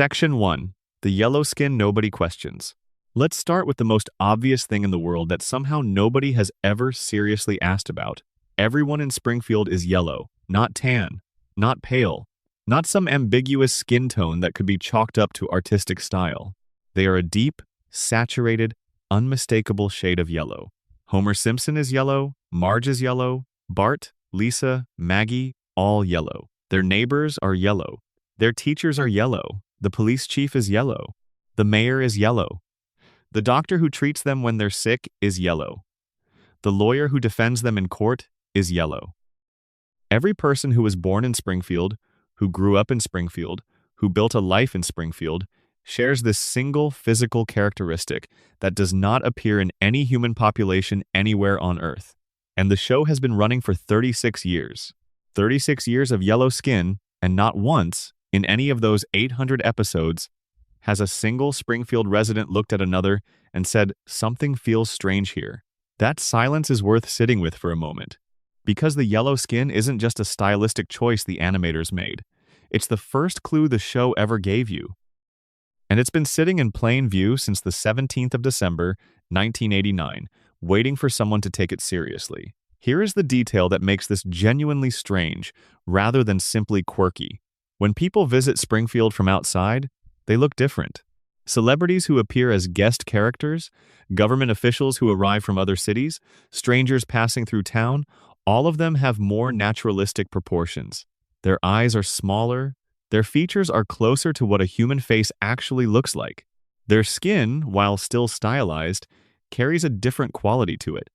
Section 1. The yellow skin nobody questions. Let's start with the most obvious thing in the world that somehow nobody has ever seriously asked about. Everyone in Springfield is yellow, not tan, not pale, not some ambiguous skin tone that could be chalked up to artistic style. They are a deep, saturated, unmistakable shade of yellow. Homer Simpson is yellow, Marge is yellow, Bart, Lisa, Maggie, all yellow. Their neighbors are yellow. Their teachers are yellow. The police chief is yellow. The mayor is yellow. The doctor who treats them when they're sick is yellow. The lawyer who defends them in court is yellow. Every person who was born in Springfield, who grew up in Springfield, who built a life in Springfield, shares this single physical characteristic that does not appear in any human population anywhere on Earth. And the show has been running for 36 years. 36 years of yellow skin, and not once, in any of those 800 episodes, has a single Springfield resident looked at another and said, "Something feels strange here." That silence is worth sitting with for a moment. Because the yellow skin isn't just a stylistic choice the animators made. It's the first clue the show ever gave you. And it's been sitting in plain view since the 17th of December, 1989, waiting for someone to take it seriously. Here is the detail that makes this genuinely strange, rather than simply quirky. When people visit Springfield from outside, they look different. Celebrities who appear as guest characters, government officials who arrive from other cities, strangers passing through town, all of them have more naturalistic proportions. Their eyes are smaller. Their features are closer to what a human face actually looks like. Their skin, while still stylized, carries a different quality to it.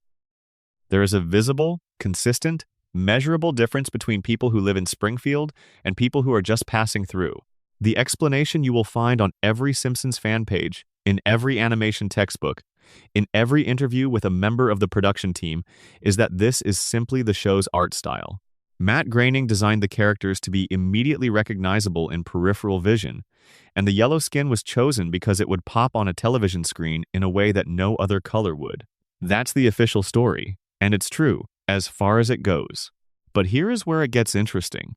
There is a visible, consistent, measurable difference between people who live in Springfield and people who are just passing through. The explanation you will find on every Simpsons fan page, in every animation textbook, in every interview with a member of the production team, is that this is simply the show's art style. Matt Groening designed the characters to be immediately recognizable in peripheral vision, and the yellow skin was chosen because it would pop on a television screen in a way that no other color would. That's the official story, and it's true, as far as it goes. But here is where it gets interesting.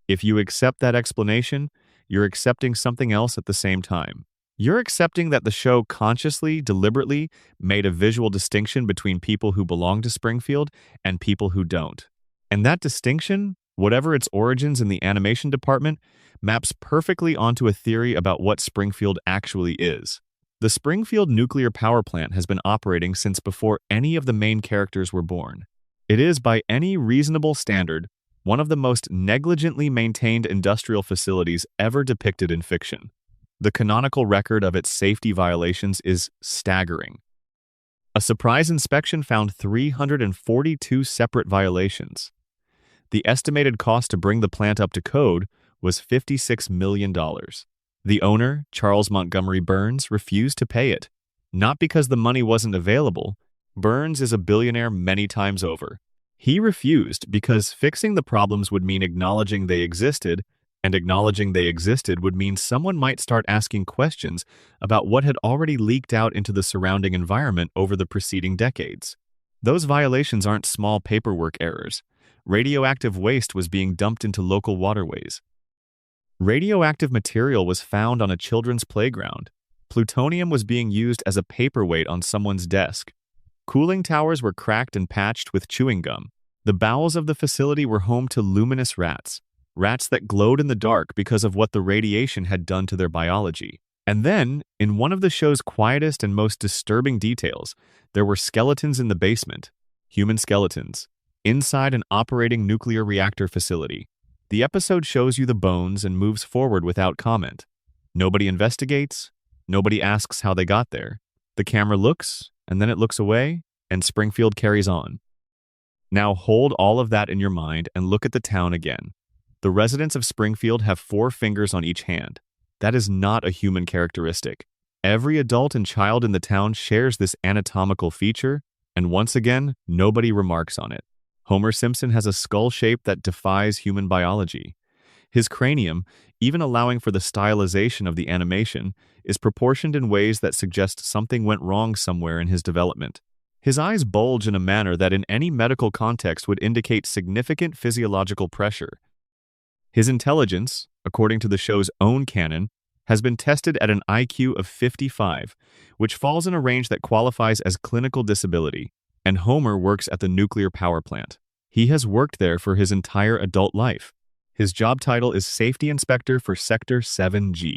If you accept that explanation, you're accepting something else at the same time. You're accepting that the show consciously, deliberately made a visual distinction between people who belong to Springfield and people who don't. And that distinction, whatever its origins in the animation department, maps perfectly onto a theory about what Springfield actually is. The Springfield nuclear power plant has been operating since before any of the main characters were born. It is, by any reasonable standard, one of the most negligently maintained industrial facilities ever depicted in fiction. The canonical record of its safety violations is staggering. A surprise inspection found 342 separate violations. The estimated cost to bring the plant up to code was $56 million. The owner, Charles Montgomery Burns, refused to pay it. Not because the money wasn't available. Burns is a billionaire many times over. He refused because fixing the problems would mean acknowledging they existed, and acknowledging they existed would mean someone might start asking questions about what had already leaked out into the surrounding environment over the preceding decades. Those violations aren't small paperwork errors. Radioactive waste was being dumped into local waterways. Radioactive material was found on a children's playground. Plutonium was being used as a paperweight on someone's desk. Cooling towers were cracked and patched with chewing gum. The bowels of the facility were home to luminous rats. Rats that glowed in the dark because of what the radiation had done to their biology. And then, in one of the show's quietest and most disturbing details, there were skeletons in the basement. Human skeletons. Inside an operating nuclear reactor facility. The episode shows you the bones and moves forward without comment. Nobody investigates. Nobody asks how they got there. The camera looks, and then it looks away, and Springfield carries on. Now hold all of that in your mind and look at the town again. The residents of Springfield have 4 fingers on each hand. That is not a human characteristic. Every adult and child in the town shares this anatomical feature, and once again, nobody remarks on it. Homer Simpson has a skull shape that defies human biology. His cranium, even allowing for the stylization of the animation, is proportioned in ways that suggest something went wrong somewhere in his development. His eyes bulge in a manner that in any medical context would indicate significant physiological pressure. His intelligence, according to the show's own canon, has been tested at an IQ of 55, which falls in a range that qualifies as clinical disability, and Homer works at the nuclear power plant. He has worked there for his entire adult life. His job title is Safety Inspector for Sector 7G.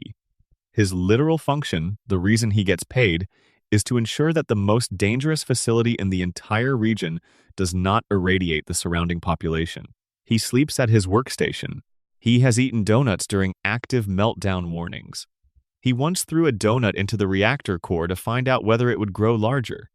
His literal function, the reason he gets paid, is to ensure that the most dangerous facility in the entire region does not irradiate the surrounding population. He sleeps at his workstation. He has eaten donuts during active meltdown warnings. He once threw a donut into the reactor core to find out whether it would grow larger.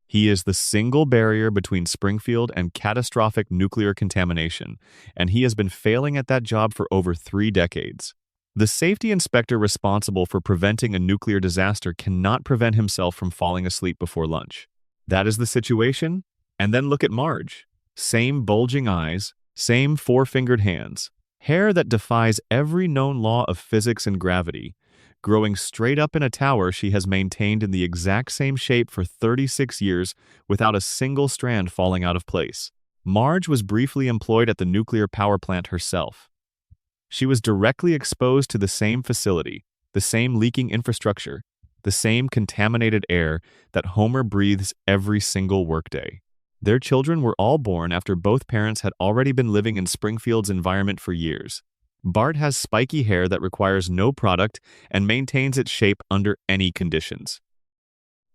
He is the single barrier between Springfield and catastrophic nuclear contamination, and he has been failing at that job for over 3 decades. The safety inspector responsible for preventing a nuclear disaster cannot prevent himself from falling asleep before lunch. That is the situation. And then look at Marge. Same bulging eyes, same 4-fingered hands, hair that defies every known law of physics and gravity, growing straight up in a tower she has maintained in the exact same shape for 36 years without a single strand falling out of place. Marge was briefly employed at the nuclear power plant herself. She was directly exposed to the same facility, the same leaking infrastructure, the same contaminated air that Homer breathes every single workday. Their children were all born after both parents had already been living in Springfield's environment for years. Bart has spiky hair that requires no product and maintains its shape under any conditions.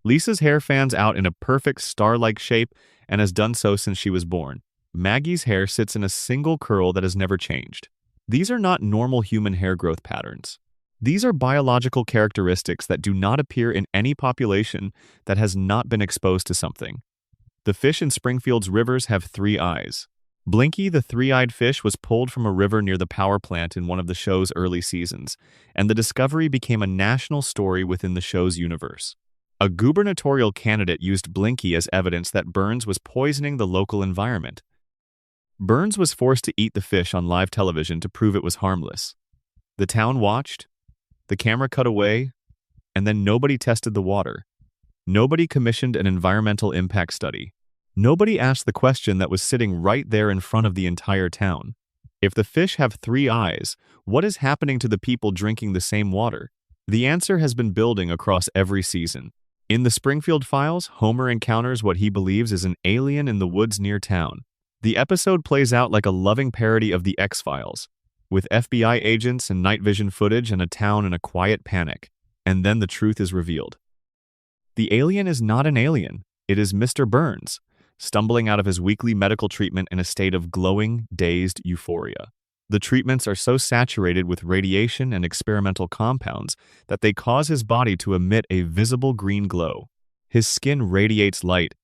Lisa's hair fans out in a perfect star-like shape and has done so since she was born. Maggie's hair sits in a single curl that has never changed. These are not normal human hair growth patterns. These are biological characteristics that do not appear in any population that has not been exposed to something. The fish in Springfield's rivers have 3 eyes. Blinky, the 3-eyed fish, was pulled from a river near the power plant in one of the show's early seasons, and the discovery became a national story within the show's universe. A gubernatorial candidate used Blinky as evidence that Burns was poisoning the local environment. Burns was forced to eat the fish on live television to prove it was harmless. The town watched, the camera cut away, and then nobody tested the water. Nobody commissioned an environmental impact study. Nobody asked the question that was sitting right there in front of the entire town. If the fish have 3 eyes, what is happening to the people drinking the same water? The answer has been building across every season. In the Springfield Files, Homer encounters what he believes is an alien in the woods near town. The episode plays out like a loving parody of The X-Files, with FBI agents and night vision footage and a town in a quiet panic. And then the truth is revealed. The alien is not an alien. It is Mr. Burns, stumbling out of his weekly medical treatment in a state of glowing, dazed euphoria. The treatments are so saturated with radiation and experimental compounds that they cause his body to emit a visible green glow. His skin radiates light.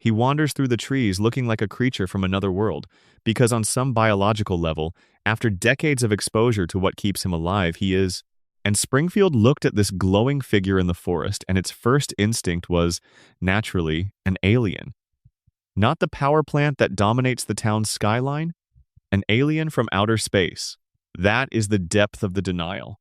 He wanders through the trees looking like a creature from another world, because on some biological level, after decades of exposure to what keeps him alive, he is. And Springfield looked at this glowing figure in the forest, and its first instinct was, naturally, an alien. Not the power plant that dominates the town's skyline, an alien from outer space. That is the depth of the denial.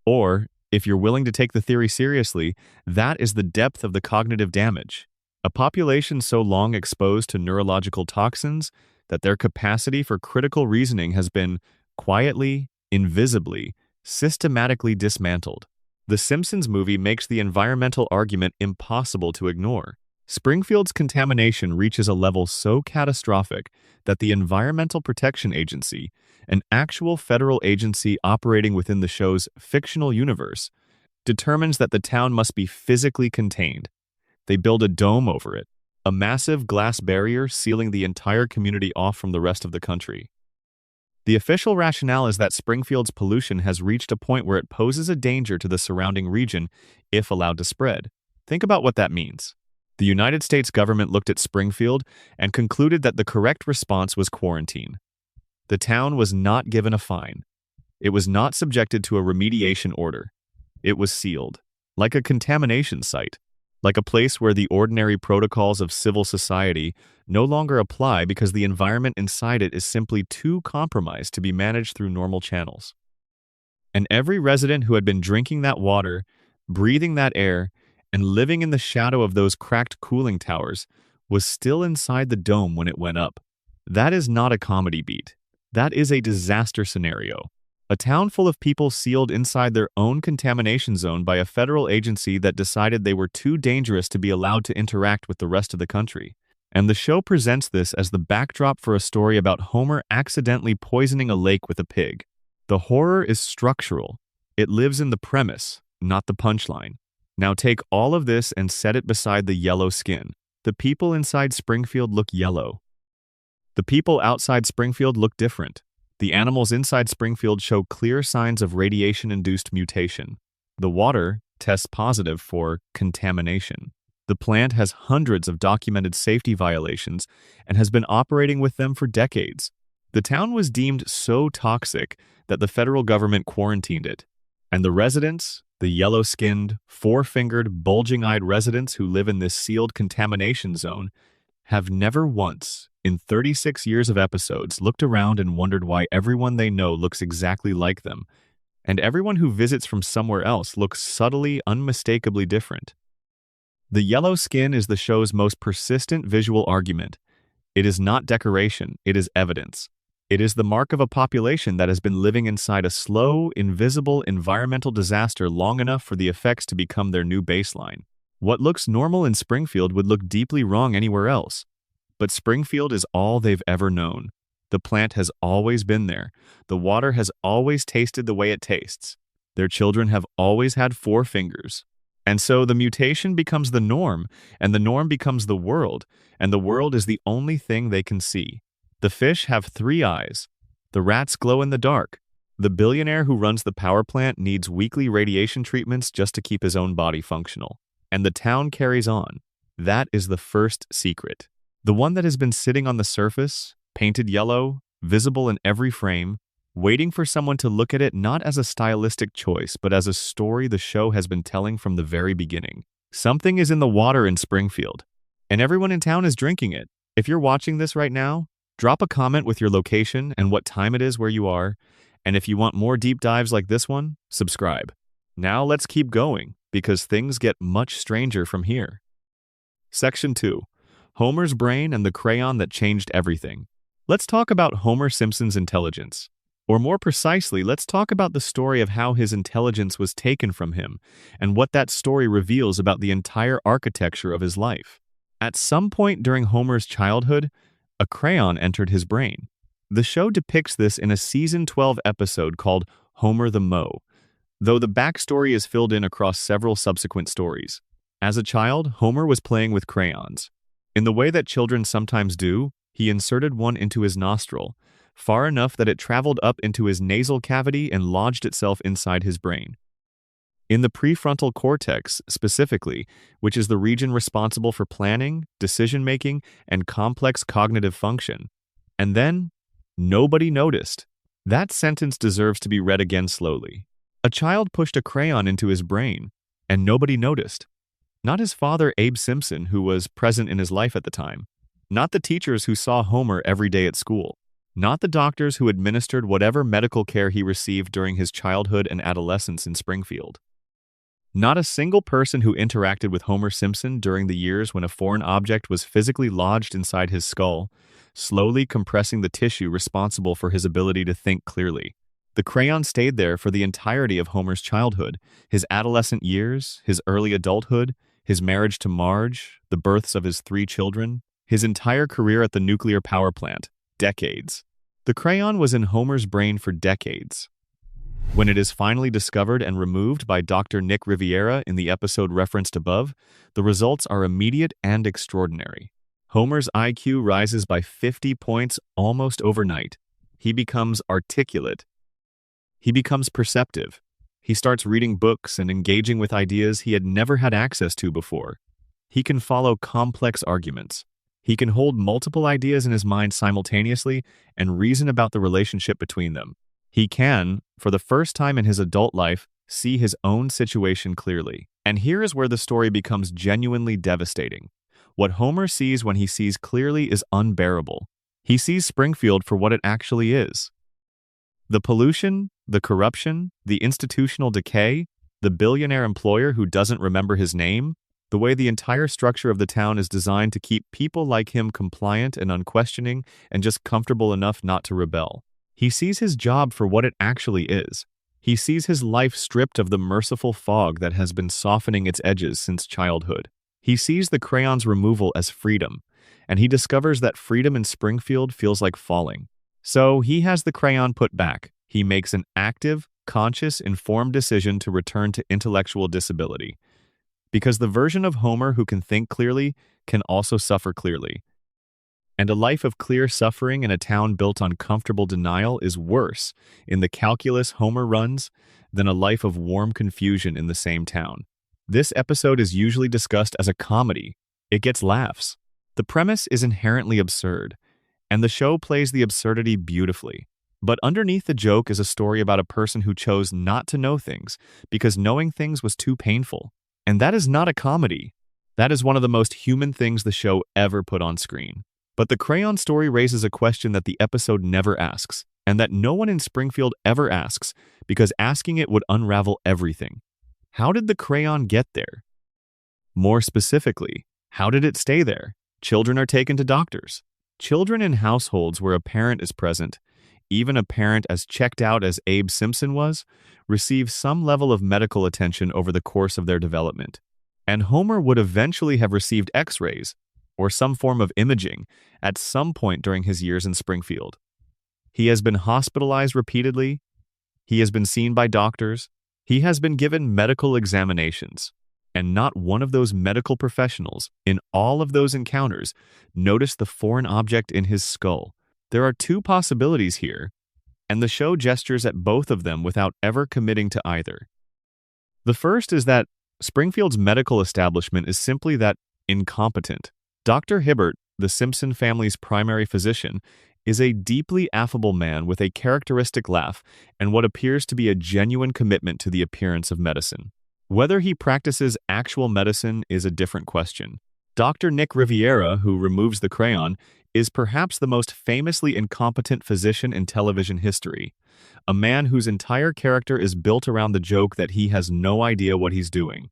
Or, if you're willing to take the theory seriously, that is the depth of the cognitive damage. A population so long exposed to neurological toxins that their capacity for critical reasoning has been, quietly, invisibly, systematically dismantled. The Simpsons movie makes the environmental argument impossible to ignore. Springfield's contamination reaches a level so catastrophic that the Environmental Protection Agency, an actual federal agency operating within the show's fictional universe, determines that the town must be physically contained. They build a dome over it, a massive glass barrier sealing the entire community off from the rest of the country. The official rationale is that Springfield's pollution has reached a point where it poses a danger to the surrounding region if allowed to spread. Think about what that means. The United States government looked at Springfield and concluded that the correct response was quarantine. The town was not given a fine. It was not subjected to a remediation order. It was sealed, like a contamination site, like a place where the ordinary protocols of civil society no longer apply because the environment inside it is simply too compromised to be managed through normal channels. And every resident who had been drinking that water, breathing that air, and living in the shadow of those cracked cooling towers was still inside the dome when it went up. That is not a comedy beat. That is a disaster scenario. A town full of people sealed inside their own contamination zone by a federal agency that decided they were too dangerous to be allowed to interact with the rest of the country. And the show presents this as the backdrop for a story about Homer accidentally poisoning a lake with a pig. The horror is structural. It lives in the premise, not the punchline. Now take all of this and set it beside the yellow skin. The people inside Springfield look yellow. The people outside Springfield look different. The animals inside Springfield show clear signs of radiation-induced mutation. The water tests positive for contamination. The plant has hundreds of documented safety violations and has been operating with them for decades. The town was deemed so toxic that the federal government quarantined it. And the residents, the yellow-skinned, four-fingered, bulging-eyed residents who live in this sealed contamination zone, have never once, in 36 years of episodes, looked around and wondered why everyone they know looks exactly like them, and everyone who visits from somewhere else looks subtly, unmistakably different. The yellow skin is the show's most persistent visual argument. It is not decoration, it is evidence. It is the mark of a population that has been living inside a slow, invisible environmental disaster long enough for the effects to become their new baseline. What looks normal in Springfield would look deeply wrong anywhere else. But Springfield is all they've ever known. The plant has always been there. The water has always tasted the way it tastes. Their children have always had four fingers. And so the mutation becomes the norm, and the norm becomes the world, and the world is the only thing they can see. The fish have 3 eyes. The rats glow in the dark. The billionaire who runs the power plant needs weekly radiation treatments just to keep his own body functional. And the town carries on. That is the first secret. The one that has been sitting on the surface, painted yellow, visible in every frame, waiting for someone to look at it not as a stylistic choice, but as a story the show has been telling from the very beginning. Something is in the water in Springfield, and everyone in town is drinking it. If you're watching this right now, drop a comment with your location and what time it is where you are, and if you want more deep dives like this one, subscribe. Now let's keep going, because things get much stranger from here. Section 2. Homer's brain and the crayon that changed everything. Let's talk about Homer Simpson's intelligence. Or more precisely, let's talk about the story of how his intelligence was taken from him and what that story reveals about the entire architecture of his life. At some point during Homer's childhood, a crayon entered his brain. The show depicts this in a season 12 episode called Homer the Moe, though the backstory is filled in across several subsequent stories. As a child, Homer was playing with crayons. In the way that children sometimes do, he inserted one into his nostril, far enough that it traveled up into his nasal cavity and lodged itself inside his brain. In the prefrontal cortex, specifically, which is the region responsible for planning, decision-making, and complex cognitive function. And then, nobody noticed. That sentence deserves to be read again slowly. A child pushed a crayon into his brain, and nobody noticed. Not his father, Abe Simpson, who was present in his life at the time. Not the teachers who saw Homer every day at school. Not the doctors who administered whatever medical care he received during his childhood and adolescence in Springfield. Not a single person who interacted with Homer Simpson during the years when a foreign object was physically lodged inside his skull, slowly compressing the tissue responsible for his ability to think clearly. The crayon stayed there for the entirety of Homer's childhood, his adolescent years, his early adulthood, his marriage to Marge, the births of his 3 children, his entire career at the nuclear power plant. Decades. The crayon was in Homer's brain for decades. When it is finally discovered and removed by Dr. Nick Riviera in the episode referenced above, the results are immediate and extraordinary. Homer's IQ rises by 50 points almost overnight. He becomes articulate. He becomes perceptive. He starts reading books and engaging with ideas he had never had access to before. He can follow complex arguments. He can hold multiple ideas in his mind simultaneously and reason about the relationship between them. He can, for the first time in his adult life, see his own situation clearly. And here is where the story becomes genuinely devastating. What Homer sees when he sees clearly is unbearable. He sees Springfield for what it actually is. The pollution, the corruption, the institutional decay, the billionaire employer who doesn't remember his name, the way the entire structure of the town is designed to keep people like him compliant and unquestioning and just comfortable enough not to rebel. He sees his job for what it actually is. He sees his life stripped of the merciful fog that has been softening its edges since childhood. He sees the crayon's removal as freedom, and he discovers that freedom in Springfield feels like falling. So he has the crayon put back. He makes an active, conscious, informed decision to return to intellectual disability. Because the version of Homer who can think clearly can also suffer clearly. And a life of clear suffering in a town built on comfortable denial is worse in the calculus Homer runs than a life of warm confusion in the same town. This episode is usually discussed as a comedy. It gets laughs. The premise is inherently absurd, and the show plays the absurdity beautifully. But underneath the joke is a story about a person who chose not to know things because knowing things was too painful. And that is not a comedy. That is one of the most human things the show ever put on screen. But the crayon story raises a question that the episode never asks, and that no one in Springfield ever asks, because asking it would unravel everything. How did the crayon get there? More specifically, how did it stay there? Children are taken to doctors. Children in households where a parent is present, even a parent as checked out as Abe Simpson was, receive some level of medical attention over the course of their development. And Homer would eventually have received X-rays, or some form of imaging, at some point during his years in Springfield. He has been hospitalized repeatedly. He has been seen by doctors. He has been given medical examinations. And not one of those medical professionals, in all of those encounters, noticed the foreign object in his skull. There are two possibilities here, and the show gestures at both of them without ever committing to either. The first is that Springfield's medical establishment is simply that incompetent. Dr. Hibbert, the Simpson family's primary physician, is a deeply affable man with a characteristic laugh and what appears to be a genuine commitment to the appearance of medicine. Whether he practices actual medicine is a different question. Dr. Nick Riviera, who removes the crayon, is perhaps the most famously incompetent physician in television history, a man whose entire character is built around the joke that he has no idea what he's doing.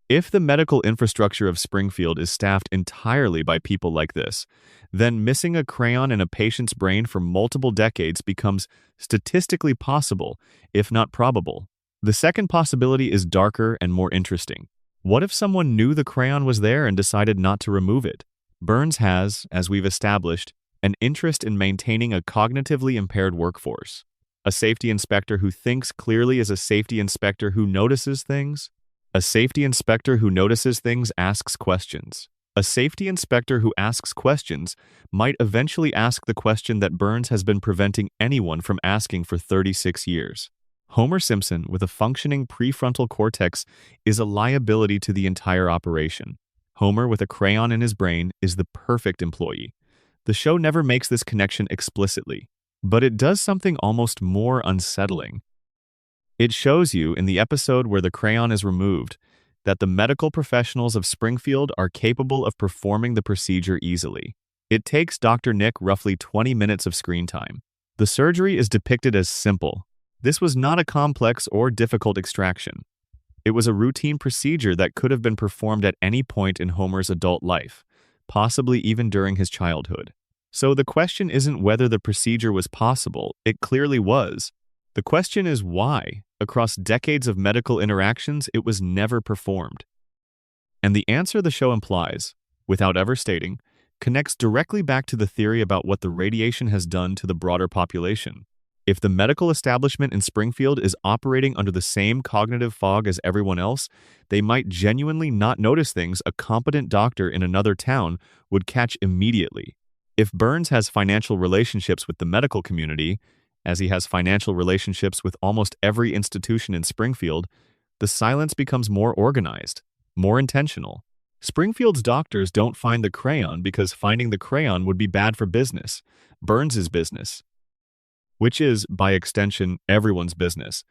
If the medical infrastructure of Springfield is staffed entirely by people like this, then missing a crayon in a patient's brain for multiple decades becomes statistically possible, if not probable. The second possibility is darker and more interesting. What if someone knew the crayon was there and decided not to remove it? Burns has, as we've established, an interest in maintaining a cognitively impaired workforce. A safety inspector who thinks clearly is a safety inspector who notices things. A safety inspector who notices things asks questions. A safety inspector who asks questions might eventually ask the question that Burns has been preventing anyone from asking for 36 years. Homer Simpson, with a functioning prefrontal cortex, is a liability to the entire operation. Homer, with a crayon in his brain, is the perfect employee. The show never makes this connection explicitly, but it does something almost more unsettling. It shows you, in the episode where the crayon is removed, that the medical professionals of Springfield are capable of performing the procedure easily. It takes Dr. Nick roughly 20 minutes of screen time. The surgery is depicted as simple. This was not a complex or difficult extraction. It was a routine procedure that could have been performed at any point in Homer's adult life, possibly even during his childhood. So the question isn't whether the procedure was possible, it clearly was. The question is why, across decades of medical interactions, it was never performed. And the answer the show implies, without ever stating, connects directly back to the theory about what the radiation has done to the broader population. If the medical establishment in Springfield is operating under the same cognitive fog as everyone else, they might genuinely not notice things a competent doctor in another town would catch immediately. If Burns has financial relationships with the medical community, as he has financial relationships with almost every institution in Springfield, the silence becomes more organized, more intentional. Springfield's doctors don't find the crayon because finding the crayon would be bad for business, Burns's business, which is, by extension, everyone's business,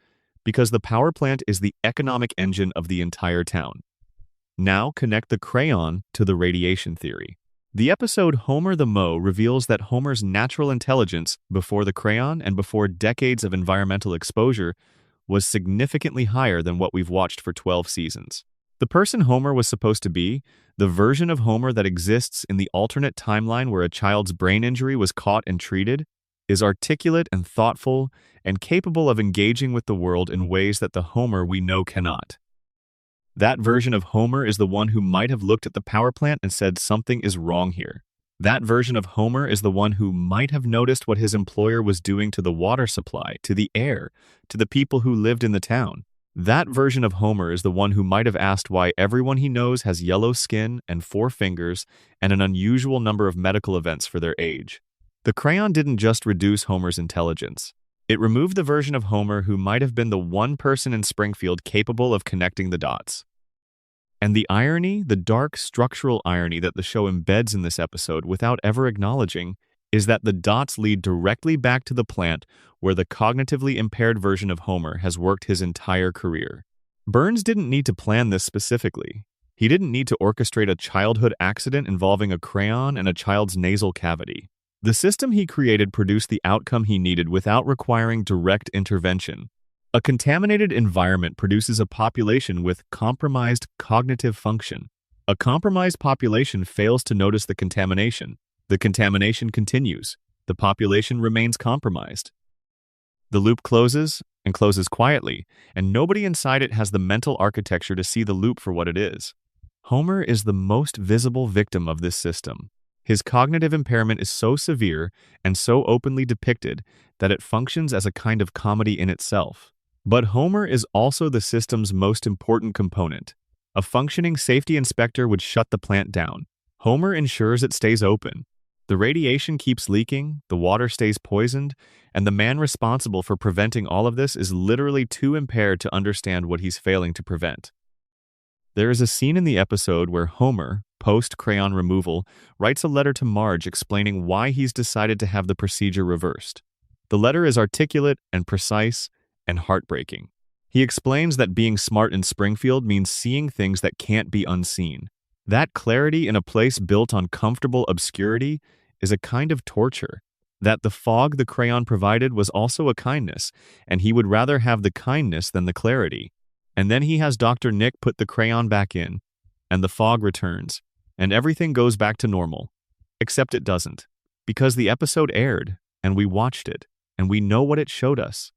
because the power plant is the economic engine of the entire town. Now connect the crayon to the radiation theory. The episode Homer the Moe reveals that Homer's natural intelligence, before the crayon and before decades of environmental exposure, was significantly higher than what we've watched for 12 seasons. The person Homer was supposed to be, the version of Homer that exists in the alternate timeline where a child's brain injury was caught and treated, is articulate and thoughtful and capable of engaging with the world in ways that the Homer we know cannot. That version of Homer is the one who might have looked at the power plant and said something is wrong here. That version of Homer is the one who might have noticed what his employer was doing to the water supply, to the air, to the people who lived in the town. That version of Homer is the one who might have asked why everyone he knows has yellow skin and 4 fingers and an unusual number of medical events for their age. The crayon didn't just reduce Homer's intelligence. It removed the version of Homer who might have been the one person in Springfield capable of connecting the dots. And the irony, the dark structural irony that the show embeds in this episode without ever acknowledging, is that the dots lead directly back to the plant where the cognitively impaired version of Homer has worked his entire career. Burns didn't need to plan this specifically. He didn't need to orchestrate a childhood accident involving a crayon and a child's nasal cavity. The system he created produced the outcome he needed without requiring direct intervention. A contaminated environment produces a population with compromised cognitive function. A compromised population fails to notice the contamination. The contamination continues. The population remains compromised. The loop closes and closes quietly, and nobody inside it has the mental architecture to see the loop for what it is. Homer is the most visible victim of this system. His cognitive impairment is so severe and so openly depicted that it functions as a kind of comedy in itself. But Homer is also the system's most important component. A functioning safety inspector would shut the plant down. Homer ensures it stays open. The radiation keeps leaking, the water stays poisoned, and the man responsible for preventing all of this is literally too impaired to understand what he's failing to prevent. There is a scene in the episode where Homer, post-crayon removal, writes a letter to Marge explaining why he's decided to have the procedure reversed. The letter is articulate and precise and heartbreaking. He explains that being smart in Springfield means seeing things that can't be unseen. That clarity in a place built on comfortable obscurity is a kind of torture. That the fog the crayon provided was also a kindness, and he would rather have the kindness than the clarity. And then he has Dr. Nick put the crayon back in, and the fog returns, and everything goes back to normal. Except it doesn't, because the episode aired, and we watched it, and we know what it showed us.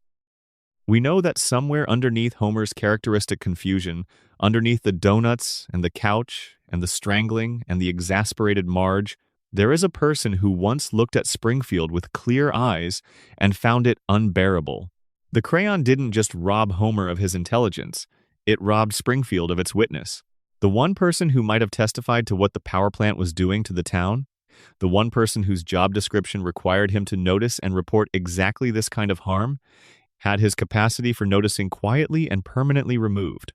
We know that somewhere underneath Homer's characteristic confusion, underneath the donuts and the couch and the strangling and the exasperated Marge, there is a person who once looked at Springfield with clear eyes and found it unbearable. The crayon didn't just rob Homer of his intelligence, it robbed Springfield of its witness. The one person who might have testified to what the power plant was doing to the town, the one person whose job description required him to notice and report exactly this kind of harm, had his capacity for noticing quietly and permanently removed.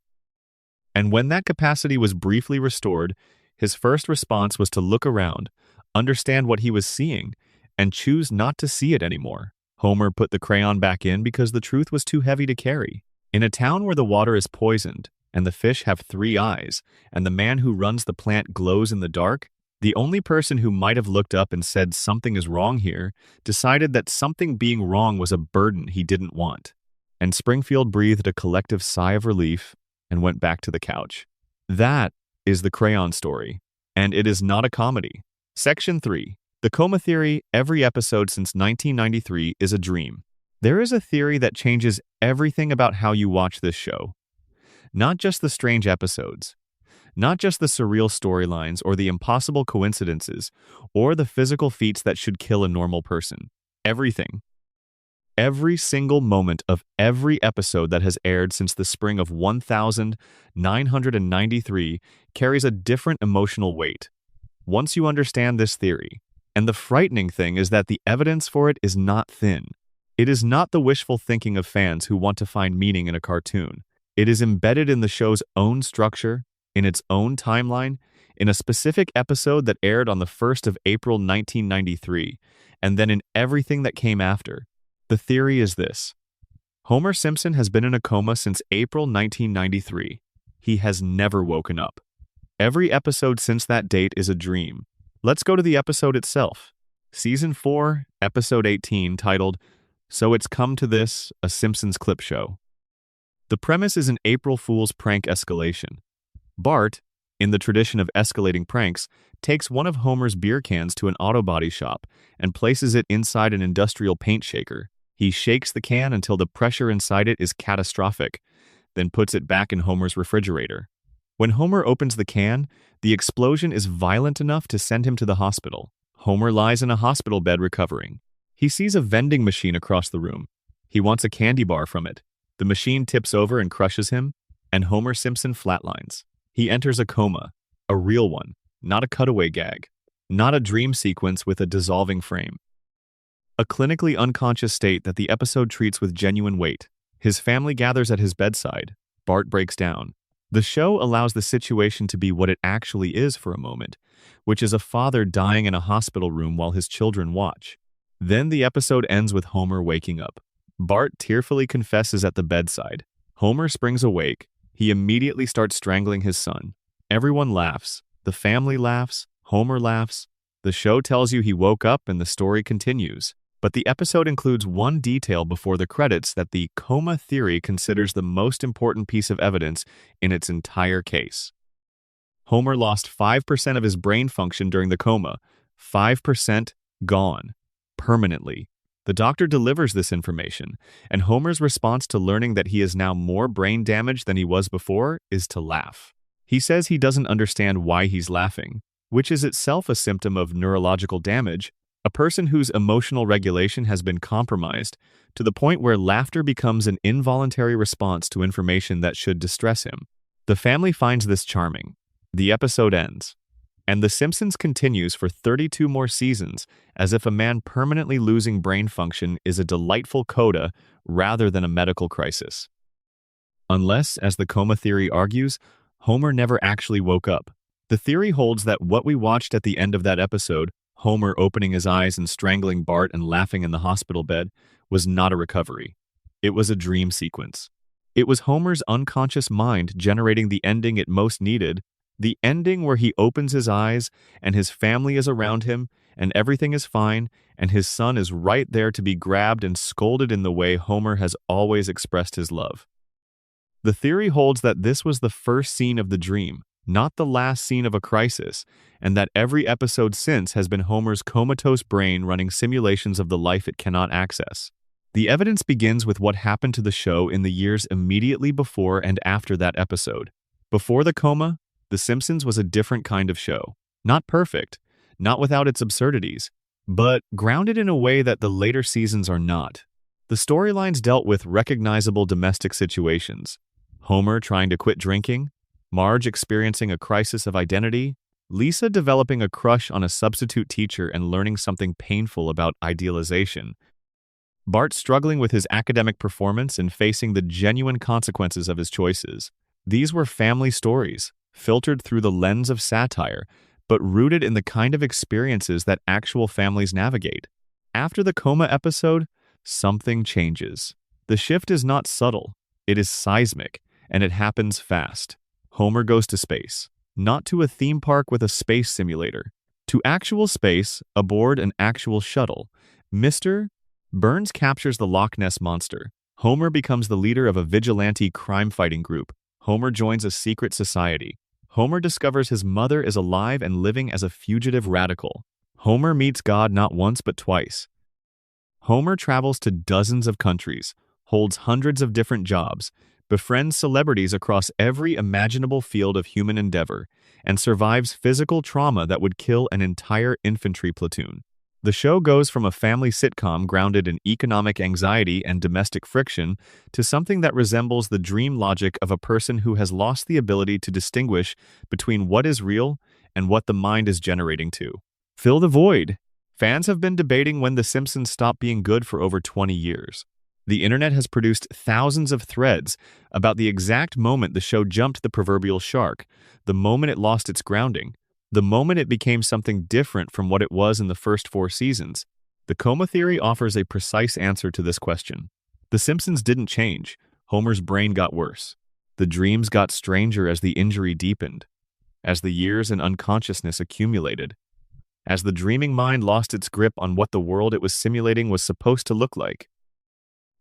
And when that capacity was briefly restored, his first response was to look around, understand what he was seeing, and choose not to see it anymore. Homer put the crayon back in because the truth was too heavy to carry. In a town where the water is poisoned, and the fish have 3 eyes, and the man who runs the plant glows in the dark, the only person who might have looked up and said something is wrong here decided that something being wrong was a burden he didn't want. And Springfield breathed a collective sigh of relief and went back to the couch. That is the crayon story, and it is not a comedy. Section 3. The coma theory, every episode since 1993, is a dream. There is a theory that changes everything about how you watch this show. Not just the strange episodes, not just the surreal storylines or the impossible coincidences, or the physical feats that should kill a normal person. Everything. Every single moment of every episode that has aired since the spring of 1993 carries a different emotional weight. Once you understand this theory, and the frightening thing is that the evidence for it is not thin. It is not the wishful thinking of fans who want to find meaning in a cartoon. It is embedded in the show's own structure, in its own timeline, in a specific episode that aired on the 1st of April 1993, and then in everything that came after. The theory is this. Homer Simpson has been in a coma since April 1993. He has never woken up. Every episode since that date is a dream. Let's go to the episode itself. Season 4, Episode 18, titled, So It's Come to This, a Simpsons Clip Show. The premise is an April Fool's prank escalation. Bart, in the tradition of escalating pranks, takes one of Homer's beer cans to an auto body shop and places it inside an industrial paint shaker. He shakes the can until the pressure inside it is catastrophic, then puts it back in Homer's refrigerator. When Homer opens the can, the explosion is violent enough to send him to the hospital. Homer lies in a hospital bed recovering. He sees a vending machine across the room. He wants a candy bar from it. The machine tips over and crushes him, and Homer Simpson flatlines. He enters a coma, a real one, not a cutaway gag, not a dream sequence with a dissolving frame. A clinically unconscious state that the episode treats with genuine weight. His family gathers at his bedside. Bart breaks down. The show allows the situation to be what it actually is for a moment, which is a father dying in a hospital room while his children watch. Then the episode ends with Homer waking up. Bart tearfully confesses at the bedside. Homer springs awake. He immediately starts strangling his son. Everyone laughs. The family laughs. Homer laughs. The show tells you he woke up and the story continues. But the episode includes one detail before the credits that the coma theory considers the most important piece of evidence in its entire case. Homer lost 5% of his brain function during the coma. 5% gone. Permanently. The doctor delivers this information, and Homer's response to learning that he is now more brain damaged than he was before is to laugh. He says he doesn't understand why he's laughing, which is itself a symptom of neurological damage, a person whose emotional regulation has been compromised to the point where laughter becomes an involuntary response to information that should distress him. The family finds this charming. The episode ends, and The Simpsons continues for 32 more seasons as if a man permanently losing brain function is a delightful coda rather than a medical crisis. Unless, as the coma theory argues, Homer never actually woke up. The theory holds that what we watched at the end of that episode, Homer opening his eyes and strangling Bart and laughing in the hospital bed, was not a recovery. It was a dream sequence. It was Homer's unconscious mind generating the ending it most needed, the ending where he opens his eyes and his family is around him and everything is fine and his son is right there to be grabbed and scolded in the way Homer has always expressed his love. The theory holds that this was the first scene of the dream, not the last scene of a crisis, and that every episode since has been Homer's comatose brain running simulations of the life it cannot access. The evidence begins with what happened to the show in the years immediately before and after that episode. Before the coma, The Simpsons was a different kind of show. Not perfect, not without its absurdities, but grounded in a way that the later seasons are not. The storylines dealt with recognizable domestic situations. Homer trying to quit drinking, Marge experiencing a crisis of identity, Lisa developing a crush on a substitute teacher and learning something painful about idealization, Bart struggling with his academic performance and facing the genuine consequences of his choices. These were family stories, filtered through the lens of satire, but rooted in the kind of experiences that actual families navigate. After the coma episode, something changes. The shift is not subtle, it is seismic, and it happens fast. Homer goes to space, not to a theme park with a space simulator, to actual space aboard an actual shuttle. Mr. Burns captures the Loch Ness Monster. Homer becomes the leader of a vigilante crime-fighting group. Homer joins a secret society. Homer discovers his mother is alive and living as a fugitive radical. Homer meets God not once but twice. Homer travels to dozens of countries, holds hundreds of different jobs, befriends celebrities across every imaginable field of human endeavor, and survives physical trauma that would kill an entire infantry platoon. The show goes from a family sitcom grounded in economic anxiety and domestic friction to something that resembles the dream logic of a person who has lost the ability to distinguish between what is real and what the mind is generating to. Fill the void. Fans have been debating when The Simpsons stopped being good for over 20 years. The internet has produced thousands of threads about the exact moment the show jumped the proverbial shark, the moment it lost its grounding, the moment it became something different from what it was in the first 4 seasons. The coma theory offers a precise answer to this question. The Simpsons didn't change. Homer's brain got worse. The dreams got stranger as the injury deepened, as the years and unconsciousness accumulated, as the dreaming mind lost its grip on what the world it was simulating was supposed to look like.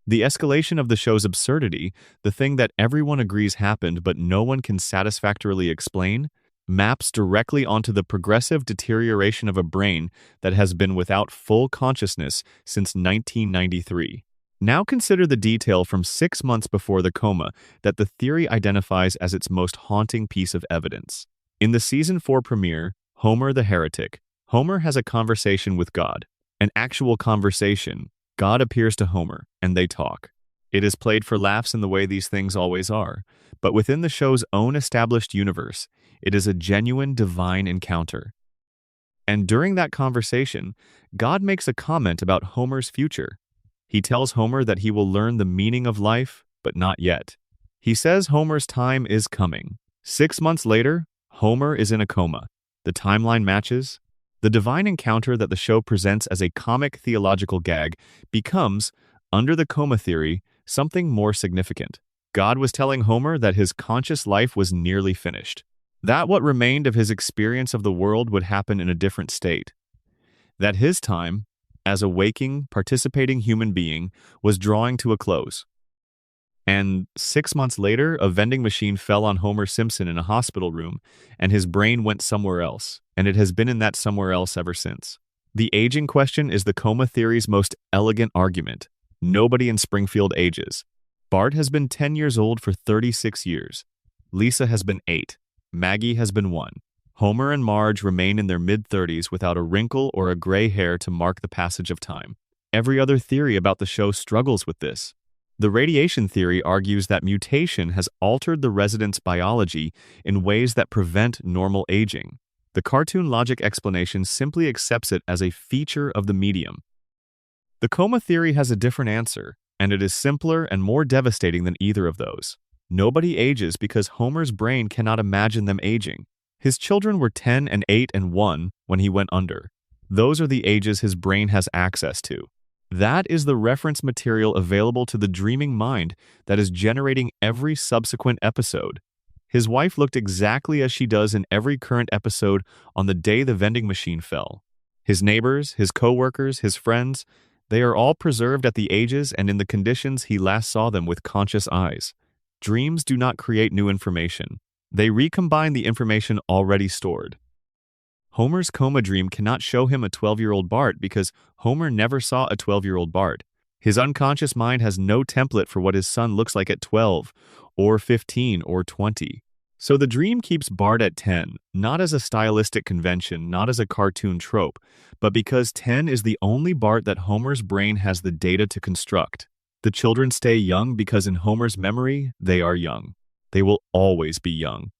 The escalation of the show's absurdity, the thing that everyone agrees happened but no one can satisfactorily explain, maps directly onto the progressive deterioration of a brain that has been without full consciousness since 1993. Now consider the detail from 6 months before the coma that the theory identifies as its most haunting piece of evidence. In the season 4 premiere, Homer the Heretic, Homer has a conversation with God. An actual conversation. God appears to Homer, and they talk. It is played for laughs in the way these things always are, but within the show's own established universe, it is a genuine divine encounter. And during that conversation, God makes a comment about Homer's future. He tells Homer that he will learn the meaning of life, but not yet. He says Homer's time is coming. 6 months later, Homer is in a coma. The timeline matches. The divine encounter that the show presents as a comic theological gag becomes, under the coma theory, something more significant. God was telling Homer that his conscious life was nearly finished. That what remained of his experience of the world would happen in a different state. That his time, as a waking, participating human being, was drawing to a close. And 6 months later, a vending machine fell on Homer Simpson in a hospital room, and his brain went somewhere else, and it has been in that somewhere else ever since. The aging question is the coma theory's most elegant argument. Nobody in Springfield ages. Bart has been 10 years old for 36 years. Lisa has been 8. Maggie has been 1. Homer and Marge remain in their mid-30s without a wrinkle or a gray hair to mark the passage of time. Every other theory about the show struggles with this. The radiation theory argues that mutation has altered the residents' biology in ways that prevent normal aging. The cartoon logic explanation simply accepts it as a feature of the medium. The coma theory has a different answer, and it is simpler and more devastating than either of those. Nobody ages because Homer's brain cannot imagine them aging. His children were 10 and 8 and 1 when he went under. Those are the ages his brain has access to. That is the reference material available to the dreaming mind that is generating every subsequent episode. His wife looked exactly as she does in every current episode on the day the vending machine fell. His neighbors, his co-workers, his friends, they are all preserved at the ages and in the conditions he last saw them with conscious eyes. Dreams do not create new information. They recombine the information already stored. Homer's coma dream cannot show him a 12-year-old Bart because Homer never saw a 12-year-old Bart. His unconscious mind has no template for what his son looks like at 12, or 15, or 20. So the dream keeps Bart at 10, not as a stylistic convention, not as a cartoon trope, but because 10 is the only Bart that Homer's brain has the data to construct. The children stay young because in Homer's memory, they are young. They will always be young.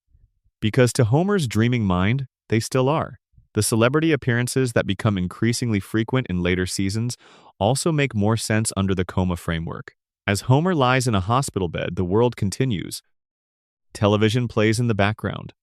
Because to Homer's dreaming mind, they still are. The celebrity appearances that become increasingly frequent in later seasons also make more sense under the coma framework. As Homer lies in a hospital bed, the world continues. Television plays in the background.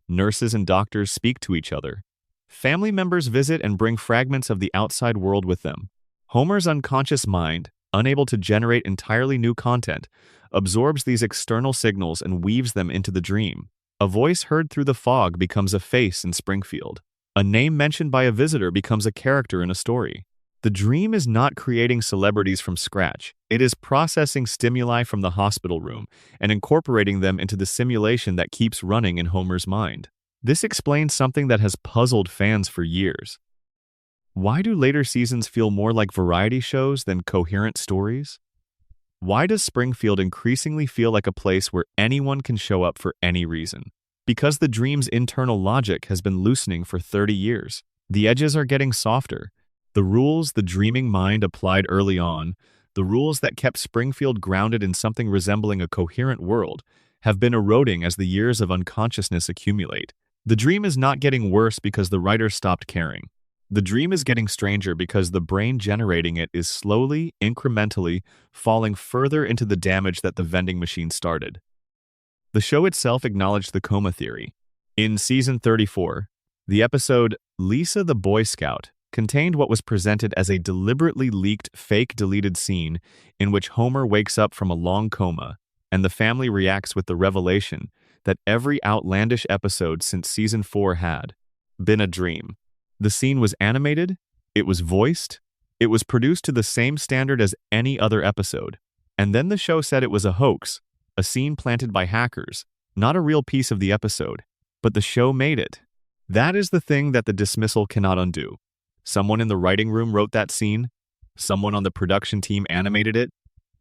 Nurses and doctors speak to each other. Family members visit and bring fragments of the outside world with them. Homer's unconscious mind, unable to generate entirely new content, absorbs these external signals and weaves them into the dream. A voice heard through the fog becomes a face in Springfield. A name mentioned by a visitor becomes a character in a story. The dream is not creating celebrities from scratch. It is processing stimuli from the hospital room and incorporating them into the simulation that keeps running in Homer's mind. This explains something that has puzzled fans for years. Why do later seasons feel more like variety shows than coherent stories? Why does Springfield increasingly feel like a place where anyone can show up for any reason? Because the dream's internal logic has been loosening for 30 years. The edges are getting softer. The rules the dreaming mind applied early on, the rules that kept Springfield grounded in something resembling a coherent world, have been eroding as the years of unconsciousness accumulate. The dream is not getting worse because the writer stopped caring. The dream is getting stranger because the brain generating it is slowly, incrementally, falling further into the damage that the vending machine started. The show itself acknowledged the coma theory. In season 34, the episode Lisa the Boy Scout contained what was presented as a deliberately leaked fake deleted scene in which Homer wakes up from a long coma and the family reacts with the revelation that every outlandish episode since season 4 had been a dream. The scene was animated, it was voiced, it was produced to the same standard as any other episode, and then the show said it was a hoax, a scene planted by hackers, not a real piece of the episode. but the show made it. That is the thing that the dismissal cannot undo. Someone in the writing room wrote that scene. Someone on the production team animated it.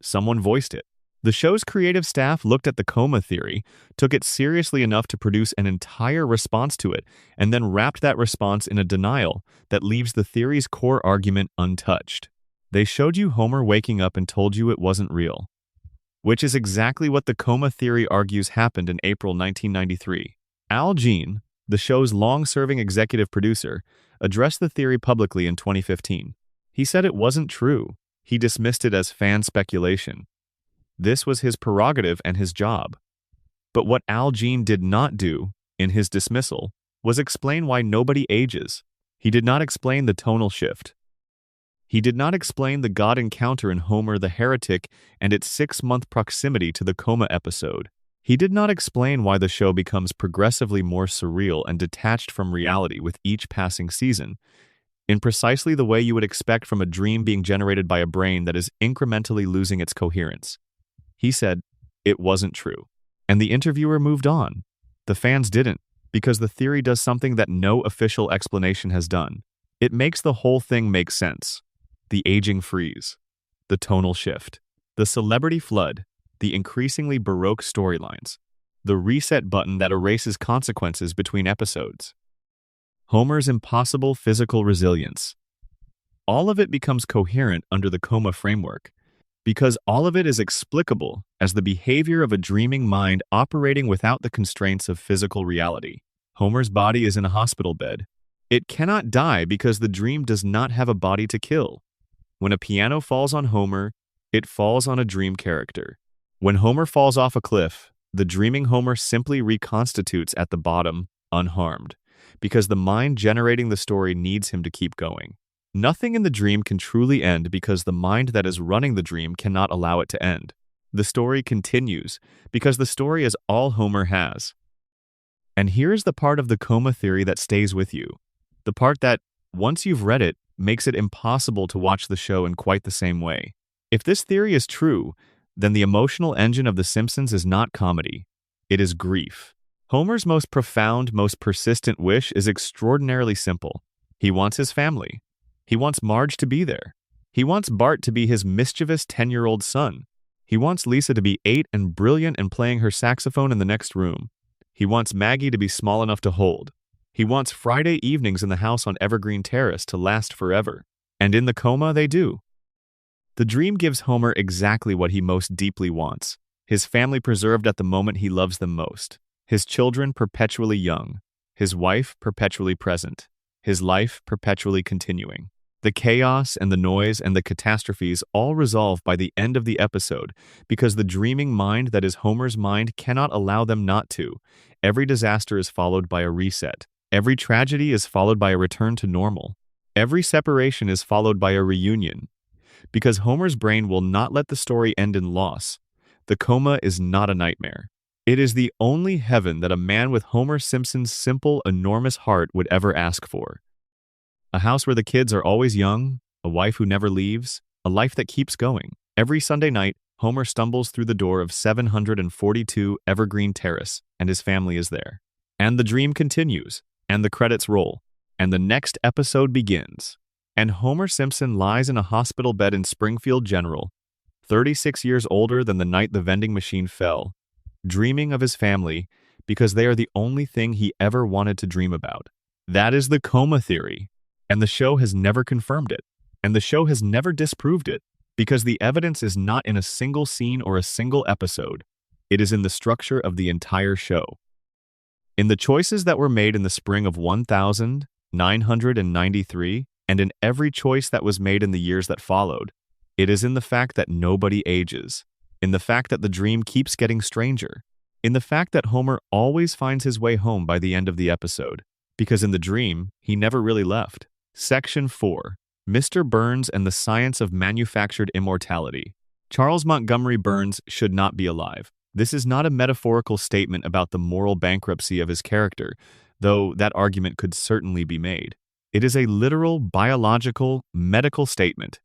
Someone voiced it. The show's creative staff looked at the coma theory, took it seriously enough to produce an entire response to it, and then wrapped that response in a denial that leaves the theory's core argument untouched. They showed you Homer waking up and told you it wasn't real, which is exactly what the coma theory argues happened in April 1993. Al Jean, the show's long-serving executive producer, addressed the theory publicly in 2015. He said it wasn't true. He dismissed it as fan speculation. This was his prerogative and his job. But what Al Jean did not do, in his dismissal, was explain why nobody ages. He did not explain the tonal shift. He did not explain the God encounter in Homer the Heretic and its 6-month proximity to the coma episode. He did not explain why the show becomes progressively more surreal and detached from reality with each passing season, in precisely the way you would expect from a dream being generated by a brain that is incrementally losing its coherence. He said, it wasn't true. And the interviewer moved on. The fans didn't, because the theory does something that no official explanation has done. It makes the whole thing make sense. The aging freeze, the tonal shift, the celebrity flood, the increasingly baroque storylines, the reset button that erases consequences between episodes, Homer's impossible physical resilience. All of it becomes coherent under the coma framework, because all of it is explicable as the behavior of a dreaming mind operating without the constraints of physical reality. Homer's body is in a hospital bed. It cannot die because the dream does not have a body to kill. When a piano falls on Homer, it falls on a dream character. When Homer falls off a cliff, the dreaming Homer simply reconstitutes at the bottom, unharmed, because the mind generating the story needs him to keep going. Nothing in the dream can truly end because the mind that is running the dream cannot allow it to end. The story continues because the story is all Homer has. And here's the part of the coma theory that stays with you. The part that, once you've read it, makes it impossible to watch the show in quite the same way. If this theory is true, then the emotional engine of The Simpsons is not comedy. It is grief. Homer's most profound, most persistent wish is extraordinarily simple. He wants his family. He wants Marge to be there. He wants Bart to be his mischievous 10-year-old son. He wants Lisa to be 8 and brilliant and playing her saxophone in the next room. He wants Maggie to be small enough to hold. He wants Friday evenings in the house on Evergreen Terrace to last forever. And in the coma, they do. The dream gives Homer exactly what he most deeply wants. His family preserved at the moment he loves them most. His children perpetually young. His wife perpetually present. His life perpetually continuing. The chaos and the noise and the catastrophes all resolve by the end of the episode because the dreaming mind that is Homer's mind cannot allow them not to. Every disaster is followed by a reset. Every tragedy is followed by a return to normal. Every separation is followed by a reunion. Because Homer's brain will not let the story end in loss. The coma is not a nightmare. It is the only heaven that a man with Homer Simpson's simple, enormous heart would ever ask for. A house where the kids are always young, a wife who never leaves, a life that keeps going. Every Sunday night, Homer stumbles through the door of 742 Evergreen Terrace, and his family is there. And the dream continues, and the credits roll, and the next episode begins. And Homer Simpson lies in a hospital bed in Springfield General, 36 years older than the night the vending machine fell, dreaming of his family because they are the only thing he ever wanted to dream about. That is the coma theory. And the show has never confirmed it. And the show has never disproved it, because the evidence is not in a single scene or a single episode. It is in the structure of the entire show. In the choices that were made in the spring of 1993, and in every choice that was made in the years that followed, it is in the fact that nobody ages, in the fact that the dream keeps getting stranger, in the fact that Homer always finds his way home by the end of the episode, because in the dream, he never really left. Section 4. Mr. Burns and the Science of Manufactured Immortality. Charles Montgomery Burns should not be alive. This is not a metaphorical statement about the moral bankruptcy of his character, though that argument could certainly be made. It is a literal, biological, medical statement.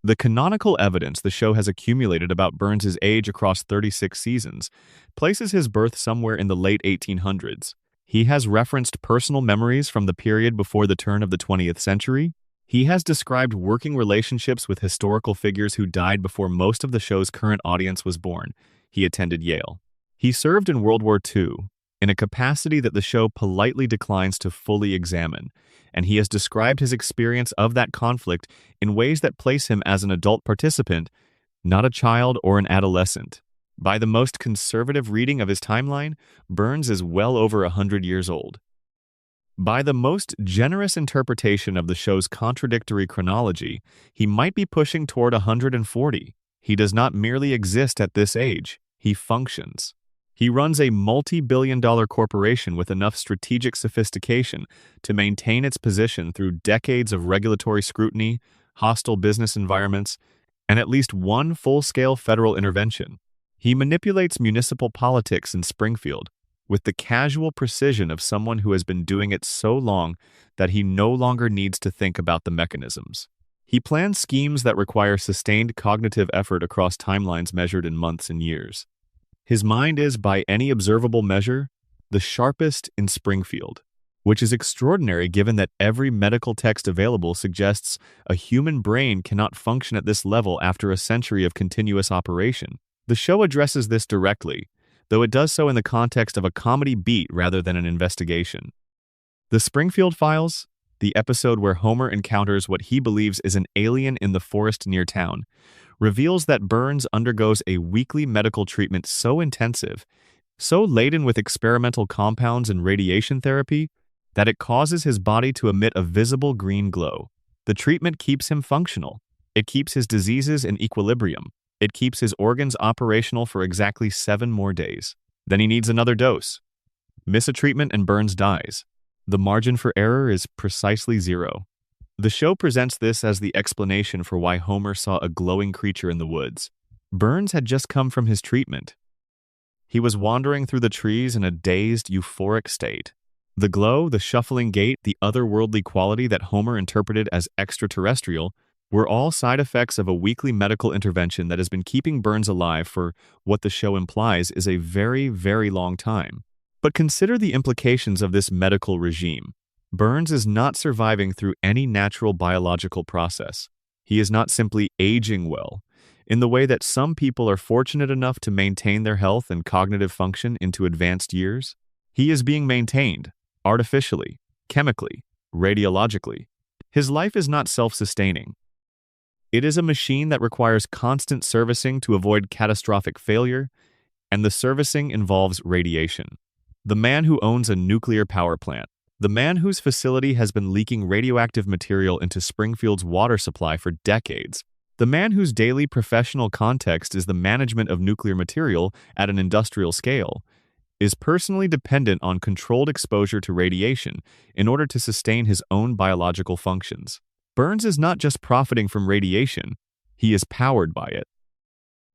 The canonical evidence the show has accumulated about Burns' age across 36 seasons places his birth somewhere in the late 1800s. He has referenced personal memories from the period before the turn of the 20th century. He has described working relationships with historical figures who died before most of the show's current audience was born. He attended Yale. He served in World War II, in a capacity that the show politely declines to fully examine, and he has described his experience of that conflict in ways that place him as an adult participant, not a child or an adolescent. By the most conservative reading of his timeline, Burns is well over 100 years old. By the most generous interpretation of the show's contradictory chronology, he might be pushing toward 140. He does not merely exist at this age, he functions. He runs a multi-billion-dollar corporation with enough strategic sophistication to maintain its position through decades of regulatory scrutiny, hostile business environments, and at least one full-scale federal intervention. He manipulates municipal politics in Springfield with the casual precision of someone who has been doing it so long that he no longer needs to think about the mechanisms. He plans schemes that require sustained cognitive effort across timelines measured in months and years. His mind is, by any observable measure, the sharpest in Springfield, which is extraordinary given that every medical text available suggests a human brain cannot function at this level after a century of continuous operation. The show addresses this directly, though it does so in the context of a comedy beat rather than an investigation. The Springfield Files, the episode where Homer encounters what he believes is an alien in the forest near town, reveals that Burns undergoes a weekly medical treatment so intensive, so laden with experimental compounds and radiation therapy, that it causes his body to emit a visible green glow. The treatment keeps him functional. It keeps his diseases in equilibrium. It keeps his organs operational for exactly 7 more days. Then he needs another dose. Miss a treatment and Burns dies. The margin for error is precisely 0. The show presents this as the explanation for why Homer saw a glowing creature in the woods. Burns had just come from his treatment. He was wandering through the trees in a dazed, euphoric state. The glow, the shuffling gait, the otherworldly quality that Homer interpreted as extraterrestrial were all side effects of a weekly medical intervention that has been keeping Burns alive for what the show implies is a very, very long time. But consider the implications of this medical regime. Burns is not surviving through any natural biological process. He is not simply aging well, in the way that some people are fortunate enough to maintain their health and cognitive function into advanced years. He is being maintained, artificially, chemically, radiologically. His life is not self-sustaining. It is a machine that requires constant servicing to avoid catastrophic failure, and the servicing involves radiation. The man who owns a nuclear power plant, the man whose facility has been leaking radioactive material into Springfield's water supply for decades, the man whose daily professional context is the management of nuclear material at an industrial scale, is personally dependent on controlled exposure to radiation in order to sustain his own biological functions. Burns is not just profiting from radiation, he is powered by it.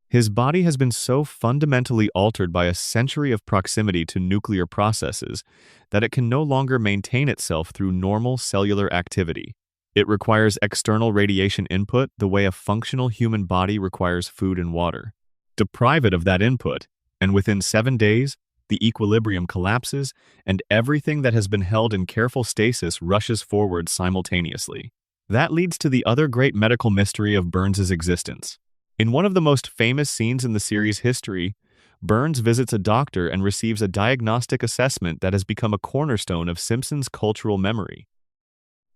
His body has been so fundamentally altered by a century of proximity to nuclear processes that it can no longer maintain itself through normal cellular activity. It requires external radiation input the way a functional human body requires food and water. Deprive it of that input, and within 7 days, the equilibrium collapses and everything that has been held in careful stasis rushes forward simultaneously. That leads to the other great medical mystery of Burns's existence. In one of the most famous scenes in the series' history, Burns visits a doctor and receives a diagnostic assessment that has become a cornerstone of Simpsons' cultural memory.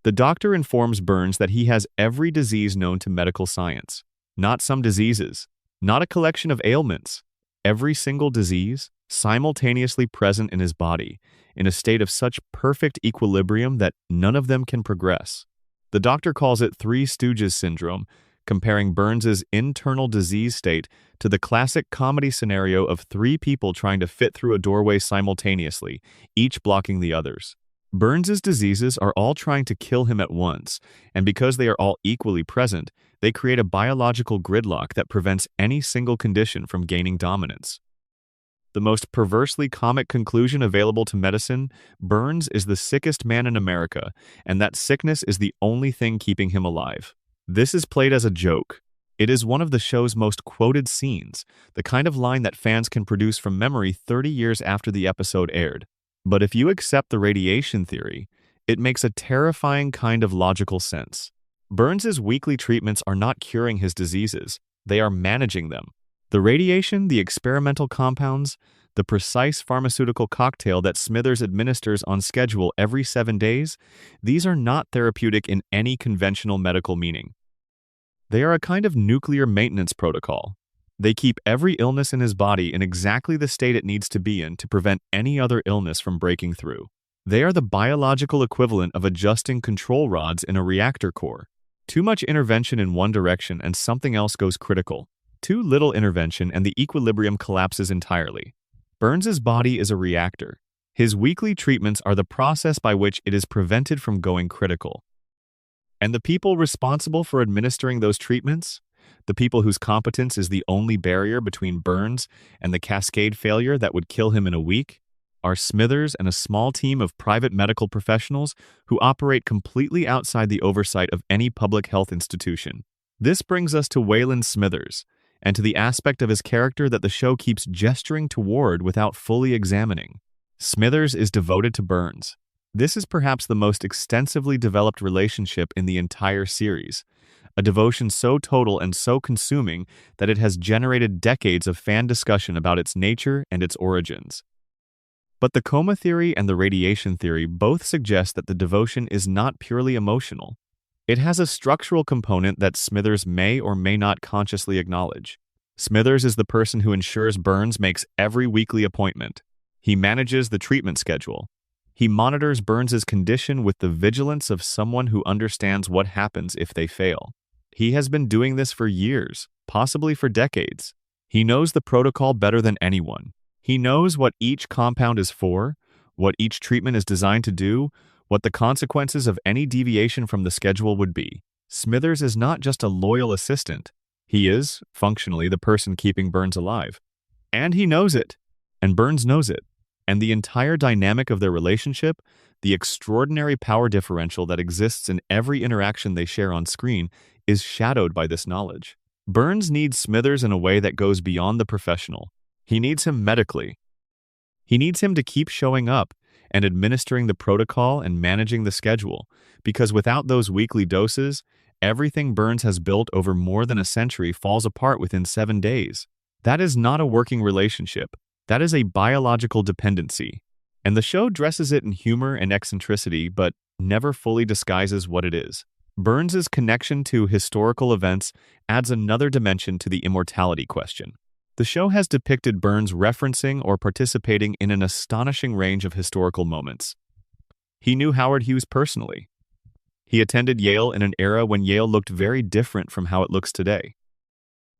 The doctor informs Burns that he has every disease known to medical science. Not some diseases, not a collection of ailments. Every single disease, simultaneously present in his body, in a state of such perfect equilibrium that none of them can progress. The doctor calls it Three Stooges syndrome, comparing Burns's internal disease state to the classic comedy scenario of 3 people trying to fit through a doorway simultaneously, each blocking the others. Burns's diseases are all trying to kill him at once, and because they are all equally present, they create a biological gridlock that prevents any single condition from gaining dominance. The most perversely comic conclusion available to medicine, Burns is the sickest man in America, and that sickness is the only thing keeping him alive. This is played as a joke. It is one of the show's most quoted scenes, the kind of line that fans can produce from memory 30 years after the episode aired. But if you accept the radiation theory, it makes a terrifying kind of logical sense. Burns's weekly treatments are not curing his diseases, they are managing them. The radiation, the experimental compounds, the precise pharmaceutical cocktail that Smithers administers on schedule every 7 days, these are not therapeutic in any conventional medical meaning. They are a kind of nuclear maintenance protocol. They keep every illness in his body in exactly the state it needs to be in to prevent any other illness from breaking through. They are the biological equivalent of adjusting control rods in a reactor core. Too much intervention in one direction and something else goes critical. Too little intervention and the equilibrium collapses entirely. Burns's body is a reactor. His weekly treatments are the process by which it is prevented from going critical. And the people responsible for administering those treatments, the people whose competence is the only barrier between Burns and the cascade failure that would kill him in a week, are Smithers and a small team of private medical professionals who operate completely outside the oversight of any public health institution. This brings us to Wayland Smithers, and to the aspect of his character that the show keeps gesturing toward without fully examining. Smithers is devoted to Burns. This is perhaps the most extensively developed relationship in the entire series, a devotion so total and so consuming that it has generated decades of fan discussion about its nature and its origins. But the coma theory and the radiation theory both suggest that the devotion is not purely emotional. It has a structural component that Smithers may or may not consciously acknowledge. Smithers is the person who ensures Burns makes every weekly appointment. He manages the treatment schedule. He monitors Burns's condition with the vigilance of someone who understands what happens if they fail. He has been doing this for years, possibly for decades. He knows the protocol better than anyone. He knows what each compound is for, what each treatment is designed to do, what the consequences of any deviation from the schedule would be. Smithers is not just a loyal assistant. He is, functionally, the person keeping Burns alive. And he knows it. And Burns knows it. And the entire dynamic of their relationship, the extraordinary power differential that exists in every interaction they share on screen, is shadowed by this knowledge. Burns needs Smithers in a way that goes beyond the professional. He needs him medically. He needs him to keep showing up and administering the protocol and managing the schedule, because without those weekly doses, everything Burns has built over more than a century falls apart within 7 days. That is not a working relationship. That is a biological dependency. And the show dresses it in humor and eccentricity, but never fully disguises what it is. Burns's connection to historical events adds another dimension to the immortality question. The show has depicted Burns referencing or participating in an astonishing range of historical moments. He knew Howard Hughes personally. He attended Yale in an era when Yale looked very different from how it looks today.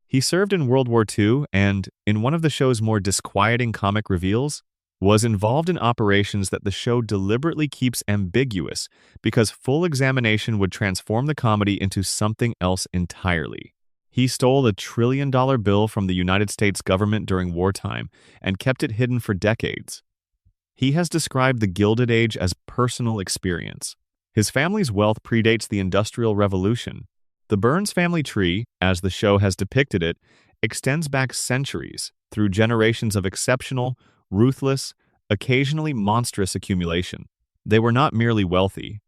He served in World War II and, in one of the show's more disquieting comic reveals, was involved in operations that the show deliberately keeps ambiguous because full examination would transform the comedy into something else entirely. He stole a $1 trillion bill from the United States government during wartime and kept it hidden for decades. He has described the Gilded Age as personal experience. His family's wealth predates the Industrial Revolution. The Burns family tree, as the show has depicted it, extends back centuries through generations of exceptional, ruthless, occasionally monstrous accumulation. They were not merely wealthy.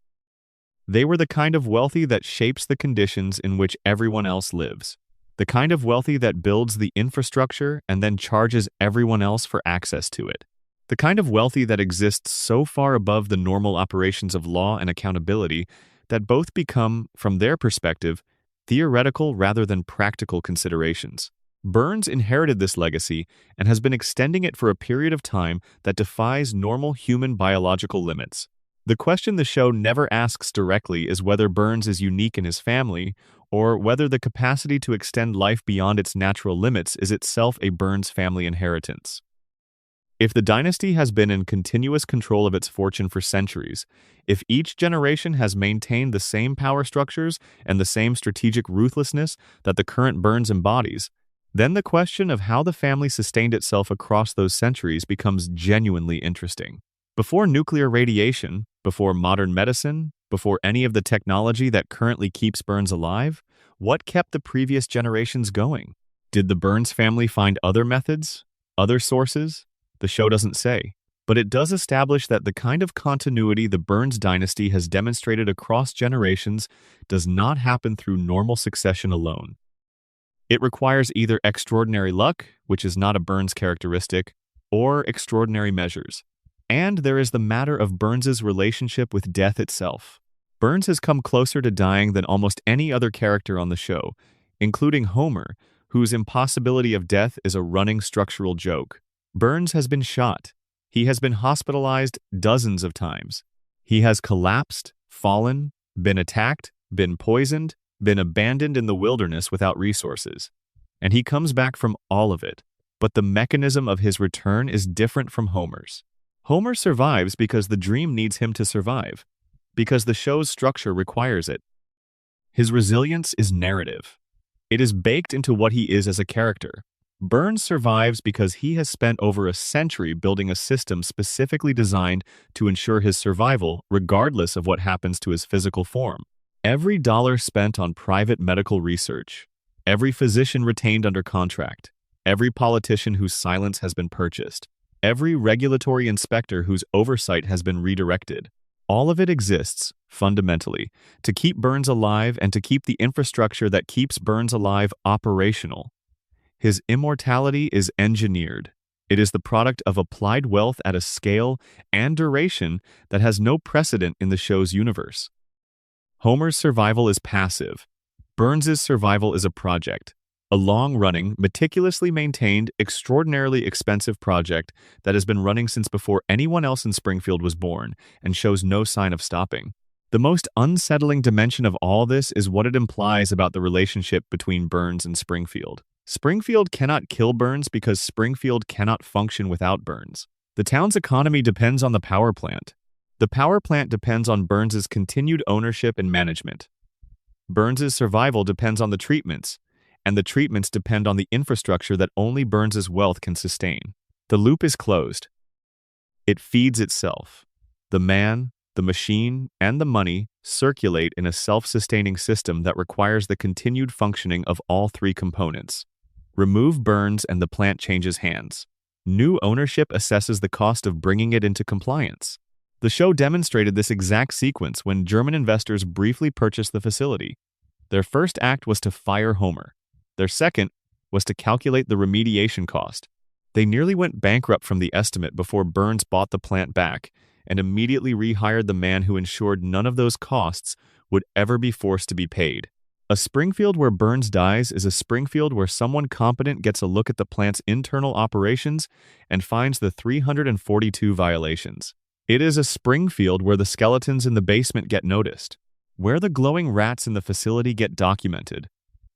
They were the kind of wealthy that shapes the conditions in which everyone else lives. The kind of wealthy that builds the infrastructure and then charges everyone else for access to it. The kind of wealthy that exists so far above the normal operations of law and accountability that both become, from their perspective, theoretical rather than practical considerations. Burns inherited this legacy and has been extending it for a period of time that defies normal human biological limits. The question the show never asks directly is whether Burns is unique in his family, or whether the capacity to extend life beyond its natural limits is itself a Burns family inheritance. If the dynasty has been in continuous control of its fortune for centuries, if each generation has maintained the same power structures and the same strategic ruthlessness that the current Burns embodies, then the question of how the family sustained itself across those centuries becomes genuinely interesting. Before nuclear radiation, before modern medicine, before any of the technology that currently keeps Burns alive, what kept the previous generations going? Did the Burns family find other methods? Other sources? The show doesn't say. but it does establish that the kind of continuity the Burns dynasty has demonstrated across generations does not happen through normal succession alone. It requires either extraordinary luck, which is not a Burns characteristic, or extraordinary measures. And there is the matter of Burns's relationship with death itself. Burns has come closer to dying than almost any other character on the show, including Homer, whose impossibility of death is a running structural joke. Burns has been shot. He has been hospitalized dozens of times. He has collapsed, fallen, been attacked, been poisoned, been abandoned in the wilderness without resources. And he comes back from all of it. But the mechanism of his return is different from Homer's. Homer survives because the dream needs him to survive, because the show's structure requires it. His resilience is narrative. It is baked into what he is as a character. Burns survives because he has spent over a century building a system specifically designed to ensure his survival, regardless of what happens to his physical form. Every dollar spent on private medical research, every physician retained under contract, every politician whose silence has been purchased, every regulatory inspector whose oversight has been redirected, all of it exists, fundamentally, to keep Burns alive and to keep the infrastructure that keeps Burns alive operational. His immortality is engineered. It is the product of applied wealth at a scale and duration that has no precedent in the show's universe. Homer's survival is passive. Burns's survival is a project. A long-running, meticulously maintained, extraordinarily expensive project that has been running since before anyone else in Springfield was born and shows no sign of stopping. The most unsettling dimension of all this is what it implies about the relationship between Burns and Springfield. Springfield cannot kill Burns because Springfield cannot function without Burns. The town's economy depends on the power plant. The power plant depends on Burns's continued ownership and management. Burns's survival depends on the treatments, and the treatments depend on the infrastructure that only Burns's wealth can sustain. The loop is closed. It feeds itself. The man, the machine, and the money circulate in a self-sustaining system that requires the continued functioning of all three components. Remove Burns and the plant changes hands. New ownership assesses the cost of bringing it into compliance. The show demonstrated this exact sequence when German investors briefly purchased the facility. Their first act was to fire Homer. Their second was to calculate the remediation cost. They nearly went bankrupt from the estimate before Burns bought the plant back and immediately rehired the man who ensured none of those costs would ever be forced to be paid. A Springfield where Burns dies is a Springfield where someone competent gets a look at the plant's internal operations and finds the 342 violations. It is a Springfield where the skeletons in the basement get noticed, where the glowing rats in the facility get documented,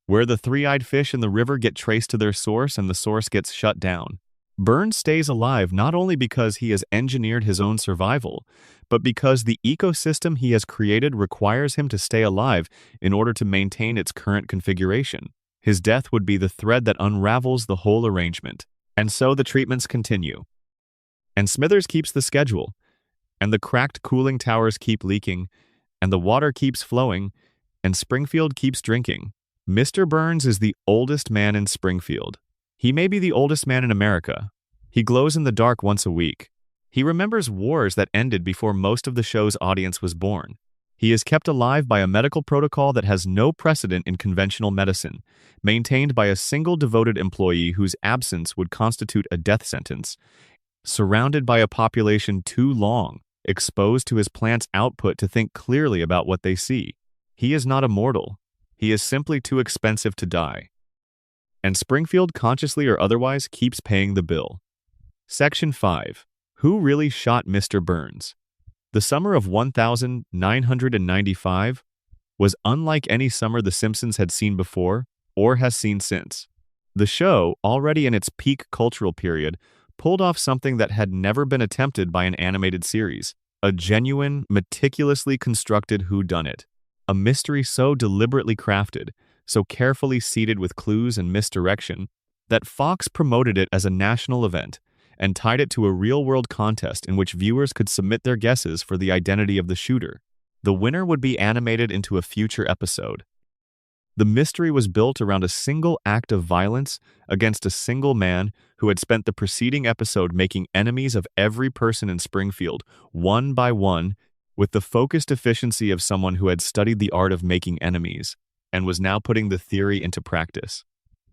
where the three-eyed fish in the river get traced to their source and the source gets shut down. Burns stays alive not only because he has engineered his own survival, but because the ecosystem he has created requires him to stay alive in order to maintain its current configuration. His death would be the thread that unravels the whole arrangement. And so the treatments continue. And Smithers keeps the schedule, and the cracked cooling towers keep leaking, and the water keeps flowing, and Springfield keeps drinking. Mr. Burns is the oldest man in Springfield. He may be the oldest man in America. He glows in the dark once a week. He remembers wars that ended before most of the show's audience was born. He is kept alive by a medical protocol that has no precedent in conventional medicine, maintained by a single devoted employee whose absence would constitute a death sentence, surrounded by a population too long, exposed to his plant's output to think clearly about what they see. He is not immortal. He is simply too expensive to die. And Springfield, consciously or otherwise, keeps paying the bill. Section 5. Who really shot Mr. Burns? The summer of 1995 was unlike any summer The Simpsons had seen before or has seen since. The show, already in its peak cultural period, pulled off something that had never been attempted by an animated series, a genuine, meticulously constructed whodunit. A mystery so deliberately crafted, so carefully seeded with clues and misdirection, that Fox promoted it as a national event and tied it to a real-world contest in which viewers could submit their guesses for the identity of the shooter. The winner would be animated into a future episode. The mystery was built around a single act of violence against a single man who had spent the preceding episode making enemies of every person in Springfield, one by one, with the focused efficiency of someone who had studied the art of making enemies and was now putting the theory into practice.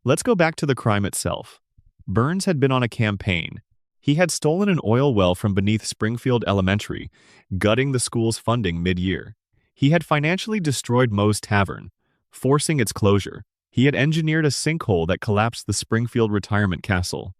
Let's go back to the crime itself. Burns had been on a campaign. He had stolen an oil well from beneath Springfield Elementary, gutting the school's funding mid-year. He had financially destroyed Moe's Tavern, forcing its closure. He had engineered a sinkhole that collapsed the Springfield retirement castle.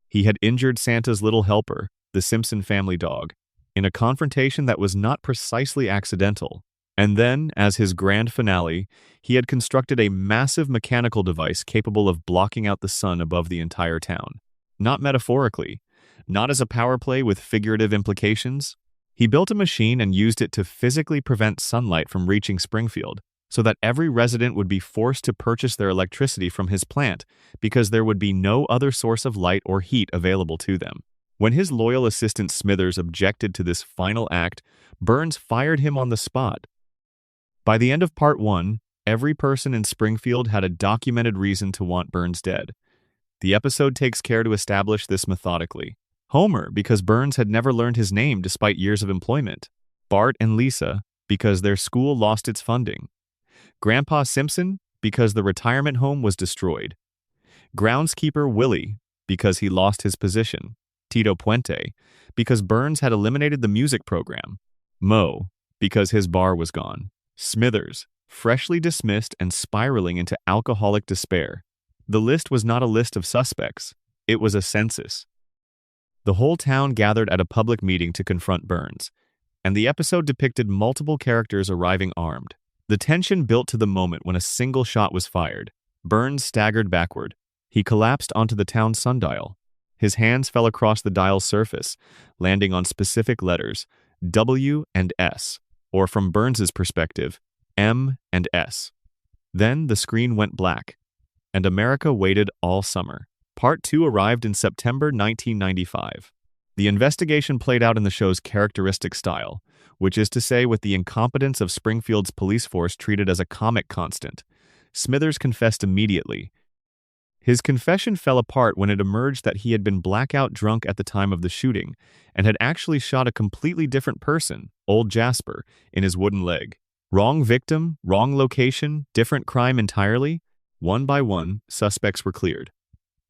He had injured Santa's little helper, the Simpson family dog, in a confrontation that was not precisely accidental. And then, as his grand finale, he had constructed a massive mechanical device capable of blocking out the sun above the entire town. Not metaphorically, not as a power play with figurative implications. He built a machine and used it to physically prevent sunlight from reaching Springfield, so that every resident would be forced to purchase their electricity from his plant because there would be no other source of light or heat available to them. When his loyal assistant Smithers objected to this final act, Burns fired him on the spot. By the end of Part 1, every person in Springfield had a documented reason to want Burns dead. The episode takes care to establish this methodically. Homer, because Burns had never learned his name despite years of employment. Bart and Lisa, because their school lost its funding. Grandpa Simpson, because the retirement home was destroyed. Groundskeeper Willie, because he lost his position. Tito Puente, because Burns had eliminated the music program. Moe, because his bar was gone. Smithers, freshly dismissed and spiraling into alcoholic despair. The list was not a list of suspects. It was a census. The whole town gathered at a public meeting to confront Burns, and the episode depicted multiple characters arriving armed. The tension built to the moment when a single shot was fired. Burns staggered backward. He collapsed onto the town sundial. His hands fell across the dial's surface, landing on specific letters, W and S, or from Burns's perspective, M and S. Then the screen went black, and America waited all summer. Part 2 arrived in September 1995. The investigation played out in the show's characteristic style, which is to say with the incompetence of Springfield's police force treated as a comic constant. Smithers confessed immediately. His confession fell apart when it emerged that he had been blackout drunk at the time of the shooting and had actually shot a completely different person, old Jasper, in his wooden leg. Wrong victim, wrong location, different crime entirely. One by one, suspects were cleared.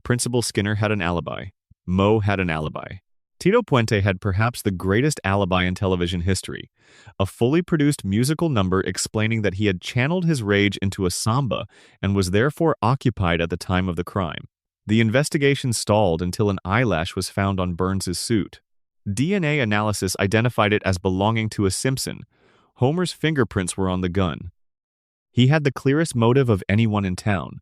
Principal Skinner had an alibi. Moe had an alibi. Tito Puente had perhaps the greatest alibi in television history, a fully produced musical number explaining that he had channeled his rage into a samba and was therefore occupied at the time of the crime. The investigation stalled until an eyelash was found on Burns's suit. DNA analysis identified it as belonging to a Simpson. Homer's fingerprints were on the gun. He had the clearest motive of anyone in town.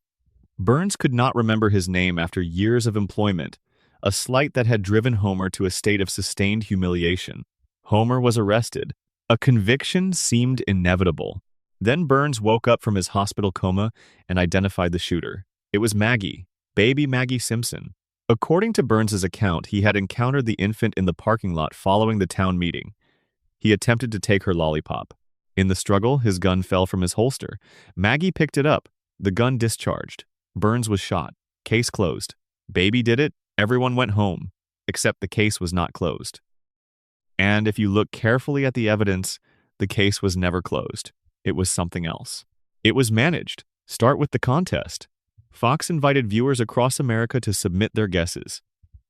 Burns could not remember his name after years of employment, a slight that had driven Homer to a state of sustained humiliation. Homer was arrested. A conviction seemed inevitable. Then Burns woke up from his hospital coma and identified the shooter. It was Maggie, baby Maggie Simpson. According to Burns's account, he had encountered the infant in the parking lot following the town meeting. He attempted to take her lollipop. In the struggle, his gun fell from his holster. Maggie picked it up. The gun discharged. Burns was shot. Case closed. Baby did it. Everyone went home, except the case was not closed. And if you look carefully at the evidence, the case was never closed. It was something else. It was managed. Start with the contest. Fox invited viewers across America to submit their guesses.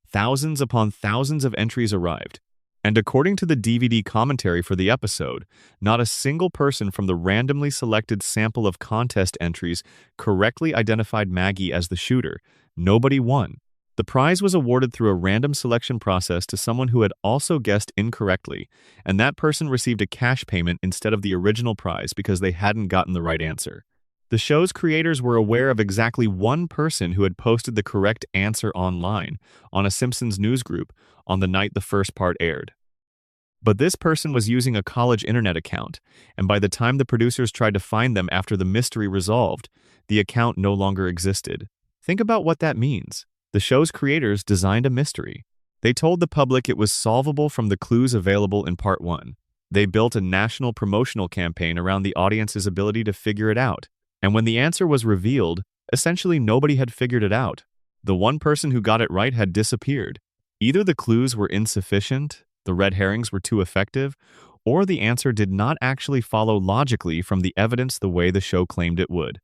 Thousands upon thousands of entries arrived. And according to the DVD commentary for the episode, not a single person from the randomly selected sample of contest entries correctly identified Maggie as the shooter. Nobody won. The prize was awarded through a random selection process to someone who had also guessed incorrectly, and that person received a cash payment instead of the original prize because they hadn't gotten the right answer. The show's creators were aware of exactly one person who had posted the correct answer online on a Simpsons news group on the night the first part aired. But this person was using a college internet account, and by the time the producers tried to find them after the mystery resolved, the account no longer existed. Think about what that means. The show's creators designed a mystery. They told the public it was solvable from the clues available in Part 1. They built a national promotional campaign around the audience's ability to figure it out. And when the answer was revealed, essentially nobody had figured it out. The one person who got it right had disappeared. Either the clues were insufficient, the red herrings were too effective, or the answer did not actually follow logically from the evidence the way the show claimed it would.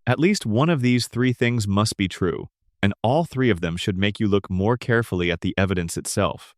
At least one of these three things must be true, and all three of them should make you look more carefully at the evidence itself.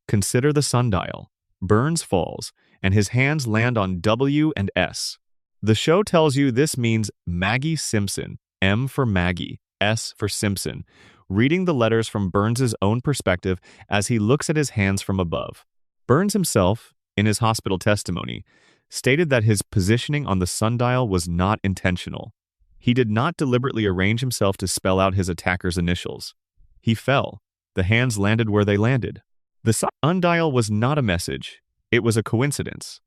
Consider the sundial. Burns falls, and his hands land on W and S. The show tells you this means Maggie Simpson, M for Maggie, S for Simpson, reading the letters from Burns's own perspective as he looks at his hands from above. Burns himself, in his hospital testimony, stated that his positioning on the sundial was not intentional. He did not deliberately arrange himself to spell out his attacker's initials. He fell. The hands landed where they landed. The sundial was not a message. It was a coincidence.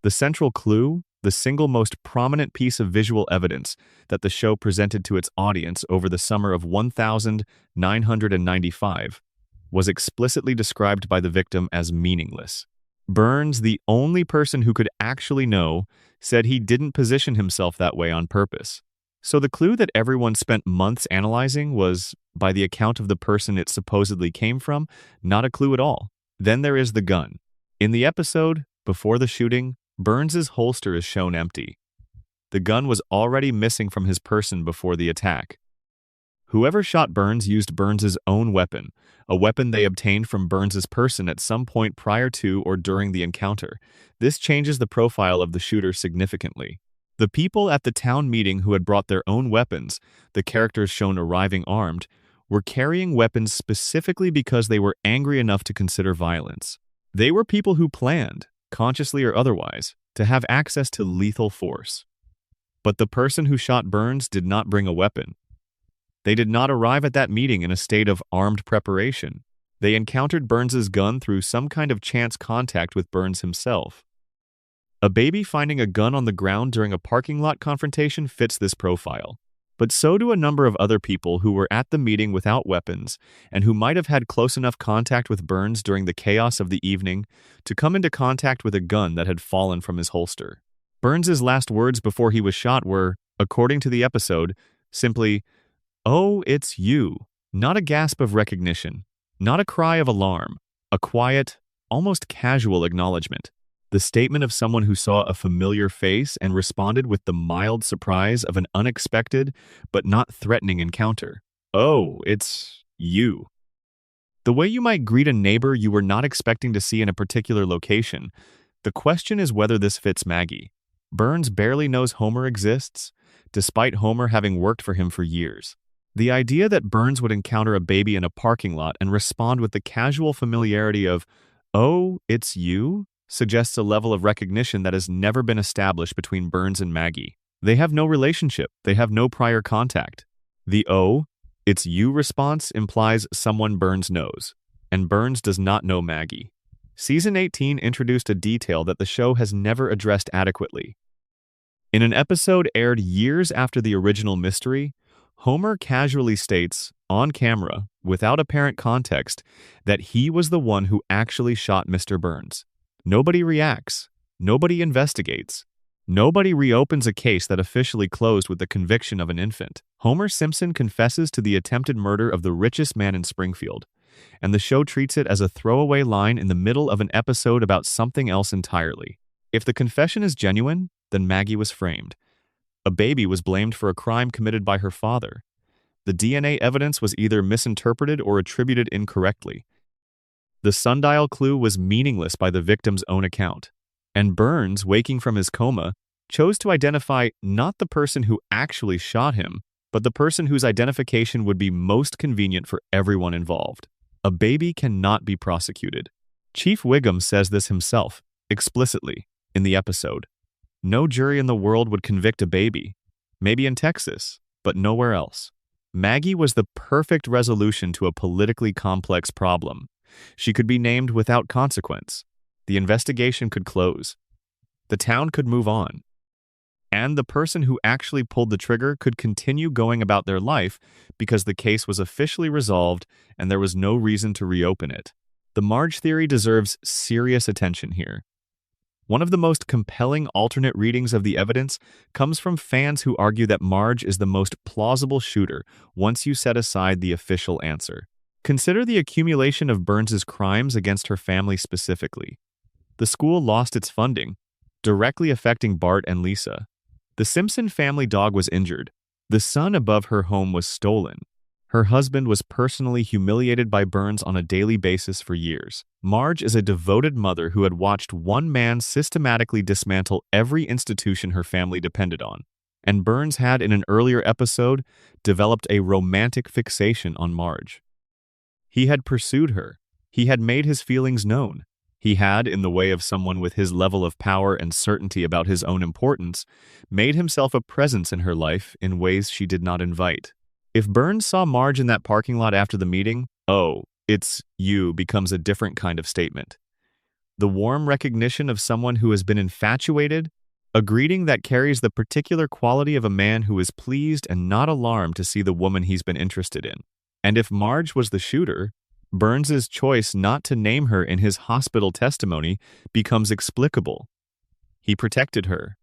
The central clue, the single most prominent piece of visual evidence that the show presented to its audience over the summer of 1995, was explicitly described by the victim as meaningless. Burns, the only person who could actually know, said he didn't position himself that way on purpose. So the clue that everyone spent months analyzing was, by the account of the person it supposedly came from, not a clue at all. Then there is the gun. In the episode, before the shooting, Burns's holster is shown empty. The gun was already missing from his person before the attack. Whoever shot Burns used Burns's own weapon, a weapon they obtained from Burns's person at some point prior to or during the encounter. This changes the profile of the shooter significantly. The people at the town meeting who had brought their own weapons, the characters shown arriving armed, were carrying weapons specifically because they were angry enough to consider violence. They were people who planned, consciously or otherwise, to have access to lethal force. But the person who shot Burns did not bring a weapon. They did not arrive at that meeting in a state of armed preparation. They encountered Burns's gun through some kind of chance contact with Burns himself. A baby finding a gun on the ground during a parking lot confrontation fits this profile. But so do a number of other people who were at the meeting without weapons and who might have had close enough contact with Burns during the chaos of the evening to come into contact with a gun that had fallen from his holster. Burns's last words before he was shot were, according to the episode, simply, "Oh, it's you." Not a gasp of recognition, not a cry of alarm, a quiet, almost casual acknowledgement. The statement of someone who saw a familiar face and responded with the mild surprise of an unexpected but not threatening encounter. "Oh, it's you." The way you might greet a neighbor you were not expecting to see in a particular location. The question is whether this fits Maggie. Burns barely knows Homer exists, despite Homer having worked for him for years. The idea that Burns would encounter a baby in a parking lot and respond with the casual familiarity of, "Oh, it's you," suggests a level of recognition that has never been established between Burns and Maggie. They have no relationship. They have no prior contact. The "oh, it's you" response implies someone Burns knows, and Burns does not know Maggie. Season 18 introduced a detail that the show has never addressed adequately. In an episode aired years after the original mystery, Homer casually states, on camera, without apparent context, that he was the one who actually shot Mr. Burns. Nobody reacts. Nobody investigates. Nobody reopens a case that officially closed with the conviction of an infant. Homer Simpson confesses to the attempted murder of the richest man in Springfield, and the show treats it as a throwaway line in the middle of an episode about something else entirely. If the confession is genuine, then Maggie was framed. A baby was blamed for a crime committed by her father. The DNA evidence was either misinterpreted or attributed incorrectly. The sundial clue was meaningless by the victim's own account, and Burns, waking from his coma, chose to identify not the person who actually shot him, but the person whose identification would be most convenient for everyone involved. A baby cannot be prosecuted. Chief Wiggum says this himself, explicitly, in the episode. No jury in the world would convict a baby. Maybe in Texas, but nowhere else. Maggie was the perfect resolution to a politically complex problem. She could be named without consequence. The investigation could close. The town could move on. And the person who actually pulled the trigger could continue going about their life because the case was officially resolved and there was no reason to reopen it. The Marge theory deserves serious attention here. One of the most compelling alternate readings of the evidence comes from fans who argue that Marge is the most plausible shooter once you set aside the official answer. Consider the accumulation of Burns's crimes against her family specifically. The school lost its funding, directly affecting Bart and Lisa. The Simpson family dog was injured. The sun above her home was stolen. Her husband was personally humiliated by Burns on a daily basis for years. Marge is a devoted mother who had watched one man systematically dismantle every institution her family depended on. And Burns had, in an earlier episode, developed a romantic fixation on Marge. He had pursued her. He had made his feelings known. He had, in the way of someone with his level of power and certainty about his own importance, made himself a presence in her life in ways she did not invite. If Burns saw Marge in that parking lot after the meeting, "Oh, it's you," becomes a different kind of statement. The warm recognition of someone who has been infatuated, a greeting that carries the particular quality of a man who is pleased and not alarmed to see the woman he's been interested in. And if Marge was the shooter, Burns's choice not to name her in his hospital testimony becomes explicable. He protected her.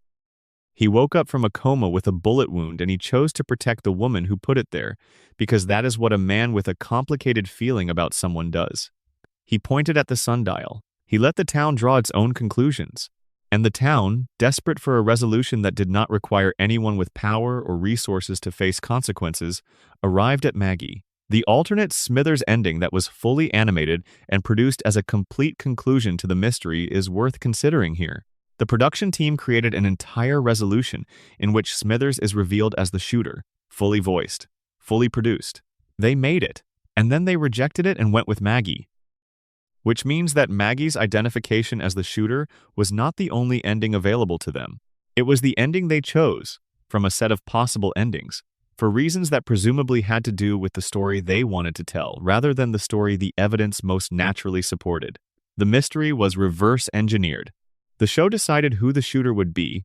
He woke up from a coma with a bullet wound, and he chose to protect the woman who put it there, because that is what a man with a complicated feeling about someone does. He pointed at the sundial. He let the town draw its own conclusions. And the town, desperate for a resolution that did not require anyone with power or resources to face consequences, arrived at Maggie. The alternate Smithers ending that was fully animated and produced as a complete conclusion to the mystery is worth considering here. The production team created an entire resolution in which Smithers is revealed as the shooter, fully voiced, fully produced. They made it, and then they rejected it and went with Maggie. Which means that Maggie's identification as the shooter was not the only ending available to them. It was the ending they chose from a set of possible endings, for reasons that presumably had to do with the story they wanted to tell, rather than the story the evidence most naturally supported. The mystery was reverse engineered. The show decided who the shooter would be,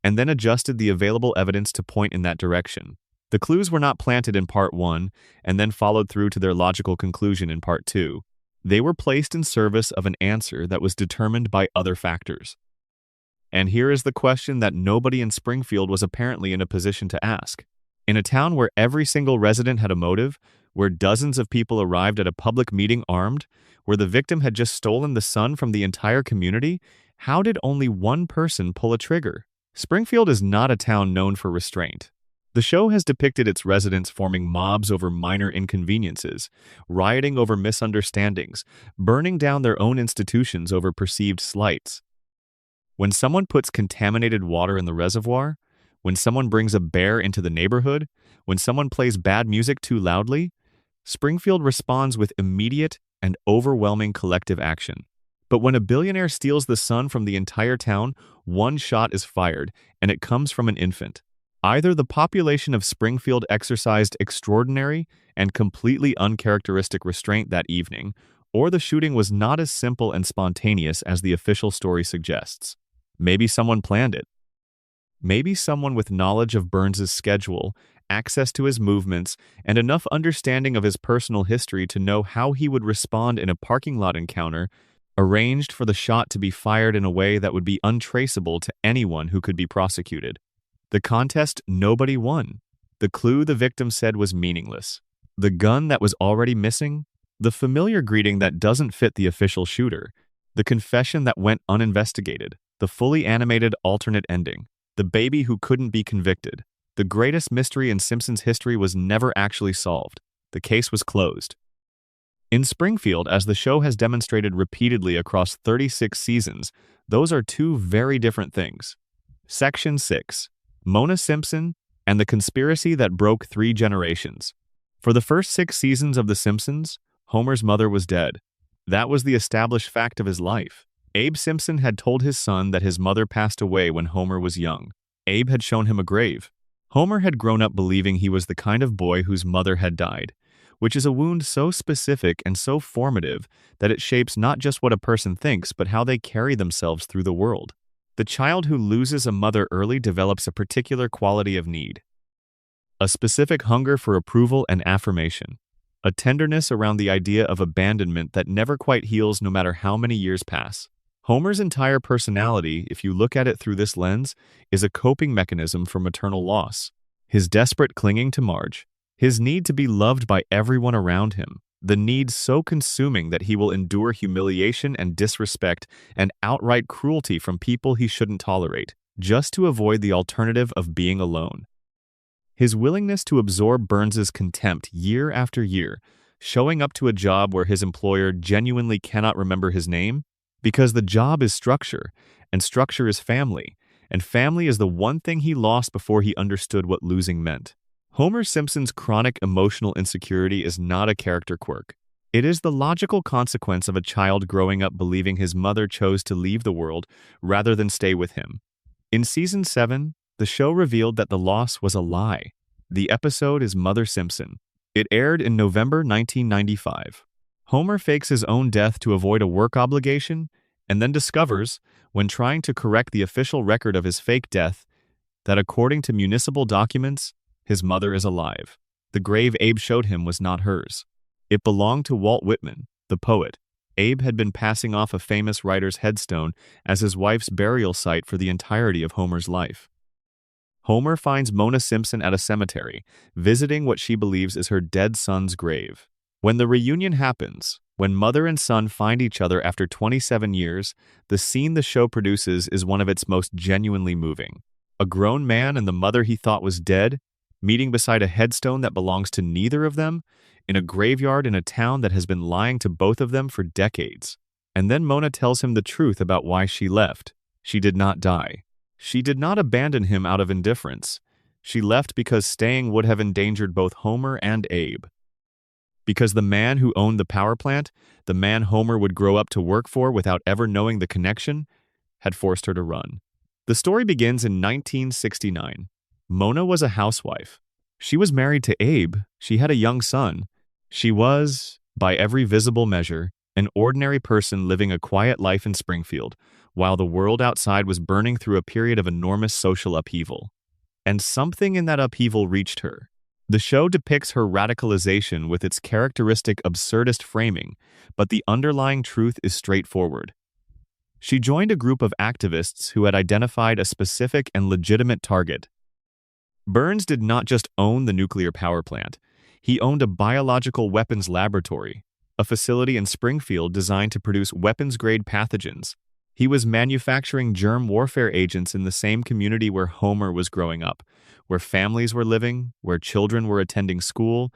and then adjusted the available evidence to point in that direction. The clues were not planted in Part 1 and then followed through to their logical conclusion in Part 2. They were placed in service of an answer that was determined by other factors. And here is the question that nobody in Springfield was apparently in a position to ask. In a town where every single resident had a motive, where dozens of people arrived at a public meeting armed, where the victim had just stolen the sun from the entire community, how did only one person pull a trigger? Springfield is not a town known for restraint. The show has depicted its residents forming mobs over minor inconveniences, rioting over misunderstandings, burning down their own institutions over perceived slights. When someone puts contaminated water in the reservoir, when someone brings a bear into the neighborhood, when someone plays bad music too loudly, Springfield responds with immediate and overwhelming collective action. But when a billionaire steals the sun from the entire town, one shot is fired, and it comes from an infant. Either the population of Springfield exercised extraordinary and completely uncharacteristic restraint that evening, or the shooting was not as simple and spontaneous as the official story suggests. Maybe someone planned it. Maybe someone with knowledge of Burns's schedule, access to his movements, and enough understanding of his personal history to know how he would respond in a parking lot encounter arranged for the shot to be fired in a way that would be untraceable to anyone who could be prosecuted. The contest nobody won. The clue the victim said was meaningless. The gun that was already missing. The familiar greeting that doesn't fit the official shooter. The confession that went uninvestigated. The fully animated alternate ending. The baby who couldn't be convicted. The greatest mystery in Simpsons history was never actually solved. The case was closed. In Springfield, as the show has demonstrated repeatedly across 36 seasons, those are two very different things. Section 6. Mona Simpson and the Conspiracy That Broke 3 Generations. For the first 6 seasons of The Simpsons, Homer's mother was dead. That was the established fact of his life. Abe Simpson had told his son that his mother passed away when Homer was young. Abe had shown him a grave. Homer had grown up believing he was the kind of boy whose mother had died, which is a wound so specific and so formative that it shapes not just what a person thinks, but how they carry themselves through the world. The child who loses a mother early develops a particular quality of need, a specific hunger for approval and affirmation, a tenderness around the idea of abandonment that never quite heals no matter how many years pass. Homer's entire personality, if you look at it through this lens, is a coping mechanism for maternal loss. His desperate clinging to Marge, his need to be loved by everyone around him, the need so consuming that he will endure humiliation and disrespect and outright cruelty from people he shouldn't tolerate, just to avoid the alternative of being alone. His willingness to absorb Burns's contempt year after year, showing up to a job where his employer genuinely cannot remember his name, because the job is structure, and structure is family, and family is the one thing he lost before he understood what losing meant. Homer Simpson's chronic emotional insecurity is not a character quirk. It is the logical consequence of a child growing up believing his mother chose to leave the world rather than stay with him. In Season 7, the show revealed that the loss was a lie. The episode is Mother Simpson. It aired in November 1995. Homer fakes his own death to avoid a work obligation and then discovers, when trying to correct the official record of his fake death, that according to municipal documents, his mother is alive. The grave Abe showed him was not hers. It belonged to Walt Whitman, the poet. Abe had been passing off a famous writer's headstone as his wife's burial site for the entirety of Homer's life. Homer finds Mona Simpson at a cemetery, visiting what she believes is her dead son's grave. When the reunion happens, when mother and son find each other after 27 years, the scene the show produces is one of its most genuinely moving. A grown man and the mother he thought was dead, meeting beside a headstone that belongs to neither of them, in a graveyard in a town that has been lying to both of them for decades. And then Mona tells him the truth about why she left. She did not die. She did not abandon him out of indifference. She left because staying would have endangered both Homer and Abe. Because the man who owned the power plant, the man Homer would grow up to work for without ever knowing the connection, had forced her to run. The story begins in 1969. Mona was a housewife. She was married to Abe. She had a young son. She was, by every visible measure, an ordinary person living a quiet life in Springfield, while the world outside was burning through a period of enormous social upheaval. And something in that upheaval reached her. The show depicts her radicalization with its characteristic absurdist framing, but the underlying truth is straightforward. She joined a group of activists who had identified a specific and legitimate target. Burns did not just own the nuclear power plant. He owned a biological weapons laboratory, a facility in Springfield designed to produce weapons-grade pathogens. He was manufacturing germ warfare agents in the same community where Homer was growing up, where families were living, where children were attending school,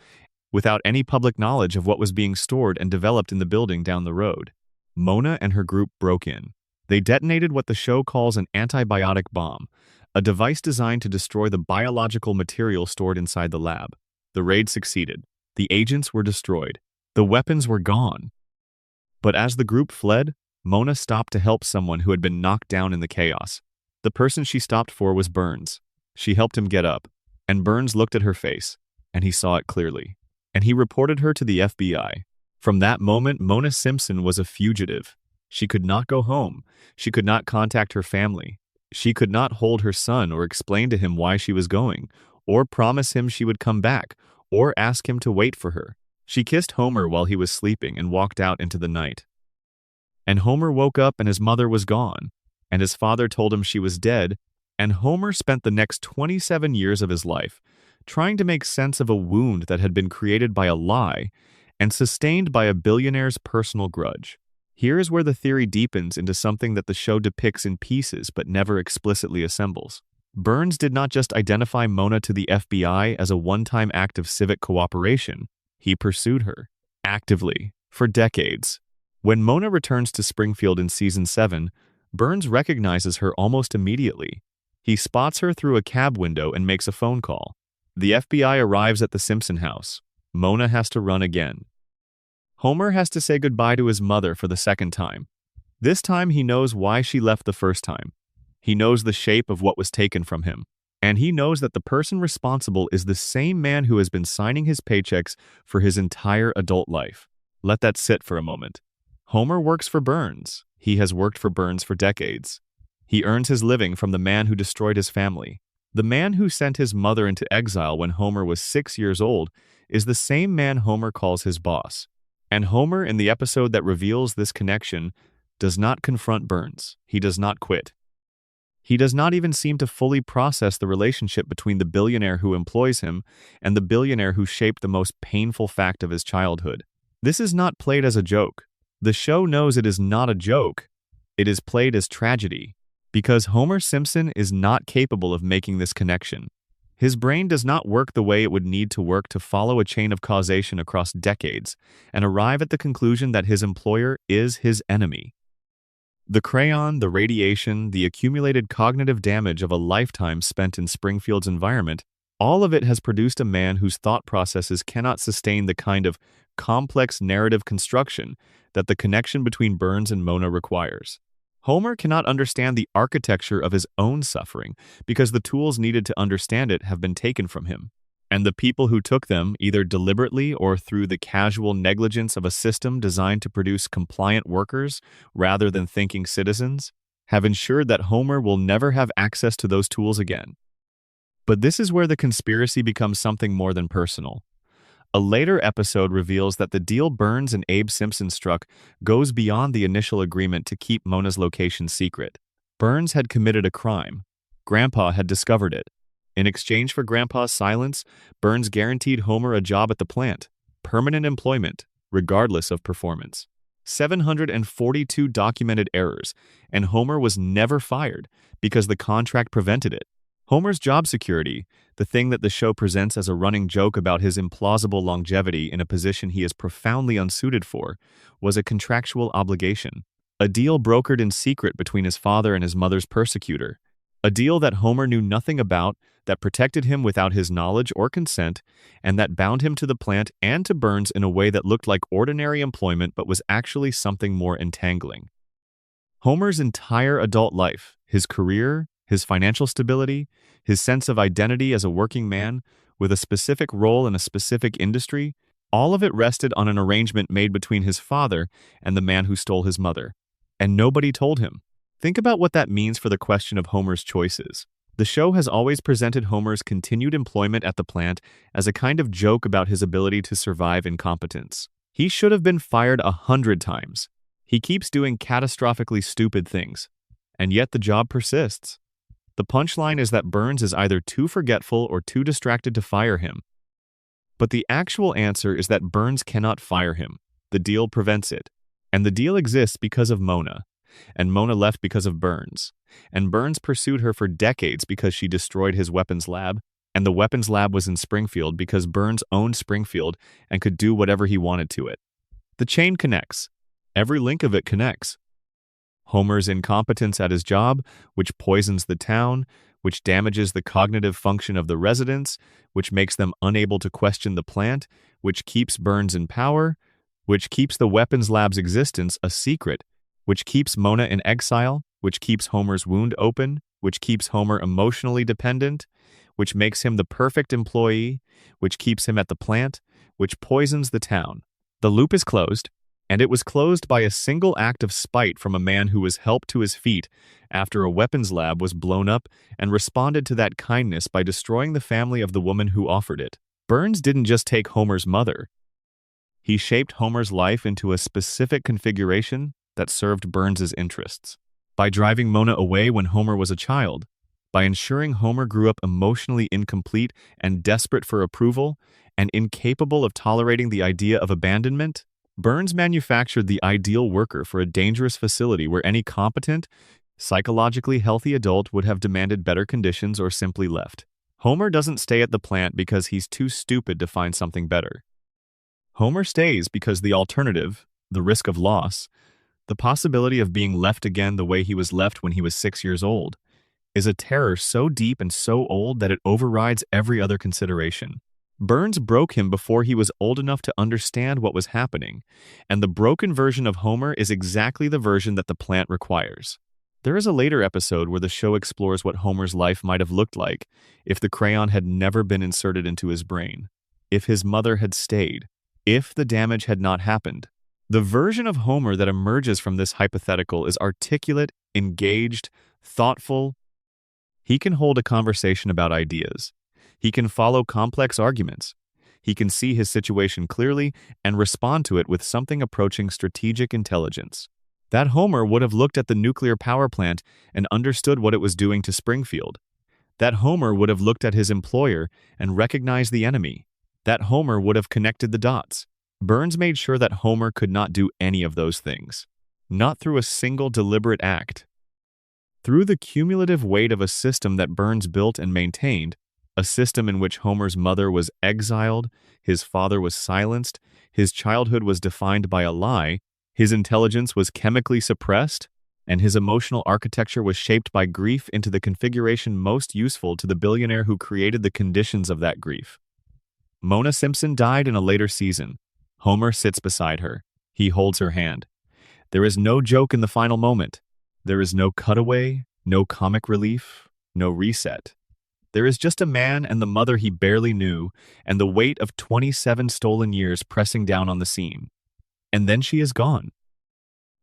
without any public knowledge of what was being stored and developed in the building down the road. Mona and her group broke in. They detonated what the show calls an antibiotic bomb, a device designed to destroy the biological material stored inside the lab. The raid succeeded. The agents were destroyed. The weapons were gone. But as the group fled, Mona stopped to help someone who had been knocked down in the chaos. The person she stopped for was Burns. She helped him get up, and Burns looked at her face, and he saw it clearly. And he reported her to the FBI. From that moment, Mona Simpson was a fugitive. She could not go home. She could not contact her family. She could not hold her son or explain to him why she was going, or promise him she would come back, or ask him to wait for her. She kissed Homer while he was sleeping and walked out into the night. And Homer woke up and his mother was gone, and his father told him she was dead, and Homer spent the next 27 years of his life trying to make sense of a wound that had been created by a lie and sustained by a billionaire's personal grudge. Here is where the theory deepens into something that the show depicts in pieces but never explicitly assembles. Burns did not just identify Mona to the FBI as a one-time act of civic cooperation. He pursued her, actively, for decades. When Mona returns to Springfield in Season 7, Burns recognizes her almost immediately. He spots her through a cab window and makes a phone call. The FBI arrives at the Simpson house. Mona has to run again. Homer has to say goodbye to his mother for the second time. This time he knows why she left the first time. He knows the shape of what was taken from him. And he knows that the person responsible is the same man who has been signing his paychecks for his entire adult life. Let that sit for a moment. Homer works for Burns. He has worked for Burns for decades. He earns his living from the man who destroyed his family. The man who sent his mother into exile when Homer was 6 years old is the same man Homer calls his boss. And Homer, in the episode that reveals this connection, does not confront Burns. He does not quit. He does not even seem to fully process the relationship between the billionaire who employs him and the billionaire who shaped the most painful fact of his childhood. This is not played as a joke. The show knows it is not a joke. It is played as tragedy, because Homer Simpson is not capable of making this connection. His brain does not work the way it would need to work to follow a chain of causation across decades and arrive at the conclusion that his employer is his enemy. The crayon, the radiation, the accumulated cognitive damage of a lifetime spent in Springfield's environment, all of it has produced a man whose thought processes cannot sustain the kind of complex narrative construction that the connection between Burns and Mona requires. Homer cannot understand the architecture of his own suffering because the tools needed to understand it have been taken from him. And the people who took them, either deliberately or through the casual negligence of a system designed to produce compliant workers rather than thinking citizens, have ensured that Homer will never have access to those tools again. But this is where the conspiracy becomes something more than personal. A later episode reveals that the deal Burns and Abe Simpson struck goes beyond the initial agreement to keep Mona's location secret. Burns had committed a crime. Grandpa had discovered it. In exchange for Grandpa's silence, Burns guaranteed Homer a job at the plant, permanent employment, regardless of performance. 742 documented errors, and Homer was never fired because the contract prevented it. Homer's job security, the thing that the show presents as a running joke about his implausible longevity in a position he is profoundly unsuited for, was a contractual obligation. A deal brokered in secret between his father and his mother's persecutor. A deal that Homer knew nothing about, that protected him without his knowledge or consent, and that bound him to the plant and to Burns in a way that looked like ordinary employment but was actually something more entangling. Homer's entire adult life, his career, his financial stability, his sense of identity as a working man, with a specific role in a specific industry, all of it rested on an arrangement made between his father and the man who stole his mother. And nobody told him. Think about what that means for the question of Homer's choices. The show has always presented Homer's continued employment at the plant as a kind of joke about his ability to survive incompetence. He should have been fired 100 times. He keeps doing catastrophically stupid things, and yet the job persists. The punchline is that Burns is either too forgetful or too distracted to fire him. But the actual answer is that Burns cannot fire him. The deal prevents it. And the deal exists because of Mona. And Mona left because of Burns. And Burns pursued her for decades because she destroyed his weapons lab. And the weapons lab was in Springfield because Burns owned Springfield and could do whatever he wanted to it. The chain connects. Every link of it connects. Homer's incompetence at his job, which poisons the town, which damages the cognitive function of the residents, which makes them unable to question the plant, which keeps Burns in power, which keeps the weapons lab's existence a secret, which keeps Mona in exile, which keeps Homer's wound open, which keeps Homer emotionally dependent, which makes him the perfect employee, which keeps him at the plant, which poisons the town. The loop is closed, and it was closed by a single act of spite from a man who was helped to his feet after a weapons lab was blown up and responded to that kindness by destroying the family of the woman who offered it. Burns didn't just take Homer's mother. He shaped Homer's life into a specific configuration that served Burns's interests. By driving Mona away when Homer was a child, by ensuring Homer grew up emotionally incomplete and desperate for approval and incapable of tolerating the idea of abandonment, Burns manufactured the ideal worker for a dangerous facility where any competent, psychologically healthy adult would have demanded better conditions or simply left. Homer doesn't stay at the plant because he's too stupid to find something better. Homer stays because the alternative, the risk of loss, the possibility of being left again the way he was left when he was 6 years old, is a terror so deep and so old that it overrides every other consideration. Burns broke him before he was old enough to understand what was happening, and the broken version of Homer is exactly the version that the plant requires. There is a later episode where the show explores what Homer's life might have looked like if the crayon had never been inserted into his brain, if his mother had stayed, if the damage had not happened. The version of Homer that emerges from this hypothetical is articulate, engaged, thoughtful. He can hold a conversation about ideas. He can follow complex arguments. He can see his situation clearly and respond to it with something approaching strategic intelligence. That Homer would have looked at the nuclear power plant and understood what it was doing to Springfield. That Homer would have looked at his employer and recognized the enemy. That Homer would have connected the dots. Burns made sure that Homer could not do any of those things. Not through a single deliberate act. Through the cumulative weight of a system that Burns built and maintained, a system in which Homer's mother was exiled, his father was silenced, his childhood was defined by a lie, his intelligence was chemically suppressed, and his emotional architecture was shaped by grief into the configuration most useful to the billionaire who created the conditions of that grief. Mona Simpson died in a later season. Homer sits beside her. He holds her hand. There is no joke in the final moment. There is no cutaway, no comic relief, no reset. There is just a man and the mother he barely knew, and the weight of 27 stolen years pressing down on the scene. And then she is gone.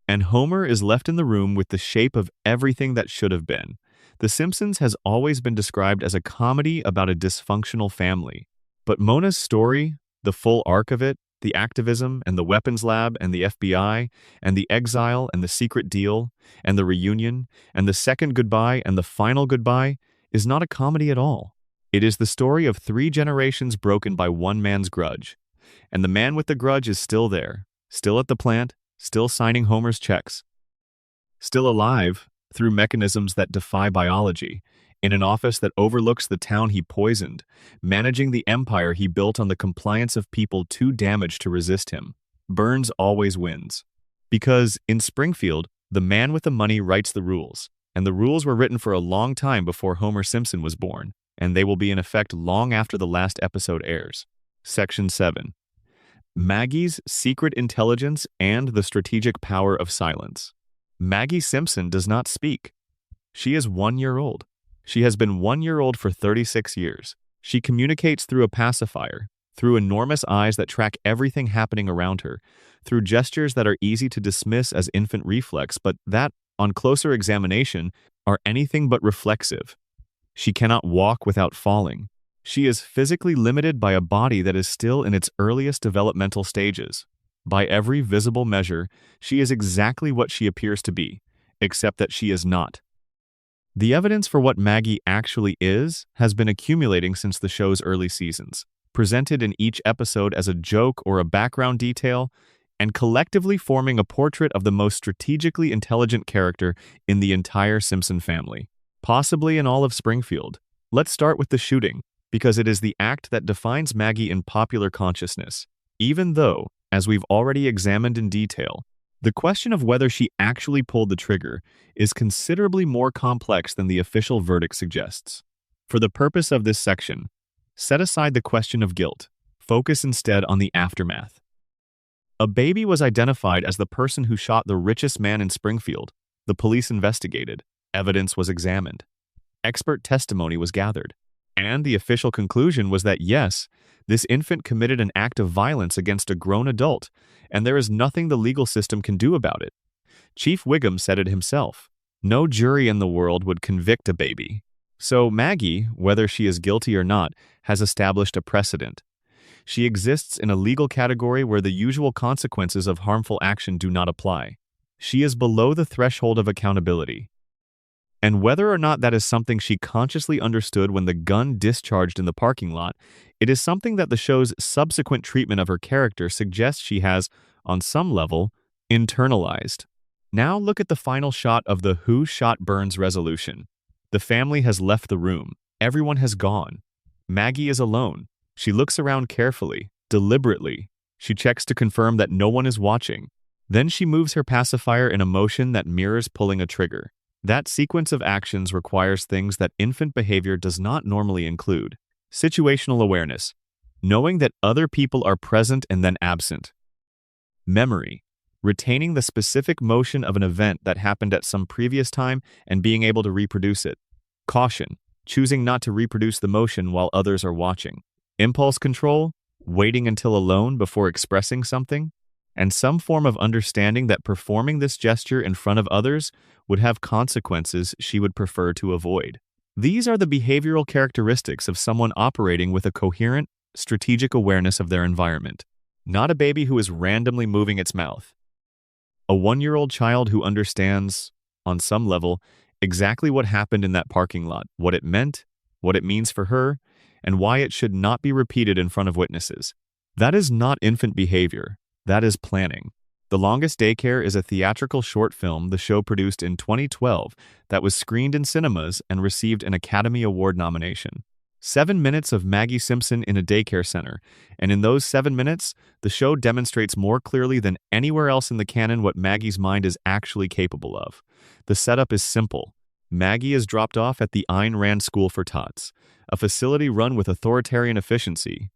And Homer is left in the room with the shape of everything that should have been. The Simpsons has always been described as a comedy about a dysfunctional family. But Mona's story, the full arc of it, the activism and the weapons lab and the FBI and the exile and the secret deal and the reunion and the second goodbye and the final goodbye is not a comedy at all. It is the story of 3 generations broken by one man's grudge. And the man with the grudge is still there, still at the plant, still signing Homer's checks. Still alive through mechanisms that defy biology, in an office that overlooks the town he poisoned, managing the empire he built on the compliance of people too damaged to resist him. Burns always wins. Because, in Springfield, the man with the money writes the rules, and the rules were written for a long time before Homer Simpson was born, and they will be in effect long after the last episode airs. Section 7. Maggie's secret intelligence and the strategic power of silence. Maggie Simpson does not speak. She is 1 year old. She has been 1 year old for 36 years. She communicates through a pacifier, through enormous eyes that track everything happening around her, through gestures that are easy to dismiss as infant reflex, but that, on closer examination, are anything but reflexive. She cannot walk without falling. She is physically limited by a body that is still in its earliest developmental stages. By every visible measure, she is exactly what she appears to be, except that she is not. The evidence for what Maggie actually is has been accumulating since the show's early seasons, presented in each episode as a joke or a background detail, and collectively forming a portrait of the most strategically intelligent character in the entire Simpson family, possibly in all of Springfield. Let's start with the shooting, because it is the act that defines Maggie in popular consciousness, even though, as we've already examined in detail, the question of whether she actually pulled the trigger is considerably more complex than the official verdict suggests. For the purpose of this section, set aside the question of guilt. Focus instead on the aftermath. A baby was identified as the person who shot the richest man in Springfield. The police investigated. Evidence was examined. Expert testimony was gathered. And the official conclusion was that yes, this infant committed an act of violence against a grown adult, and there is nothing the legal system can do about it. Chief Wiggum said it himself. No jury in the world would convict a baby. So Maggie, whether she is guilty or not, has established a precedent. She exists in a legal category where the usual consequences of harmful action do not apply. She is below the threshold of accountability. And whether or not that is something she consciously understood when the gun discharged in the parking lot, it is something that the show's subsequent treatment of her character suggests she has, on some level, internalized. Now look at the final shot of the Who Shot Burns resolution. The family has left the room. Everyone has gone. Maggie is alone. She looks around carefully, deliberately. She checks to confirm that no one is watching. Then she moves her pacifier in a motion that mirrors pulling a trigger. That sequence of actions requires things that infant behavior does not normally include. Situational awareness, knowing that other people are present and then absent. Memory, retaining the specific motion of an event that happened at some previous time and being able to reproduce it. Caution, choosing not to reproduce the motion while others are watching. Impulse control, waiting until alone before expressing something. And some form of understanding that performing this gesture in front of others would have consequences she would prefer to avoid. These are the behavioral characteristics of someone operating with a coherent, strategic awareness of their environment, not a baby who is randomly moving its mouth. A 1-year-old child who understands, on some level, exactly what happened in that parking lot, what it meant, what it means for her, and why it should not be repeated in front of witnesses. That is not infant behavior. That is planning. The Longest Daycare is a theatrical short film the show produced in 2012 that was screened in cinemas and received an Academy Award nomination. 7 minutes of Maggie Simpson in a daycare center, and in those 7 minutes, the show demonstrates more clearly than anywhere else in the canon what Maggie's mind is actually capable of. The setup is simple. Maggie is dropped off at the Ayn Rand School for Tots, a facility run with authoritarian efficiency.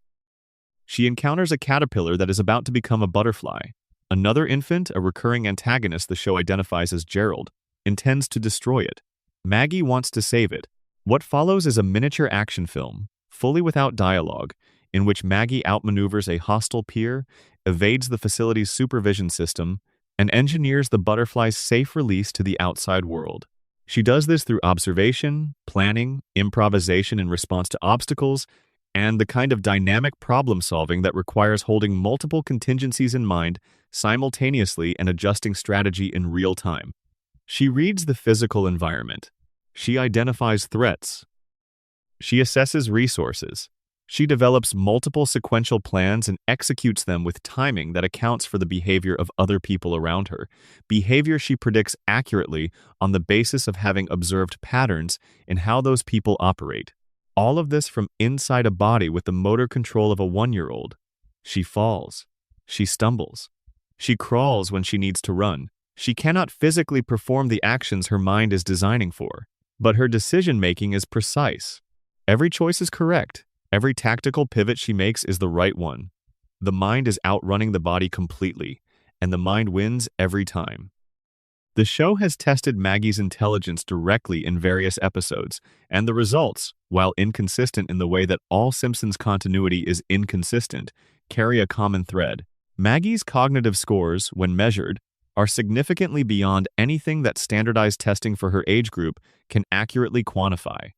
She encounters a caterpillar that is about to become a butterfly. Another infant, a recurring antagonist the show identifies as Gerald, intends to destroy it. Maggie wants to save it. What follows is a miniature action film, fully without dialogue, in which Maggie outmaneuvers a hostile peer, evades the facility's supervision system, and engineers the butterfly's safe release to the outside world. She does this through observation, planning, improvisation in response to obstacles, and the kind of dynamic problem-solving that requires holding multiple contingencies in mind simultaneously and adjusting strategy in real time. She reads the physical environment. She identifies threats. She assesses resources. She develops multiple sequential plans and executes them with timing that accounts for the behavior of other people around her, behavior she predicts accurately on the basis of having observed patterns in how those people operate. All of this from inside a body with the motor control of a 1-year-old. She falls. She stumbles. She crawls when she needs to run. She cannot physically perform the actions her mind is designing for, but her decision-making is precise. Every choice is correct. Every tactical pivot she makes is the right one. The mind is outrunning the body completely, and the mind wins every time. The show has tested Maggie's intelligence directly in various episodes, and the results, while inconsistent in the way that all Simpsons continuity is inconsistent, carry a common thread. Maggie's cognitive scores, when measured, are significantly beyond anything that standardized testing for her age group can accurately quantify.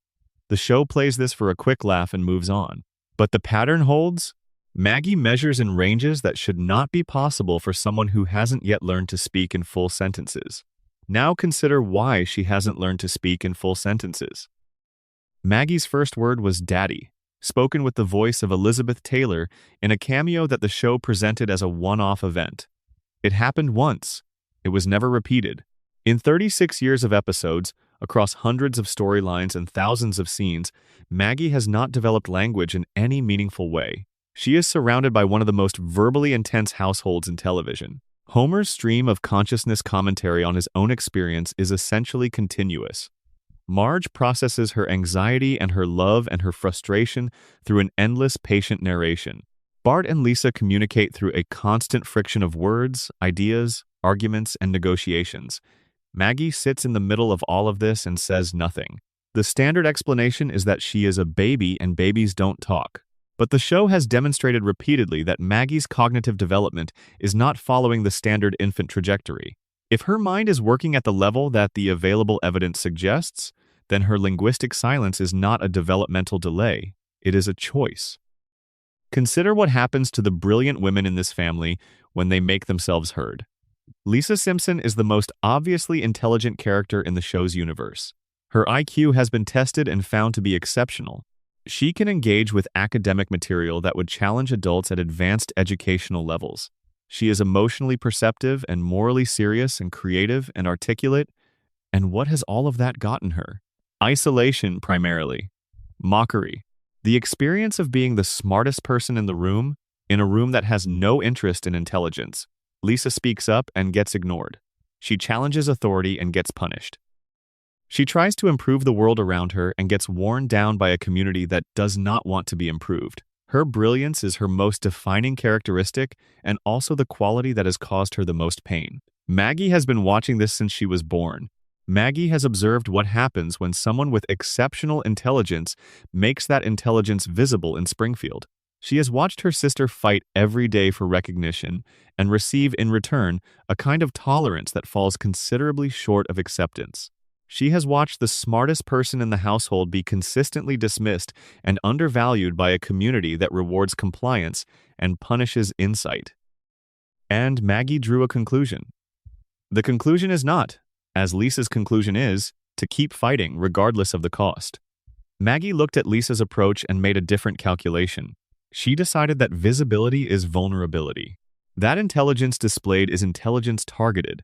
The show plays this for a quick laugh and moves on. But the pattern holds. Maggie measures in ranges that should not be possible for someone who hasn't yet learned to speak in full sentences. Now consider why she hasn't learned to speak in full sentences. Maggie's first word was daddy, spoken with the voice of Elizabeth Taylor in a cameo that the show presented as a one-off event. It happened once. It was never repeated. In 36 years of episodes, across hundreds of storylines and thousands of scenes, Maggie has not developed language in any meaningful way. She is surrounded by one of the most verbally intense households in television. Homer's stream of consciousness commentary on his own experience is essentially continuous. Marge processes her anxiety and her love and her frustration through an endless patient narration. Bart and Lisa communicate through a constant friction of words, ideas, arguments, and negotiations. Maggie sits in the middle of all of this and says nothing. The standard explanation is that she is a baby and babies don't talk. But the show has demonstrated repeatedly that Maggie's cognitive development is not following the standard infant trajectory. If her mind is working at the level that the available evidence suggests, then her linguistic silence is not a developmental delay, it is a choice. Consider what happens to the brilliant women in this family when they make themselves heard. Lisa Simpson is the most obviously intelligent character in the show's universe. Her IQ has been tested and found to be exceptional. She can engage with academic material that would challenge adults at advanced educational levels. She is emotionally perceptive and morally serious and creative and articulate. And what has all of that gotten her? Isolation, primarily. Mockery. The experience of being the smartest person in the room, in a room that has no interest in intelligence. Lisa speaks up and gets ignored. She challenges authority and gets punished. She tries to improve the world around her and gets worn down by a community that does not want to be improved. Her brilliance is her most defining characteristic and also the quality that has caused her the most pain. Maggie has been watching this since she was born. Maggie has observed what happens when someone with exceptional intelligence makes that intelligence visible in Springfield. She has watched her sister fight every day for recognition and receive in return a kind of tolerance that falls considerably short of acceptance. She has watched the smartest person in the household be consistently dismissed and undervalued by a community that rewards compliance and punishes insight. And Maggie drew a conclusion. The conclusion is not, as Lisa's conclusion is, to keep fighting regardless of the cost. Maggie looked at Lisa's approach and made a different calculation. She decided that visibility is vulnerability. That intelligence displayed is intelligence targeted.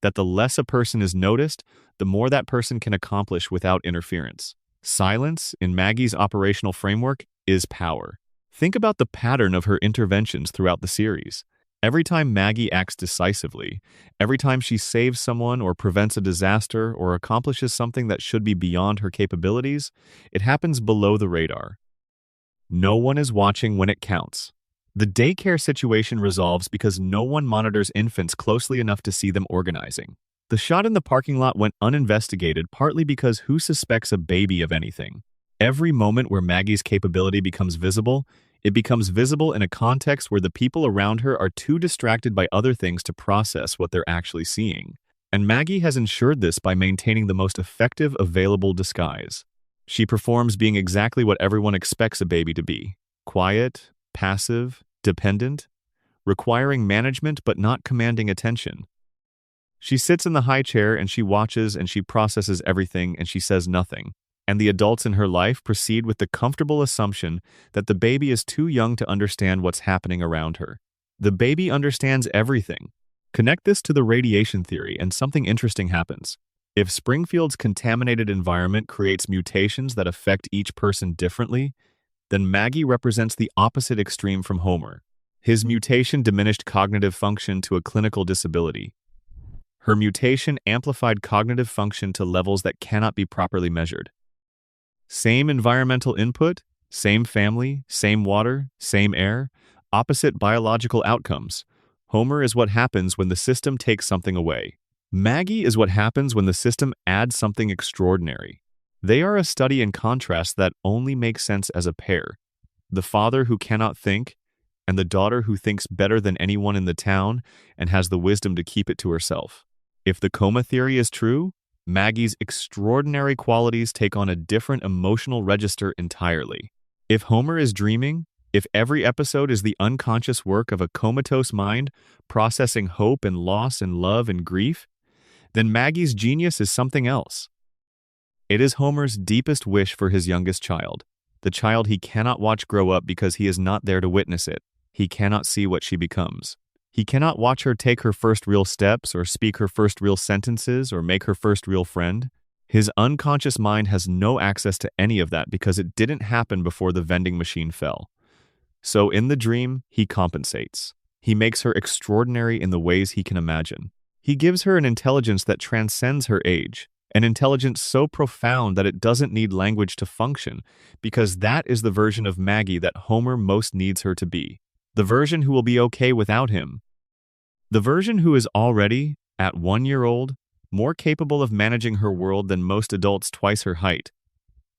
That the less a person is noticed, the more that person can accomplish without interference. Silence, in Maggie's operational framework, is power. Think about the pattern of her interventions throughout the series. Every time Maggie acts decisively, every time she saves someone or prevents a disaster or accomplishes something that should be beyond her capabilities, it happens below the radar. No one is watching when it counts. The daycare situation resolves because no one monitors infants closely enough to see them organizing. The shot in the parking lot went uninvestigated partly because who suspects a baby of anything? Every moment where Maggie's capability becomes visible, it becomes visible in a context where the people around her are too distracted by other things to process what they're actually seeing. And Maggie has ensured this by maintaining the most effective available disguise. She performs being exactly what everyone expects a baby to be: quiet, passive, dependent, requiring management but not commanding attention. She sits in the high chair and she watches and she processes everything and she says nothing. And the adults in her life proceed with the comfortable assumption that the baby is too young to understand what's happening around her. The baby understands everything. Connect this to the radiation theory and something interesting happens. If Springfield's contaminated environment creates mutations that affect each person differently, then Maggie represents the opposite extreme from Homer. His mutation diminished cognitive function to a clinical disability. Her mutation amplified cognitive function to levels that cannot be properly measured. Same environmental input, same family, same water, same air, opposite biological outcomes. Homer is what happens when the system takes something away. Maggie is what happens when the system adds something extraordinary. They are a study in contrast that only makes sense as a pair. The father who cannot think, and the daughter who thinks better than anyone in the town and has the wisdom to keep it to herself. If the coma theory is true, Maggie's extraordinary qualities take on a different emotional register entirely. If Homer is dreaming, if every episode is the unconscious work of a comatose mind processing hope and loss and love and grief, then Maggie's genius is something else. It is Homer's deepest wish for his youngest child, the child he cannot watch grow up because he is not there to witness it. He cannot see what she becomes. He cannot watch her take her first real steps or speak her first real sentences or make her first real friend. His unconscious mind has no access to any of that because it didn't happen before the vending machine fell. So in the dream, he compensates. He makes her extraordinary in the ways he can imagine. He gives her an intelligence that transcends her age, an intelligence so profound that it doesn't need language to function, because that is the version of Maggie that Homer most needs her to be. The version who will be okay without him. The version who is already, at 1 year old, more capable of managing her world than most adults twice her height.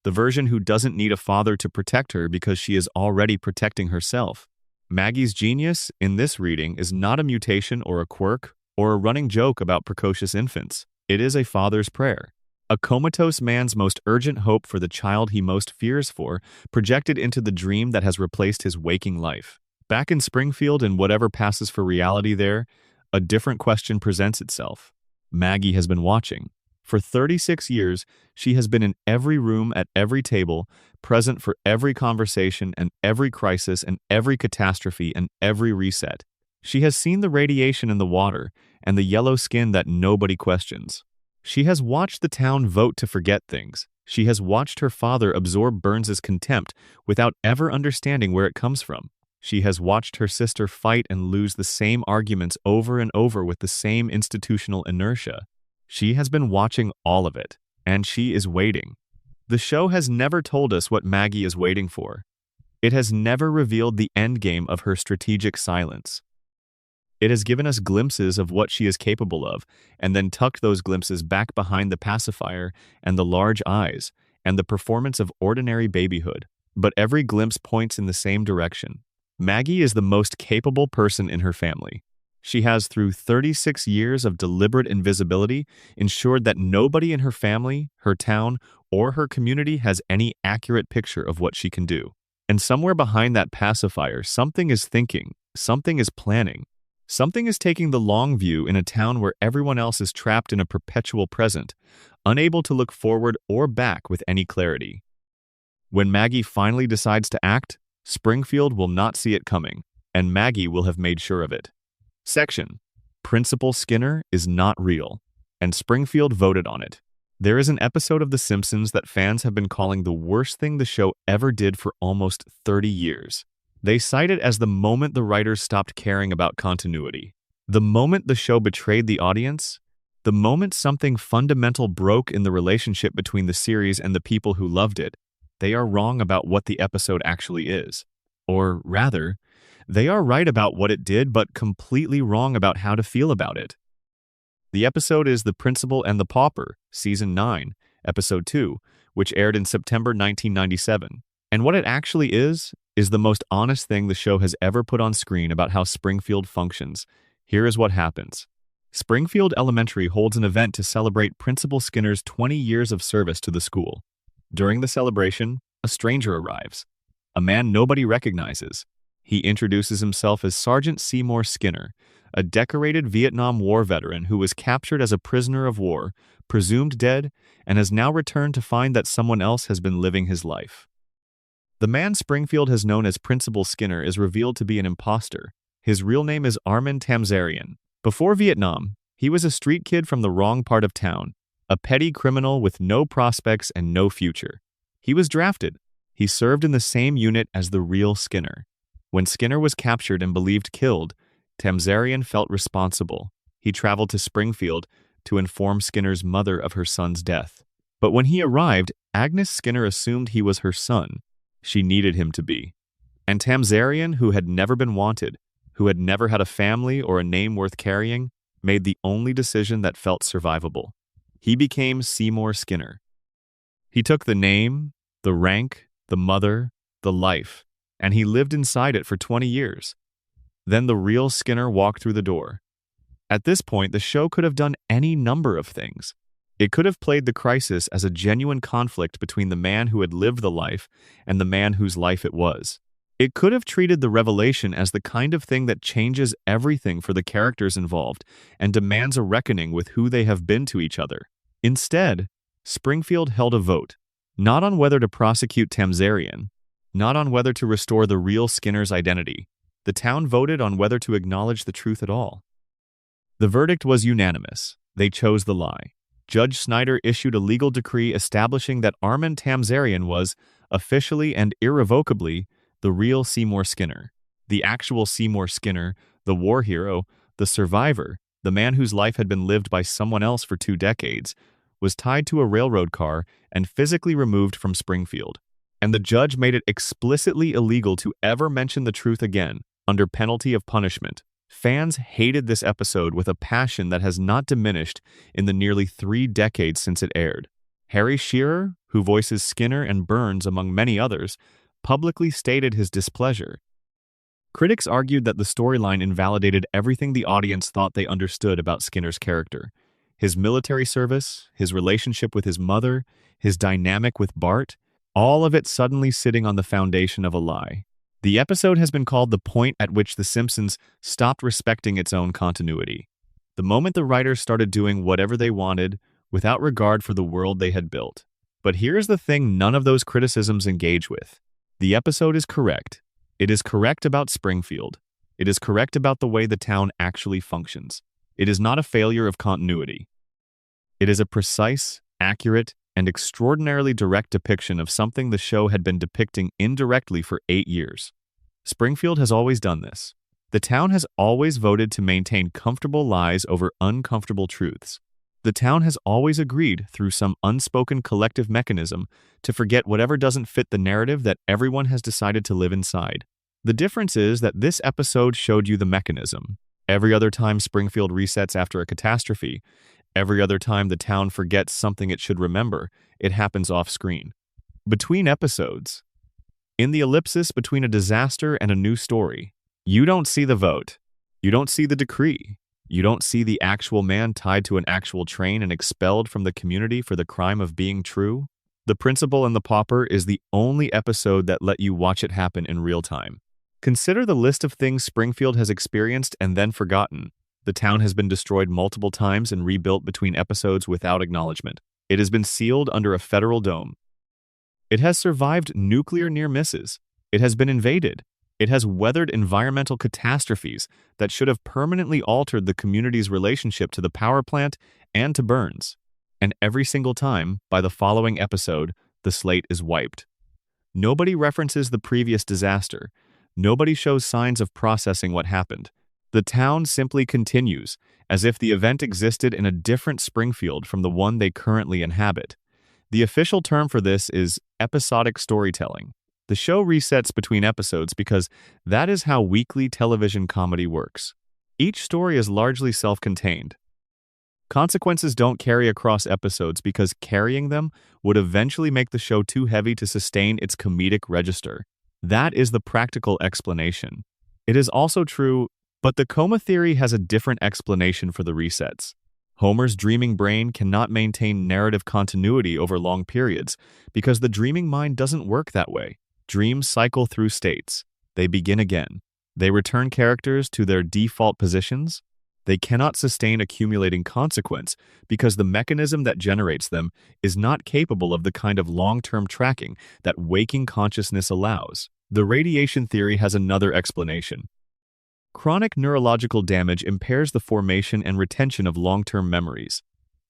The version who doesn't need a father to protect her because she is already protecting herself. Maggie's genius, in this reading, is not a mutation or a quirk or a running joke about precocious infants. It is a father's prayer. A comatose man's most urgent hope for the child he most fears for, projected into the dream that has replaced his waking life. Back in Springfield and whatever passes for reality there, a different question presents itself. Maggie has been watching. For 36 years, she has been in every room at every table, present for every conversation and every crisis and every catastrophe and every reset. She has seen the radiation in the water and the yellow skin that nobody questions. She has watched the town vote to forget things. She has watched her father absorb Burns's contempt without ever understanding where it comes from. She has watched her sister fight and lose the same arguments over and over with the same institutional inertia. She has been watching all of it, and she is waiting. The show has never told us what Maggie is waiting for. It has never revealed the endgame of her strategic silence. It has given us glimpses of what she is capable of, and then tucked those glimpses back behind the pacifier and the large eyes and the performance of ordinary babyhood. But every glimpse points in the same direction. Maggie is the most capable person in her family. She has, through 36 years of deliberate invisibility, ensured that nobody in her family, her town, or her community has any accurate picture of what she can do. And somewhere behind that pacifier, something is thinking, something is planning. Something is taking the long view in a town where everyone else is trapped in a perpetual present, unable to look forward or back with any clarity. When Maggie finally decides to act, Springfield will not see it coming, and Maggie will have made sure of it. Section: Principal Skinner is not real, and Springfield voted on it. There is an episode of The Simpsons that fans have been calling the worst thing the show ever did for almost 30 years. They cite it as the moment the writers stopped caring about continuity. The moment the show betrayed the audience. The moment something fundamental broke in the relationship between the series and the people who loved it. They are wrong about what the episode actually is. Or rather, they are right about what it did but completely wrong about how to feel about it. The episode is The Principal and the Pauper, Season 9, Episode 2, which aired in September 1997. And what it actually is the most honest thing the show has ever put on screen about how Springfield functions. Here is what happens. Springfield Elementary holds an event to celebrate Principal Skinner's 20 years of service to the school. During the celebration, a stranger arrives, a man nobody recognizes. He introduces himself as Sergeant Seymour Skinner, a decorated Vietnam War veteran who was captured as a prisoner of war, presumed dead, and has now returned to find that someone else has been living his life. The man Springfield has known as Principal Skinner is revealed to be an imposter. His real name is Armin Tamzarian. Before Vietnam, he was a street kid from the wrong part of town, a petty criminal with no prospects and no future. He was drafted. He served in the same unit as the real Skinner. When Skinner was captured and believed killed, Tamzarian felt responsible. He traveled to Springfield to inform Skinner's mother of her son's death. But when he arrived, Agnes Skinner assumed he was her son. She needed him to be. And Tamzarian, who had never been wanted, who had never had a family or a name worth carrying, made the only decision that felt survivable. He became Seymour Skinner. He took the name, the rank, the mother, the life, and he lived inside it for 20 years. Then the real Skinner walked through the door. At this point, the show could have done any number of things. It could have played the crisis as a genuine conflict between the man who had lived the life and the man whose life it was. It could have treated the revelation as the kind of thing that changes everything for the characters involved and demands a reckoning with who they have been to each other. Instead, Springfield held a vote, not on whether to prosecute Tamzarian, not on whether to restore the real Skinner's identity. The town voted on whether to acknowledge the truth at all. The verdict was unanimous. They chose the lie. Judge Snyder issued a legal decree establishing that Armin Tamzarian was, officially and irrevocably, the real Seymour Skinner. The actual Seymour Skinner, the war hero, the survivor, the man whose life had been lived by someone else for 2 decades, was tied to a railroad car and physically removed from Springfield. And the judge made it explicitly illegal to ever mention the truth again, under penalty of punishment. Fans hated this episode with a passion that has not diminished in the nearly 3 decades since it aired. Harry Shearer, who voices Skinner and Burns among many others, publicly stated his displeasure. Critics argued that the storyline invalidated everything the audience thought they understood about Skinner's character. His military service, his relationship with his mother, his dynamic with Bart, all of it suddenly sitting on the foundation of a lie. The episode has been called the point at which The Simpsons stopped respecting its own continuity. The moment the writers started doing whatever they wanted, without regard for the world they had built. But here's the thing none of those criticisms engage with. The episode is correct. It is correct about Springfield. It is correct about the way the town actually functions. It is not a failure of continuity. It is a precise, accurate, and extraordinarily direct depiction of something the show had been depicting indirectly for 8 years. Springfield has always done this. The town has always voted to maintain comfortable lies over uncomfortable truths. The town has always agreed, through some unspoken collective mechanism, to forget whatever doesn't fit the narrative that everyone has decided to live inside. The difference is that this episode showed you the mechanism. Every other time Springfield resets after a catastrophe, every other time the town forgets something it should remember, it happens off-screen. Between episodes, in the ellipsis between a disaster and a new story, you don't see the vote. You don't see the decree. You don't see the actual man tied to an actual train and expelled from the community for the crime of being true. The Principal and the Pauper is the only episode that let you watch it happen in real time. Consider the list of things Springfield has experienced and then forgotten. The town has been destroyed multiple times and rebuilt between episodes without acknowledgement. It has been sealed under a federal dome. It has survived nuclear near misses. It has been invaded. It has weathered environmental catastrophes that should have permanently altered the community's relationship to the power plant and to Burns. And every single time, by the following episode, the slate is wiped. Nobody references the previous disaster. Nobody shows signs of processing what happened. The town simply continues, as if the event existed in a different Springfield from the one they currently inhabit. The official term for this is episodic storytelling. The show resets between episodes because that is how weekly television comedy works. Each story is largely self-contained. Consequences don't carry across episodes because carrying them would eventually make the show too heavy to sustain its comedic register. That is the practical explanation. It is also true, but the coma theory has a different explanation for the resets. Homer's dreaming brain cannot maintain narrative continuity over long periods because the dreaming mind doesn't work that way. Dreams cycle through states. They begin again. They return characters to their default positions. They cannot sustain accumulating consequence because the mechanism that generates them is not capable of the kind of long-term tracking that waking consciousness allows. The radiation theory has another explanation. Chronic neurological damage impairs the formation and retention of long-term memories.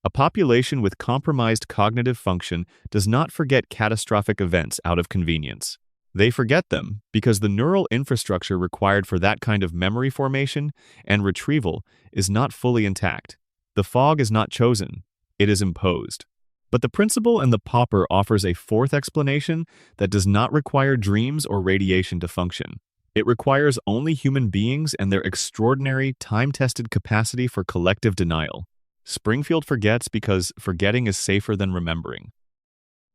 A population with compromised cognitive function does not forget catastrophic events out of convenience. They forget them because the neural infrastructure required for that kind of memory formation and retrieval is not fully intact. The fog is not chosen, it is imposed. But the principle in the pauper offers a fourth explanation that does not require dreams or radiation to function. It requires only human beings and their extraordinary, time-tested capacity for collective denial. Springfield forgets because forgetting is safer than remembering.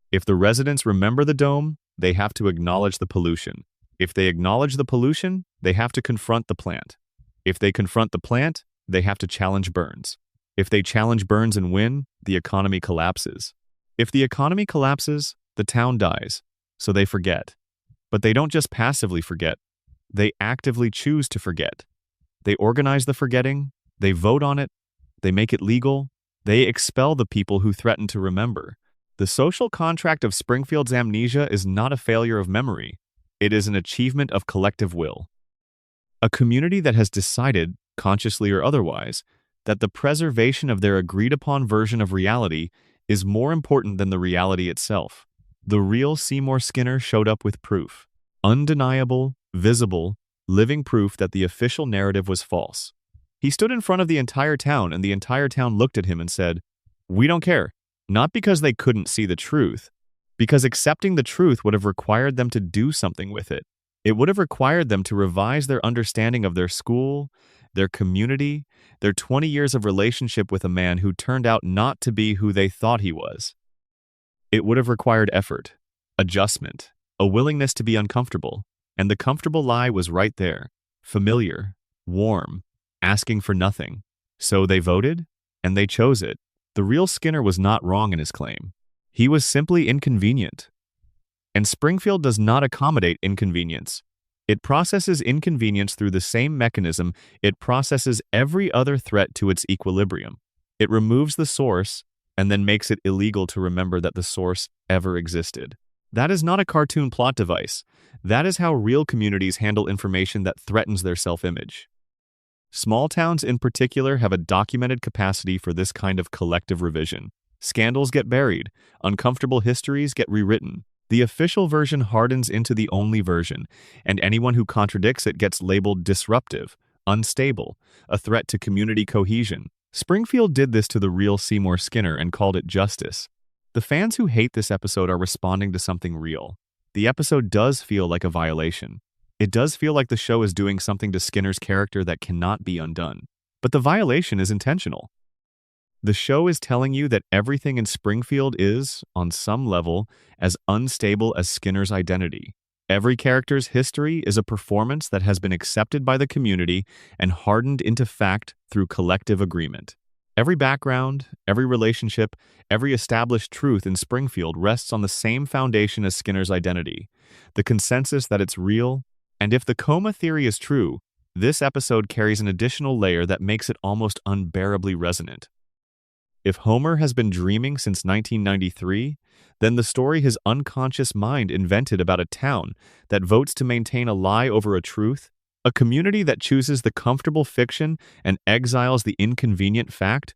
If the residents remember the dome, they have to acknowledge the pollution. If they acknowledge the pollution, they have to confront the plant. If they confront the plant, they have to challenge Burns. If they challenge Burns and win, the economy collapses. If the economy collapses, the town dies. So they forget. But they don't just passively forget. They actively choose to forget. They organize the forgetting, they vote on it, they make it legal, they expel the people who threaten to remember. The social contract of Springfield's amnesia is not a failure of memory. It is an achievement of collective will. A community that has decided, consciously or otherwise, that the preservation of their agreed-upon version of reality is more important than the reality itself. The real Seymour Skinner showed up with proof. Undeniable, visible, living proof that the official narrative was false. He stood in front of the entire town, and the entire town looked at him and said, "We don't care." Not because they couldn't see the truth, because accepting the truth would have required them to do something with it. It would have required them to revise their understanding of their school, their community, their 20 years of relationship with a man who turned out not to be who they thought he was. It would have required effort, adjustment, a willingness to be uncomfortable, and the comfortable lie was right there, familiar, warm, asking for nothing. So they voted, and they chose it. The real Skinner was not wrong in his claim. He was simply inconvenient. And Springfield does not accommodate inconvenience. It processes inconvenience through the same mechanism it processes every other threat to its equilibrium. It removes the source and then makes it illegal to remember that the source ever existed. That is not a cartoon plot device. That is how real communities handle information that threatens their self-image. Small towns in particular have a documented capacity for this kind of collective revision. Scandals get buried, uncomfortable histories get rewritten. The official version hardens into the only version, and anyone who contradicts it gets labeled disruptive, unstable, a threat to community cohesion. Springfield did this to the real Seymour Skinner and called it justice. The fans who hate this episode are responding to something real. The episode does feel like a violation. It does feel like the show is doing something to Skinner's character that cannot be undone. But the violation is intentional. The show is telling you that everything in Springfield is, on some level, as unstable as Skinner's identity. Every character's history is a performance that has been accepted by the community and hardened into fact through collective agreement. Every background, every relationship, every established truth in Springfield rests on the same foundation as Skinner's identity, the consensus that it's real, And if the coma theory is true, this episode carries an additional layer that makes it almost unbearably resonant. If Homer has been dreaming since 1993, then the story his unconscious mind invented about a town that votes to maintain a lie over a truth, a community that chooses the comfortable fiction and exiles the inconvenient fact,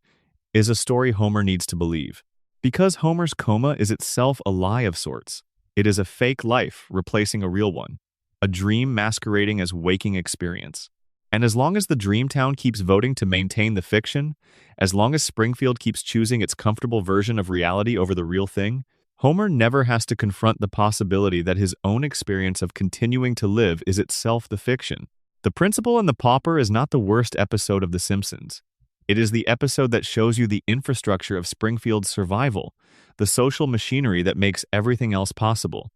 is a story Homer needs to believe. Because Homer's coma is itself a lie of sorts. It is a fake life replacing a real one, a dream masquerading as waking experience. And as long as the Dreamtown keeps voting to maintain the fiction, as long as Springfield keeps choosing its comfortable version of reality over the real thing, Homer never has to confront the possibility that his own experience of continuing to live is itself the fiction. The Principal and the Pauper is not the worst episode of The Simpsons. It is the episode that shows you the infrastructure of Springfield's survival, the social machinery that makes everything else possible.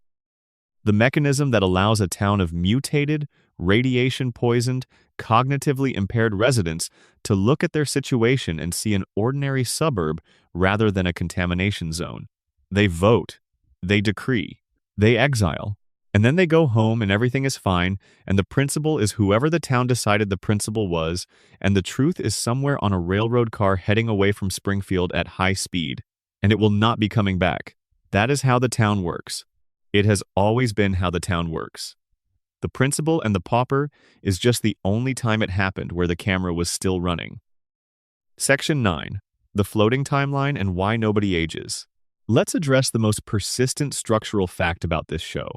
The mechanism that allows a town of mutated, radiation-poisoned, cognitively impaired residents to look at their situation and see an ordinary suburb rather than a contamination zone. They vote, they decree, they exile, and then they go home and everything is fine, and the principal is whoever the town decided the principal was, and the truth is somewhere on a railroad car heading away from Springfield at high speed, and it will not be coming back. That is how the town works. It has always been how the town works. The Principal and the Pauper is just the only time it happened where the camera was still running. Section 9. The Floating Timeline and Why Nobody Ages. Let's address the most persistent structural fact about this show.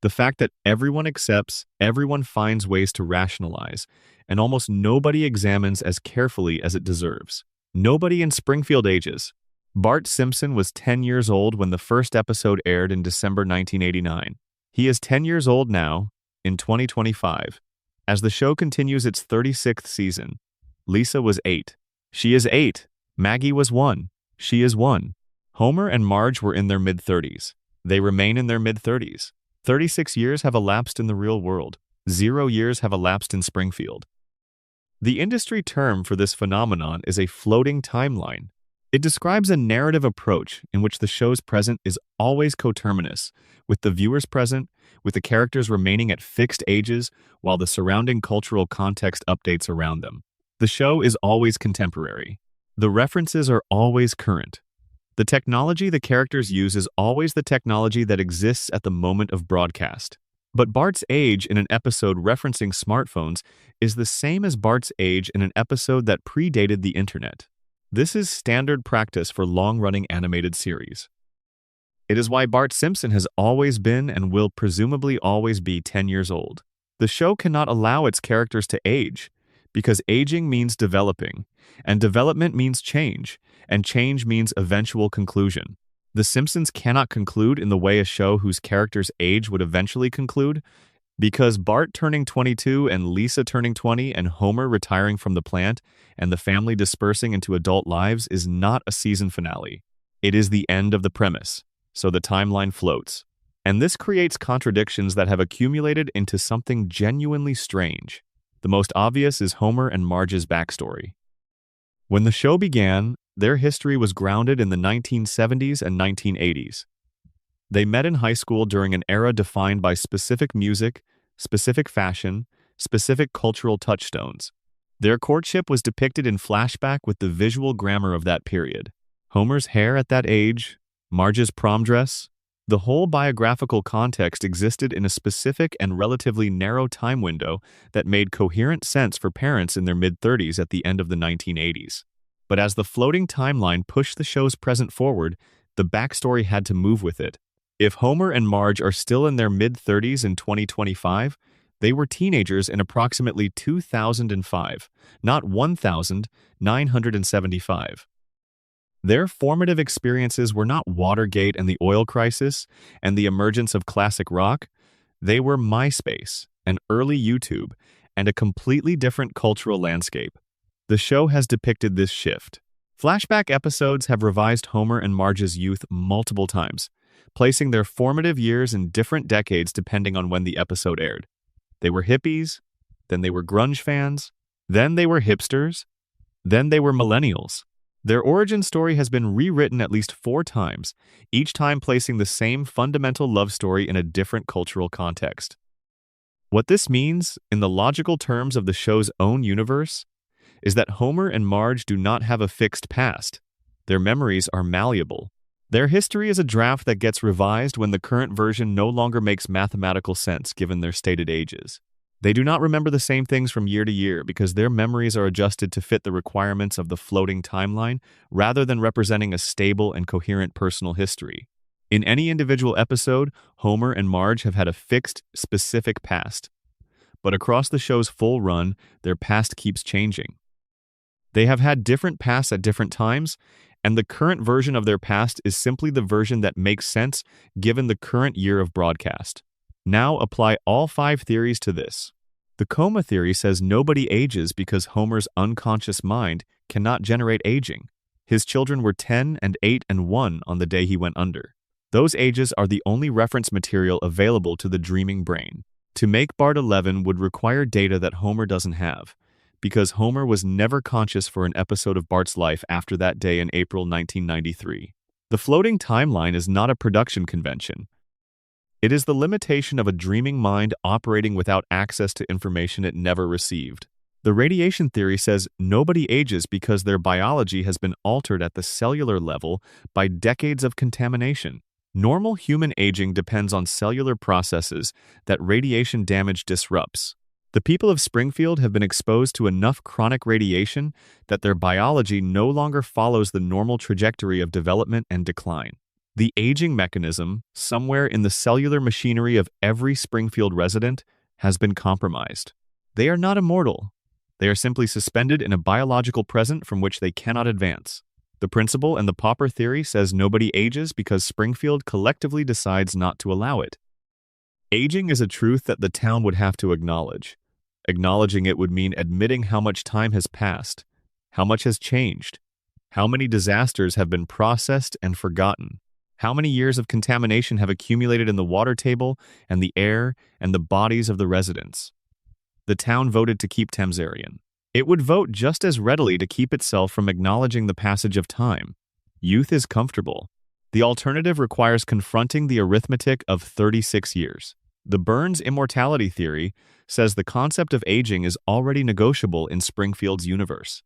The fact that everyone accepts, everyone finds ways to rationalize, and almost nobody examines as carefully as it deserves. Nobody in Springfield ages. Bart Simpson was 10 years old when the first episode aired in December 1989. He is 10 years old now, in 2025. As the show continues its 36th season, Lisa was 8. She is 8. Maggie was 1. She is 1. Homer and Marge were in their mid-30s. They remain in their mid-30s. 36 years have elapsed in the real world. 0 years have elapsed in Springfield. The industry term for this phenomenon is a floating timeline. It describes a narrative approach in which the show's present is always coterminous, with the viewers present, with the characters remaining at fixed ages while the surrounding cultural context updates around them. The show is always contemporary. The references are always current. The technology the characters use is always the technology that exists at the moment of broadcast. But Bart's age in an episode referencing smartphones is the same as Bart's age in an episode that predated the internet. This is standard practice for long-running animated series. It is why Bart Simpson has always been and will presumably always be 10 years old. The show cannot allow its characters to age, because aging means developing, and development means change, and change means eventual conclusion. The Simpsons cannot conclude in the way a show whose characters age would eventually conclude, because Bart turning 22 and Lisa turning 20 and Homer retiring from the plant and the family dispersing into adult lives is not a season finale. It is the end of the premise, so the timeline floats. And this creates contradictions that have accumulated into something genuinely strange. The most obvious is Homer and Marge's backstory. When the show began, their history was grounded in the 1970s and 1980s. They met in high school during an era defined by specific music, specific fashion, specific cultural touchstones. Their courtship was depicted in flashback with the visual grammar of that period. Homer's hair at that age, Marge's prom dress. The whole biographical context existed in a specific and relatively narrow time window that made coherent sense for parents in their mid-30s at the end of the 1980s. But as the floating timeline pushed the show's present forward, the backstory had to move with it. If Homer and Marge are still in their mid-30s in 2025, they were teenagers in approximately 2005, not 1975. Their formative experiences were not Watergate and the oil crisis and the emergence of classic rock. They were MySpace, and early YouTube, and a completely different cultural landscape. The show has depicted this shift. Flashback episodes have revised Homer and Marge's youth multiple times, placing their formative years in different decades depending on when the episode aired. They were hippies, then they were grunge fans, then they were hipsters, then they were millennials. Their origin story has been rewritten at least 4 times, each time placing the same fundamental love story in a different cultural context. What this means, in the logical terms of the show's own universe, is that Homer and Marge do not have a fixed past. Their memories are malleable. Their history is a draft that gets revised when the current version no longer makes mathematical sense given their stated ages. They do not remember the same things from year to year because their memories are adjusted to fit the requirements of the floating timeline rather than representing a stable and coherent personal history. In any individual episode, Homer and Marge have had a fixed, specific past. But across the show's full run, their past keeps changing. They have had different pasts at different times, and the current version of their past is simply the version that makes sense given the current year of broadcast. Now apply all 5 theories to this. The coma theory says nobody ages because Homer's unconscious mind cannot generate aging. His children were 10 and 8 and 1 on the day he went under. Those ages are the only reference material available to the dreaming brain. To make Bart 11 would require data that Homer doesn't have, because Homer was never conscious for an episode of Bart's life after that day in April 1993. The floating timeline is not a production convention. It is the limitation of a dreaming mind operating without access to information it never received. The radiation theory says nobody ages because their biology has been altered at the cellular level by decades of contamination. Normal human aging depends on cellular processes that radiation damage disrupts. The people of Springfield have been exposed to enough chronic radiation that their biology no longer follows the normal trajectory of development and decline. The aging mechanism, somewhere in the cellular machinery of every Springfield resident, has been compromised. They are not immortal. They are simply suspended in a biological present from which they cannot advance. The principle and the pauper theory says nobody ages because Springfield collectively decides not to allow it. Aging is a truth that the town would have to acknowledge. Acknowledging it would mean admitting how much time has passed, how much has changed, how many disasters have been processed and forgotten, how many years of contamination have accumulated in the water table and the air and the bodies of the residents. The town voted to keep Tamsarian. It would vote just as readily to keep itself from acknowledging the passage of time. Youth is comfortable. The alternative requires confronting the arithmetic of 36 years. The Burns immortality theory says the concept of aging is already negotiable in Springfield's universe.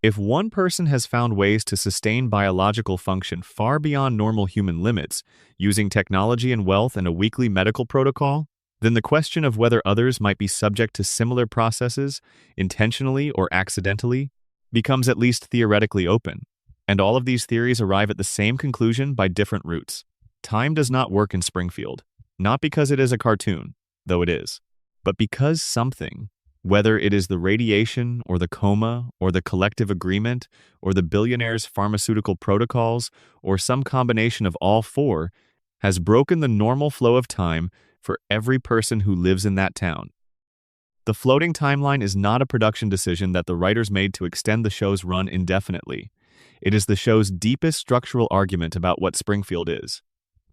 If one person has found ways to sustain biological function far beyond normal human limits, using technology and wealth and a weekly medical protocol, then the question of whether others might be subject to similar processes, intentionally or accidentally, becomes at least theoretically open. And all of these theories arrive at the same conclusion by different routes. Time does not work in Springfield. Not because it is a cartoon, though it is, but because something, whether it is the radiation or the coma or the collective agreement or the billionaire's pharmaceutical protocols or some combination of all 4, has broken the normal flow of time for every person who lives in that town. The floating timeline is not a production decision that the writers made to extend the show's run indefinitely. It is the show's deepest structural argument about what Springfield is.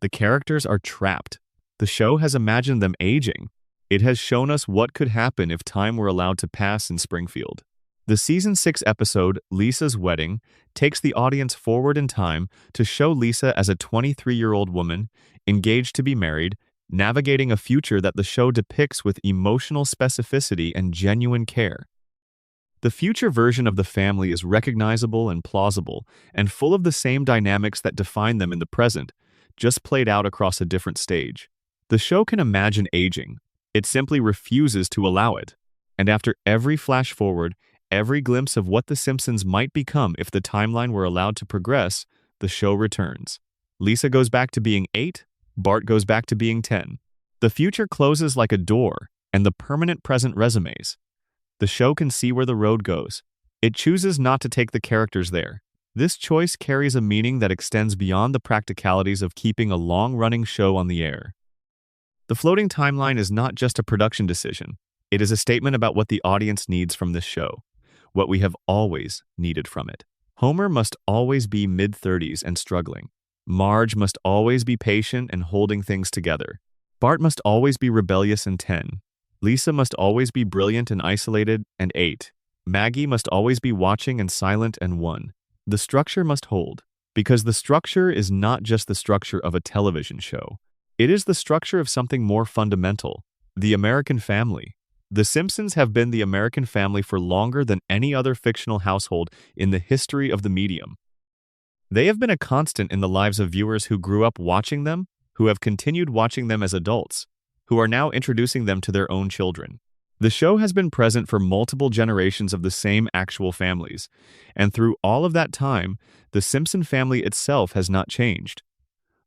The characters are trapped. The show has imagined them aging. It has shown us what could happen if time were allowed to pass in Springfield. The Season 6 episode, Lisa's Wedding, takes the audience forward in time to show Lisa as a 23-year-old woman, engaged to be married, navigating a future that the show depicts with emotional specificity and genuine care. The future version of the family is recognizable and plausible, and full of the same dynamics that define them in the present, just played out across a different stage. The show can imagine aging. It simply refuses to allow it. And after every flash forward, every glimpse of what The Simpsons might become if the timeline were allowed to progress, the show returns. Lisa goes back to being 8, Bart goes back to being 10. The future closes like a door, and the permanent present resumes. The show can see where the road goes. It chooses not to take the characters there. This choice carries a meaning that extends beyond the practicalities of keeping a long-running show on the air. The floating timeline is not just a production decision. It is a statement about what the audience needs from this show, what we have always needed from it. Homer must always be mid-30s and struggling. Marge must always be patient and holding things together. Bart must always be rebellious and 10. Lisa must always be brilliant and isolated and 8. Maggie must always be watching and silent and 1. The structure must hold, because the structure is not just the structure of a television show. It is the structure of something more fundamental, The American family. The Simpsons have been the American family for longer than any other fictional household in the history of the medium. They have been a constant in the lives of viewers who grew up watching them, who have continued watching them as adults, who are now introducing them to their own children. The show has been present for multiple generations of the same actual families, and through all of that time, the Simpson family itself has not changed.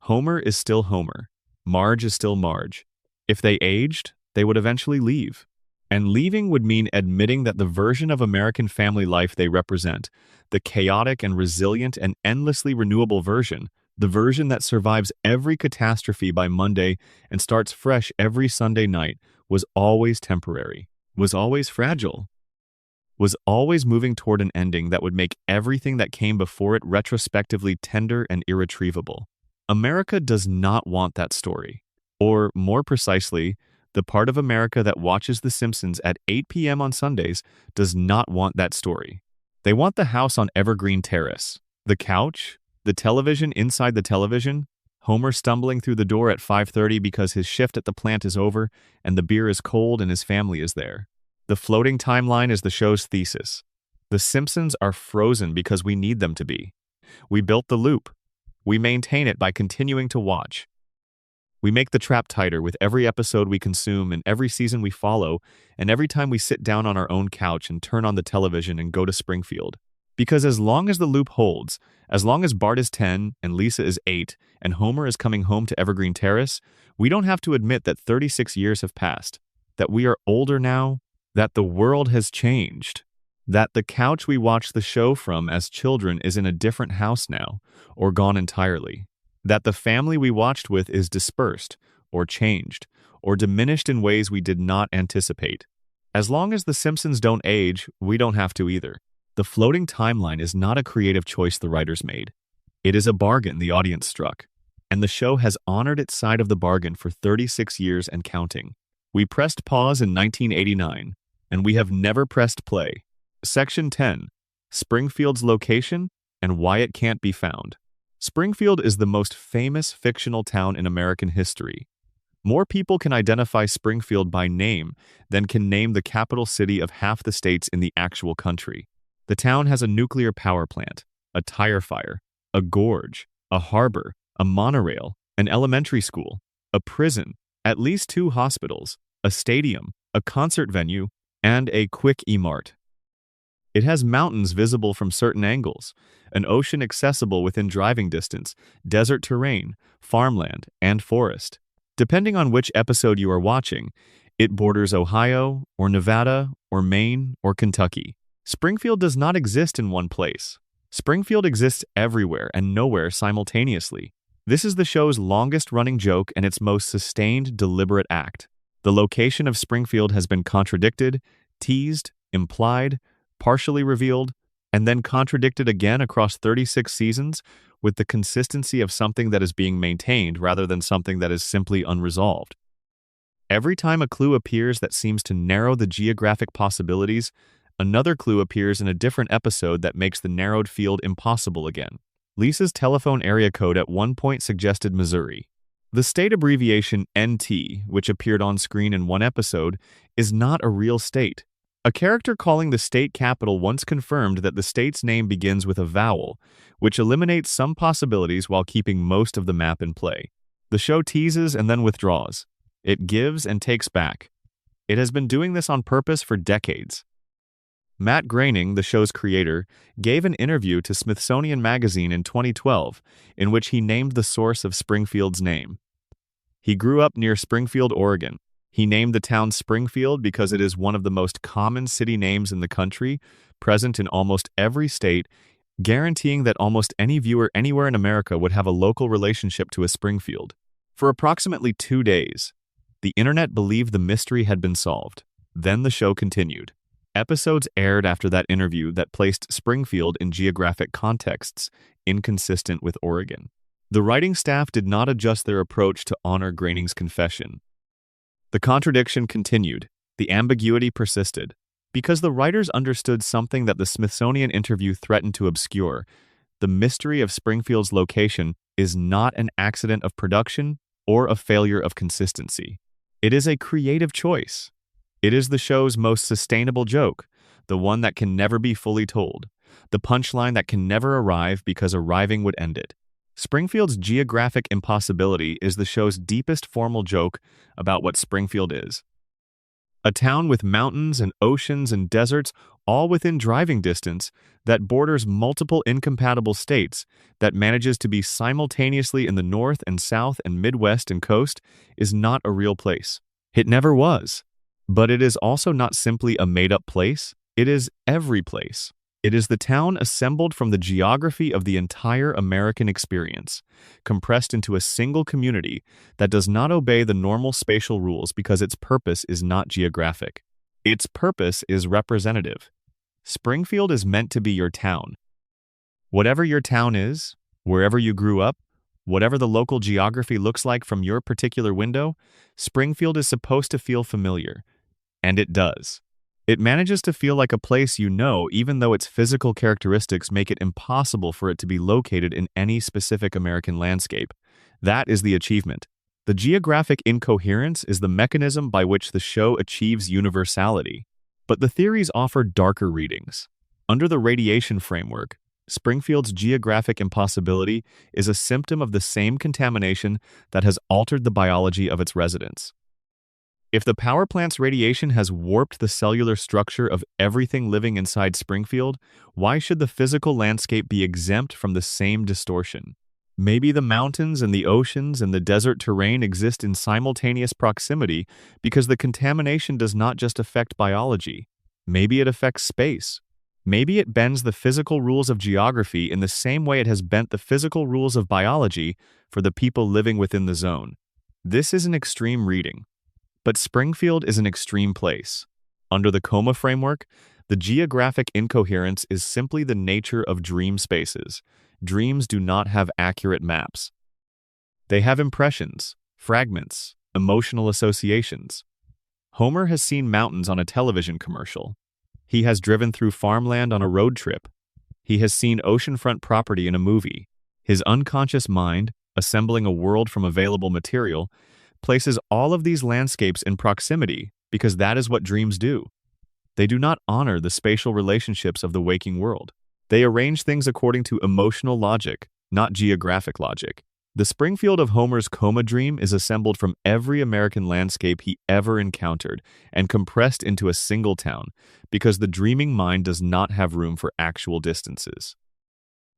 Homer is still Homer. Marge is still Marge. If they aged, they would eventually leave. And leaving would mean admitting that the version of American family life they represent, the chaotic and resilient and endlessly renewable version, the version that survives every catastrophe by Monday and starts fresh every Sunday night, was always temporary, was always fragile, was always moving toward an ending that would make everything that came before it retrospectively tender and irretrievable. America does not want that story. Or, more precisely, the part of America that watches The Simpsons at 8 p.m. on Sundays does not want that story. They want the house on Evergreen Terrace, the couch, the television inside the television, Homer stumbling through the door at 5:30 because his shift at the plant is over and the beer is cold and his family is there. The floating timeline is the show's thesis. The Simpsons are frozen because we need them to be. We built the loop. We maintain it by continuing to watch. We make the trap tighter with every episode we consume and every season we follow, and every time we sit down on our own couch and turn on the television and go to Springfield. Because as long as the loop holds, as long as Bart is 10 and Lisa is 8 and Homer is coming home to Evergreen Terrace, we don't have to admit that 36 years have passed, that we are older now, that the world has changed, that the couch we watched the show from as children is in a different house now, or gone entirely, that the family we watched with is dispersed, or changed, or diminished in ways we did not anticipate. As long as The Simpsons don't age, we don't have to either. The floating timeline is not a creative choice the writers made. It is a bargain the audience struck, and the show has honored its side of the bargain for 36 years and counting. We pressed pause in 1989, and we have never pressed play. Section 10. Springfield's location and why it can't be found. Springfield is the most famous fictional town in American history. More people can identify Springfield by name than can name the capital city of half the states in the actual country. The town has a nuclear power plant, a tire fire, a gorge, a harbor, a monorail, an elementary school, a prison, at least 2 hospitals, a stadium, a concert venue, and a quick E-Mart. It has mountains visible from certain angles, an ocean accessible within driving distance, desert terrain, farmland, and forest. Depending on which episode you are watching, it borders Ohio, or Nevada, or Maine, or Kentucky. Springfield does not exist in one place. Springfield exists everywhere and nowhere simultaneously. This is the show's longest-running joke and its most sustained, deliberate act. The location of Springfield has been contradicted, teased, implied, partially revealed, and then contradicted again across 36 seasons with the consistency of something that is being maintained rather than something that is simply unresolved. Every time a clue appears that seems to narrow the geographic possibilities, another clue appears in a different episode that makes the narrowed field impossible again. Lisa's telephone area code at one point suggested Missouri. The state abbreviation NT, which appeared on screen in one episode, is not a real state. A character calling the state capital once confirmed that the state's name begins with a vowel, which eliminates some possibilities while keeping most of the map in play. The show teases and then withdraws. It gives and takes back. It has been doing this on purpose for decades. Matt Groening, the show's creator, gave an interview to Smithsonian Magazine in 2012 in which he named the source of Springfield's name. He grew up near Springfield, Oregon. He named the town Springfield because it is one of the most common city names in the country, present in almost every state, guaranteeing that almost any viewer anywhere in America would have a local relationship to a Springfield. For approximately 2 days, the internet believed the mystery had been solved. Then the show continued. Episodes aired after that interview that placed Springfield in geographic contexts inconsistent with Oregon. The writing staff did not adjust their approach to honor Groening's confession. The contradiction continued. The ambiguity persisted. Because the writers understood something that the Smithsonian interview threatened to obscure, the mystery of Springfield's location is not an accident of production or a failure of consistency. It is a creative choice. It is the show's most sustainable joke, the one that can never be fully told, the punchline that can never arrive because arriving would end it. Springfield's geographic impossibility is the show's deepest formal joke about what Springfield is. A town with mountains and oceans and deserts all within driving distance that borders multiple incompatible states that manages to be simultaneously in the north and south and midwest and coast is not a real place. It never was. But it is also not simply a made-up place, it is every place. It is the town assembled from the geography of the entire American experience, compressed into a single community that does not obey the normal spatial rules because its purpose is not geographic. Its purpose is representative. Springfield is meant to be your town. Whatever your town is, wherever you grew up, whatever the local geography looks like from your particular window, Springfield is supposed to feel familiar. And it does. It manages to feel like a place you know, even though its physical characteristics make it impossible for it to be located in any specific American landscape. That is the achievement. The geographic incoherence is the mechanism by which the show achieves universality. But the theories offer darker readings. Under the radiation framework, Springfield's geographic impossibility is a symptom of the same contamination that has altered the biology of its residents. If the power plant's radiation has warped the cellular structure of everything living inside Springfield, why should the physical landscape be exempt from the same distortion? Maybe the mountains and the oceans and the desert terrain exist in simultaneous proximity because the contamination does not just affect biology. Maybe it affects space. Maybe it bends the physical rules of geography in the same way it has bent the physical rules of biology for the people living within the zone. This is an extreme reading. But Springfield is an extreme place. Under the coma framework, the geographic incoherence is simply the nature of dream spaces. Dreams do not have accurate maps. They have impressions, fragments, emotional associations. Homer has seen mountains on a television commercial. He has driven through farmland on a road trip. He has seen oceanfront property in a movie. His unconscious mind, assembling a world from available material, places all of these landscapes in proximity because that is what dreams do. They do not honor the spatial relationships of the waking world. They arrange things according to emotional logic, not geographic logic. The Springfield of Homer's coma dream is assembled from every American landscape he ever encountered and compressed into a single town because the dreaming mind does not have room for actual distances.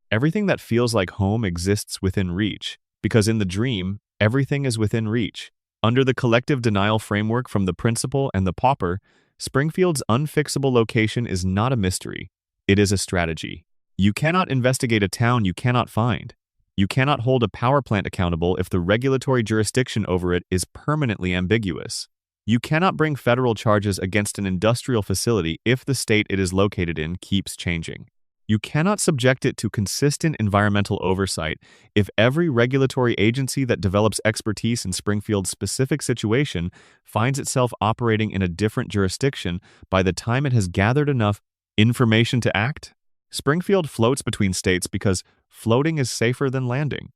Everything that feels like home exists within reach because in the dream, everything is within reach. Under the collective denial framework from the principal and the pauper, Springfield's unfixable location is not a mystery. It is a strategy. You cannot investigate a town you cannot find. You cannot hold a power plant accountable if the regulatory jurisdiction over it is permanently ambiguous. You cannot bring federal charges against an industrial facility if the state it is located in keeps changing. You cannot subject it to consistent environmental oversight if every regulatory agency that develops expertise in Springfield's specific situation finds itself operating in a different jurisdiction by the time it has gathered enough information to act. Springfield floats between states because floating is safer than landing.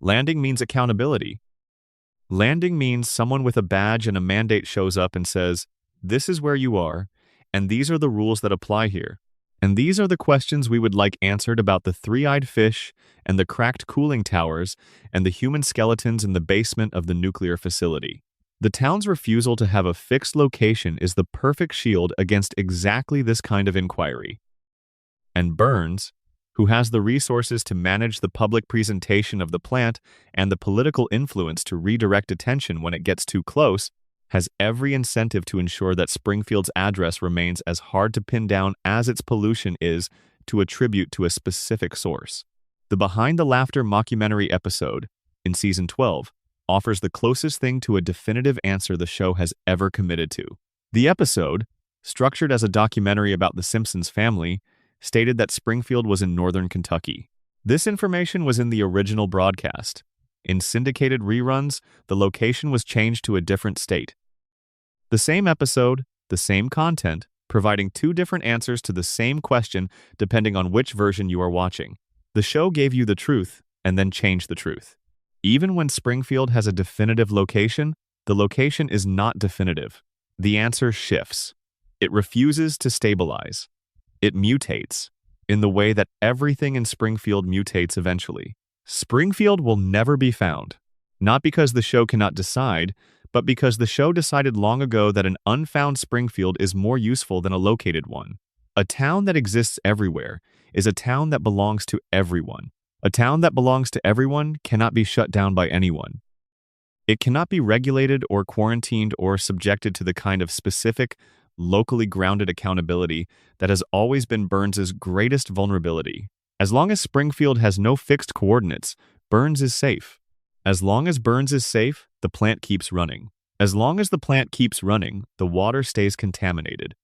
Landing means accountability. Landing means someone with a badge and a mandate shows up and says, "This is where you are, and these are the rules that apply here. And these are the questions we would like answered about the three-eyed fish and the cracked cooling towers and the human skeletons in the basement of the nuclear facility." The town's refusal to have a fixed location is the perfect shield against exactly this kind of inquiry. And Burns, who has the resources to manage the public presentation of the plant and the political influence to redirect attention when it gets too close, has every incentive to ensure that Springfield's address remains as hard to pin down as its pollution is to attribute to a specific source. The Behind the Laughter mockumentary episode, in Season 12, offers the closest thing to a definitive answer the show has ever committed to. The episode, structured as a documentary about the Simpsons family, stated that Springfield was in northern Kentucky. This information was in the original broadcast. In syndicated reruns, the location was changed to a different state. The same episode, the same content, providing two different answers to the same question depending on which version you are watching. The show gave you the truth and then changed the truth. Even when Springfield has a definitive location, the location is not definitive. The answer shifts. It refuses to stabilize. It mutates, in the way that everything in Springfield mutates eventually. Springfield will never be found, not because the show cannot decide, but because the show decided long ago that an unfound Springfield is more useful than a located one. A town that exists everywhere is a town that belongs to everyone. A town that belongs to everyone cannot be shut down by anyone. It cannot be regulated or quarantined or subjected to the kind of specific, locally grounded accountability that has always been Burns's greatest vulnerability. As long as Springfield has no fixed coordinates, Burns is safe. As long as Burns is safe, the plant keeps running. As long as the plant keeps running, the water stays contaminated.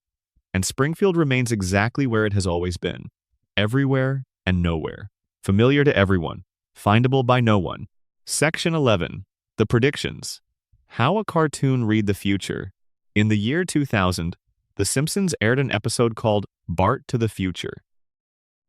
And Springfield remains exactly where it has always been. Everywhere and nowhere. Familiar to everyone. Findable by no one. Section 11. The predictions. How a cartoon read the future. In the year 2000, The Simpsons aired an episode called Bart to the Future.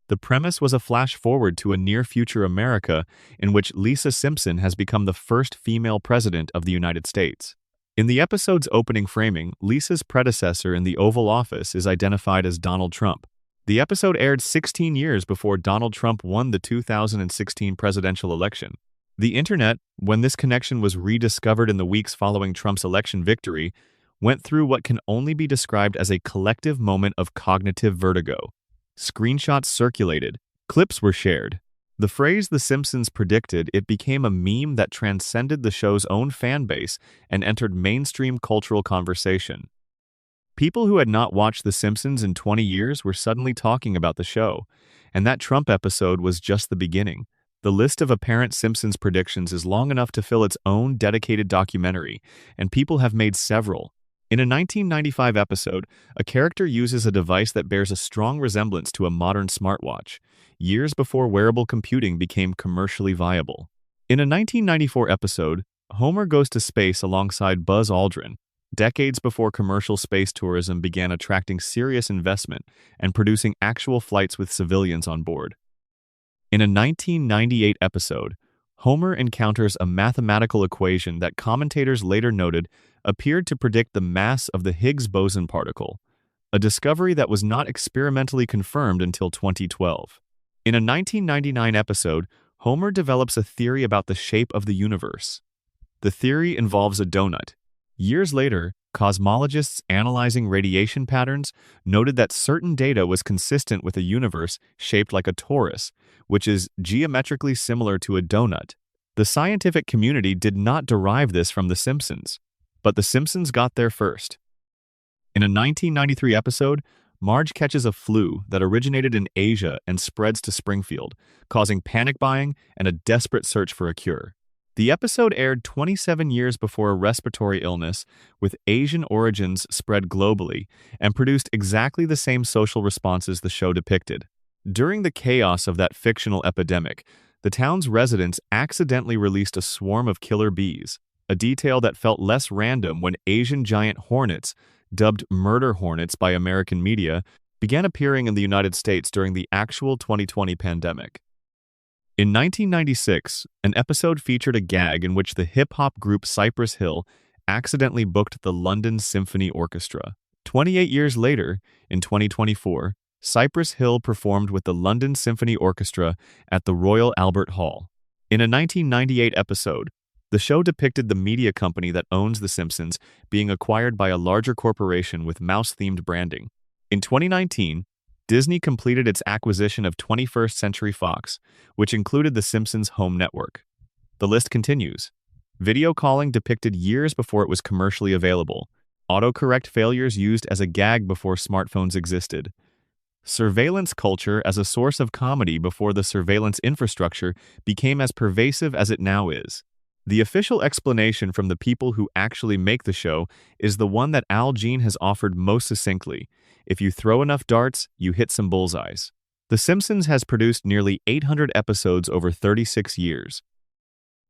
The premise was a flash forward to a near-future America in which Lisa Simpson has become the first female president of the United States. In the episode's opening framing, Lisa's predecessor in the Oval Office is identified as Donald Trump. The episode aired 16 years before Donald Trump won the 2016 presidential election. The internet, when this connection was rediscovered in the weeks following Trump's election victory, went through what can only be described as a collective moment of cognitive vertigo. Screenshots circulated. Clips were shared. The phrase "The Simpsons predicted" it became a meme that transcended the show's own fan base and entered mainstream cultural conversation. People who had not watched The Simpsons in 20 years were suddenly talking about the show, and that Trump episode was just the beginning. The list of apparent Simpsons predictions is long enough to fill its own dedicated documentary, and people have made several. In a 1995 episode, a character uses a device that bears a strong resemblance to a modern smartwatch, years before wearable computing became commercially viable. In a 1994 episode, Homer goes to space alongside Buzz Aldrin, decades before commercial space tourism began attracting serious investment and producing actual flights with civilians on board. In a 1998 episode, Homer encounters a mathematical equation that commentators later noted appeared to predict the mass of the Higgs boson particle, a discovery that was not experimentally confirmed until 2012. In a 1999 episode, Homer develops a theory about the shape of the universe. The theory involves a donut. Years later, cosmologists analyzing radiation patterns noted that certain data was consistent with a universe shaped like a torus, which is geometrically similar to a donut. The scientific community did not derive this from The Simpsons, but The Simpsons got there first. In a 1993 episode, Marge catches a flu that originated in Asia and spreads to Springfield, causing panic buying and a desperate search for a cure. The episode aired 27 years before a respiratory illness with Asian origins spread globally and produced exactly the same social responses the show depicted. During the chaos of that fictional epidemic, the town's residents accidentally released a swarm of killer bees, a detail that felt less random when Asian giant hornets, dubbed murder hornets by American media, began appearing in the United States during the actual 2020 pandemic. In 1996, an episode featured a gag in which the hip-hop group Cypress Hill accidentally booked the London Symphony Orchestra. 28 years later, in 2024, Cypress Hill performed with the London Symphony Orchestra at the Royal Albert Hall. In a 1998 episode, the show depicted the media company that owns The Simpsons being acquired by a larger corporation with mouse-themed branding. In 2019, Disney completed its acquisition of 21st Century Fox, which included The Simpsons home network. The list continues. Video calling depicted years before it was commercially available. Autocorrect failures used as a gag before smartphones existed. Surveillance culture as a source of comedy before the surveillance infrastructure became as pervasive as it now is. The official explanation from the people who actually make the show is the one that Al Jean has offered most succinctly. If you throw enough darts, you hit some bullseyes. The Simpsons has produced nearly 800 episodes over 36 years.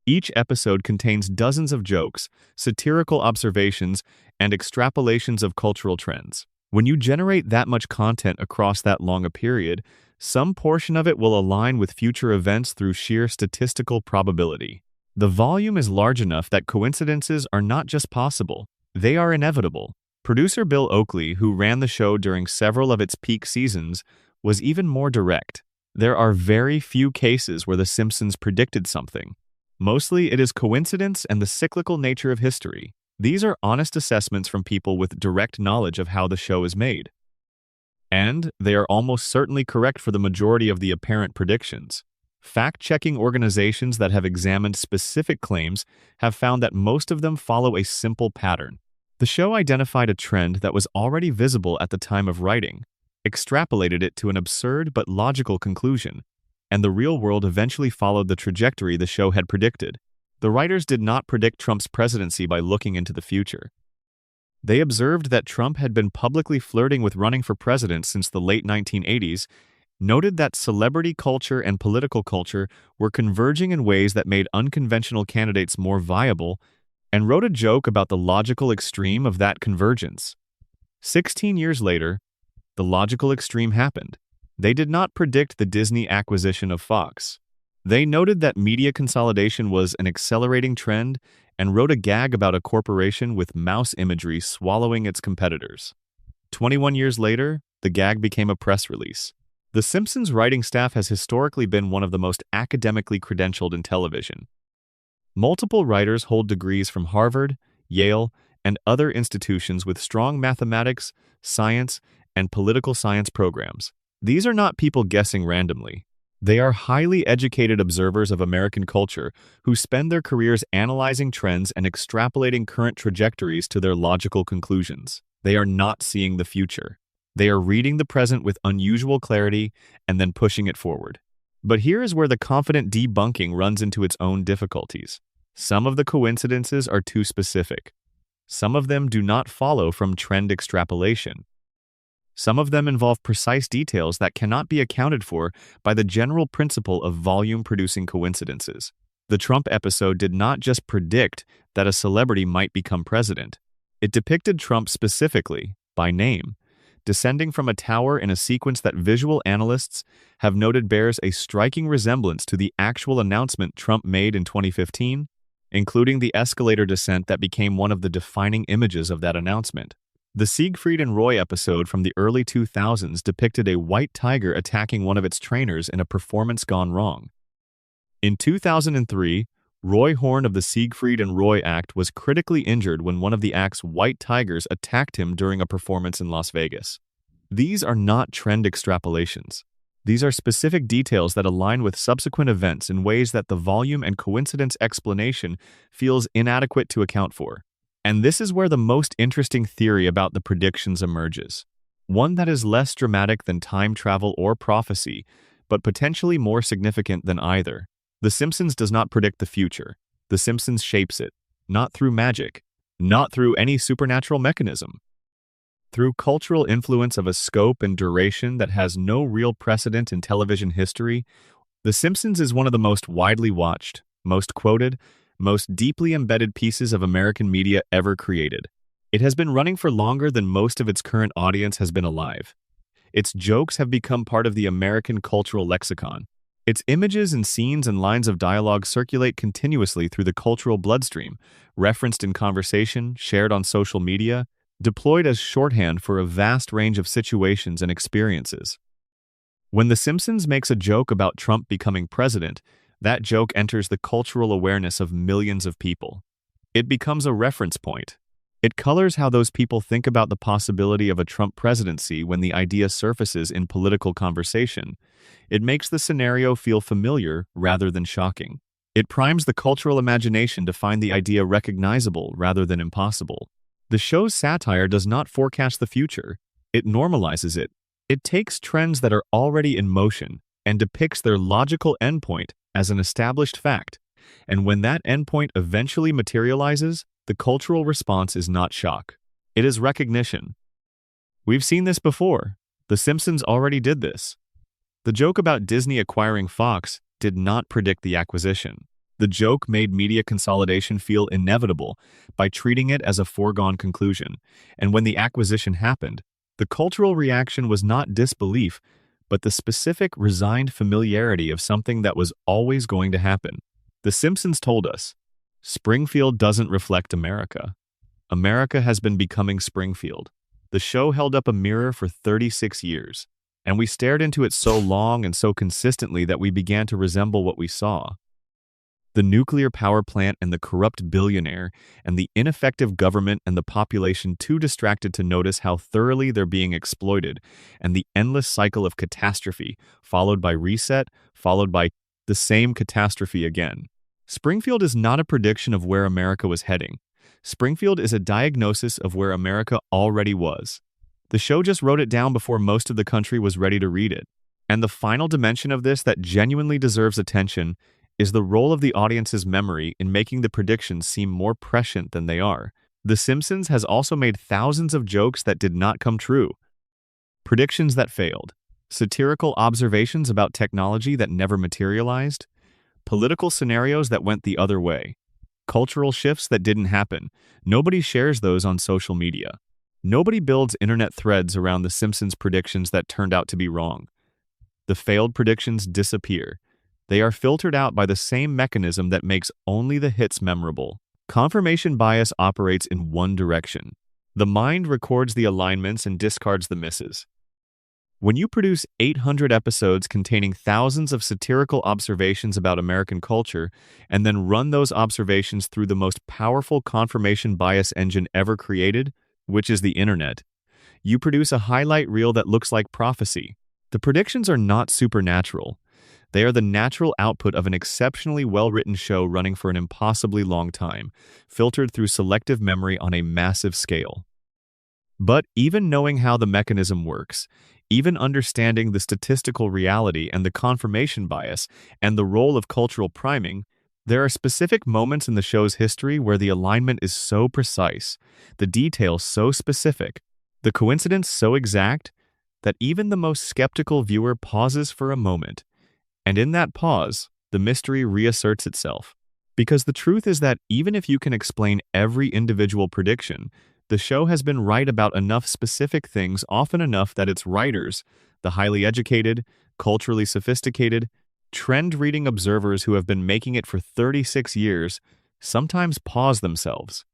Each episode contains dozens of jokes, satirical observations, and extrapolations of cultural trends. When you generate that much content across that long a period, some portion of it will align with future events through sheer statistical probability. The volume is large enough that coincidences are not just possible, they are inevitable. Producer Bill Oakley, who ran the show during several of its peak seasons, was even more direct. There are very few cases where The Simpsons predicted something. Mostly it is coincidence and the cyclical nature of history. These are honest assessments from people with direct knowledge of how the show is made. And they are almost certainly correct for the majority of the apparent predictions. Fact-checking organizations that have examined specific claims have found that most of them follow a simple pattern. The show identified a trend that was already visible at the time of writing, extrapolated it to an absurd but logical conclusion, and the real world eventually followed the trajectory the show had predicted. The writers did not predict Trump's presidency by looking into the future. They observed that Trump had been publicly flirting with running for president since the late 1980s, noted that celebrity culture and political culture were converging in ways that made unconventional candidates more viable, and wrote a joke about the logical extreme of that convergence. 16 years later, the logical extreme happened. They did not predict the Disney acquisition of Fox. They noted that media consolidation was an accelerating trend and wrote a gag about a corporation with mouse imagery swallowing its competitors. 21 years later, the gag became a press release. The Simpsons writing staff has historically been one of the most academically credentialed in television. Multiple writers hold degrees from Harvard, Yale, and other institutions with strong mathematics, science, and political science programs. These are not people guessing randomly. They are highly educated observers of American culture who spend their careers analyzing trends and extrapolating current trajectories to their logical conclusions. They are not seeing the future. They are reading the present with unusual clarity and then pushing it forward. But here is where the confident debunking runs into its own difficulties. Some of the coincidences are too specific. Some of them do not follow from trend extrapolation. Some of them involve precise details that cannot be accounted for by the general principle of volume-producing coincidences. The Trump episode did not just predict that a celebrity might become president. It depicted Trump specifically, by name, descending from a tower in a sequence that visual analysts have noted bears a striking resemblance to the actual announcement Trump made in 2015, including the escalator descent that became one of the defining images of that announcement. The Siegfried and Roy episode from the early 2000s depicted a white tiger attacking one of its trainers in a performance gone wrong. In 2003, Roy Horn of the Siegfried and Roy act was critically injured when one of the act's white tigers attacked him during a performance in Las Vegas. These are not trend extrapolations. These are specific details that align with subsequent events in ways that the volume and coincidence explanation feels inadequate to account for. And this is where the most interesting theory about the predictions emerges. One that is less dramatic than time travel or prophecy, but potentially more significant than either. The Simpsons does not predict the future. The Simpsons shapes it, not through magic, not through any supernatural mechanism. Through cultural influence of a scope and duration that has no real precedent in television history, The Simpsons is one of the most widely watched, most quoted, most deeply embedded pieces of American media ever created. It has been running for longer than most of its current audience has been alive. Its jokes have become part of the American cultural lexicon. Its images and scenes and lines of dialogue circulate continuously through the cultural bloodstream, referenced in conversation, shared on social media, deployed as shorthand for a vast range of situations and experiences. When The Simpsons makes a joke about Trump becoming president, that joke enters the cultural awareness of millions of people. It becomes a reference point. It colors how those people think about the possibility of a Trump presidency when the idea surfaces in political conversation. It makes the scenario feel familiar rather than shocking. It primes the cultural imagination to find the idea recognizable rather than impossible. The show's satire does not forecast the future. It normalizes it. It takes trends that are already in motion and depicts their logical endpoint as an established fact. And when that endpoint eventually materializes, the cultural response is not shock. It is recognition. We've seen this before. The Simpsons already did this. The joke about Disney acquiring Fox did not predict the acquisition. The joke made media consolidation feel inevitable by treating it as a foregone conclusion. And when the acquisition happened, the cultural reaction was not disbelief, but the specific, resigned familiarity of something that was always going to happen. The Simpsons told us, Springfield doesn't reflect America. America has been becoming Springfield. The show held up a mirror for 36 years, and we stared into it so long and so consistently that we began to resemble what we saw. The nuclear power plant and the corrupt billionaire, and the ineffective government and the population too distracted to notice how thoroughly they're being exploited, and the endless cycle of catastrophe, followed by reset, followed by the same catastrophe again. Springfield is not a prediction of where America was heading. Springfield is a diagnosis of where America already was. The show just wrote it down before most of the country was ready to read it. And the final dimension of this that genuinely deserves attention is the role of the audience's memory in making the predictions seem more prescient than they are. The Simpsons has also made thousands of jokes that did not come true, predictions that failed, satirical observations about technology that never materialized, political scenarios that went the other way, cultural shifts that didn't happen. Nobody shares those on social media. Nobody builds internet threads around the Simpsons predictions that turned out to be wrong. The failed predictions disappear. They are filtered out by the same mechanism that makes only the hits memorable. Confirmation bias operates in one direction. The mind records the alignments and discards the misses. When you produce 800 episodes containing thousands of satirical observations about American culture, and then run those observations through the most powerful confirmation bias engine ever created, which is the internet, you produce a highlight reel that looks like prophecy. The predictions are not supernatural. They are the natural output of an exceptionally well-written show running for an impossibly long time, filtered through selective memory on a massive scale. But even knowing how the mechanism works, even understanding the statistical reality and the confirmation bias and the role of cultural priming, there are specific moments in the show's history where the alignment is so precise, the details so specific, the coincidence so exact, that even the most skeptical viewer pauses for a moment. And in that pause, the mystery reasserts itself. Because the truth is that even if you can explain every individual prediction, the show has been right about enough specific things often enough that its writers, the highly educated, culturally sophisticated, trend-reading observers who have been making it for 36 years, sometimes pause themselves.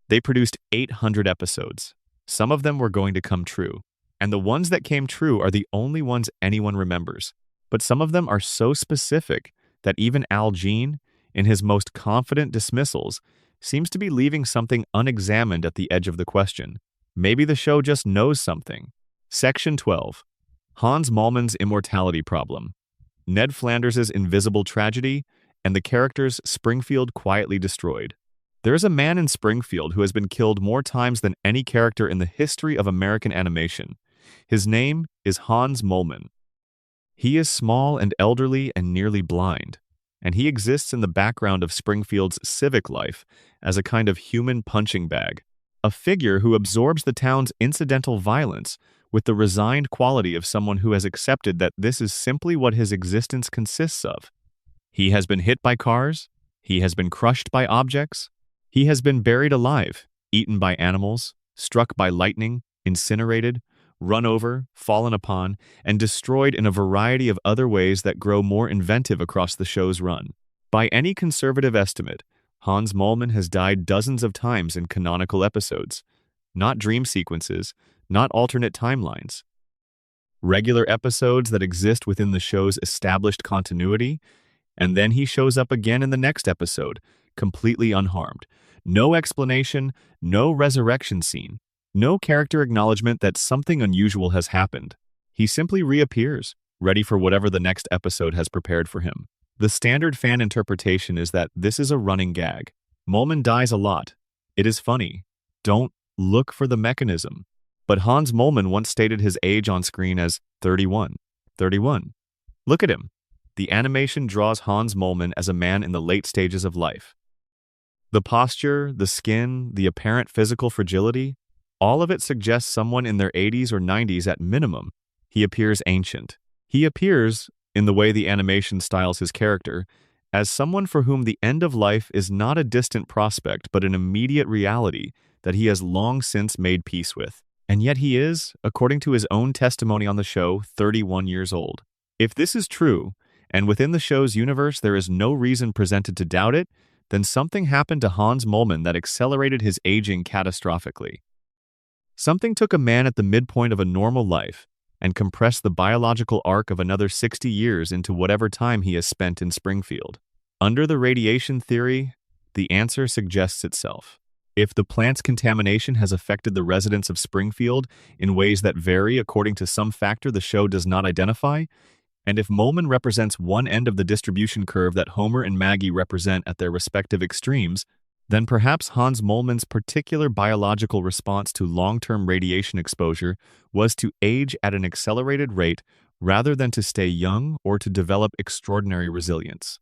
They produced 800 episodes. Some of them were going to come true. And the ones that came true are the only ones anyone remembers. But some of them are so specific that even Al Jean, in his most confident dismissals, seems to be leaving something unexamined at the edge of the question. Maybe the show just knows something. Section 12. Hans Moleman's immortality problem. Ned Flanders' invisible tragedy, and the characters Springfield quietly destroyed. There is a man in Springfield who has been killed more times than any character in the history of American animation. His name is Hans Moleman. He is small and elderly and nearly blind, and he exists in the background of Springfield's civic life as a kind of human punching bag, a figure who absorbs the town's incidental violence with the resigned quality of someone who has accepted that this is simply what his existence consists of. He has been hit by cars, he has been crushed by objects, he has been buried alive, eaten by animals, struck by lightning, incinerated, run over, fallen upon, and destroyed in a variety of other ways that grow more inventive across the show's run. By any conservative estimate, Hans Moleman has died dozens of times in canonical episodes, not dream sequences, not alternate timelines. Regular episodes that exist within the show's established continuity, and then he shows up again in the next episode, completely unharmed. No explanation, no resurrection scene. No character acknowledgement that something unusual has happened. He simply reappears, ready for whatever the next episode has prepared for him. The standard fan interpretation is that this is a running gag. Moleman dies a lot. It is funny. Don't look for the mechanism. But Hans Moleman once stated his age on screen as 31. 31. Look at him. The animation draws Hans Moleman as a man in the late stages of life. The posture, the skin, the apparent physical fragility, all of it suggests someone in their 80s or 90s at minimum. He appears ancient. He appears, in the way the animation styles his character, as someone for whom the end of life is not a distant prospect but an immediate reality that he has long since made peace with. And yet he is, according to his own testimony on the show, 31 years old. If this is true, and within the show's universe there is no reason presented to doubt it, then something happened to Hans Moleman that accelerated his aging catastrophically. Something took a man at the midpoint of a normal life and compressed the biological arc of another 60 years into whatever time he has spent in Springfield. Under the radiation theory, the answer suggests itself. If the plant's contamination has affected the residents of Springfield in ways that vary according to some factor the show does not identify, and if Moleman represents one end of the distribution curve that Homer and Maggie represent at their respective extremes, then perhaps Hans Moleman's particular biological response to long-term radiation exposure was to age at an accelerated rate rather than to stay young or to develop extraordinary resilience.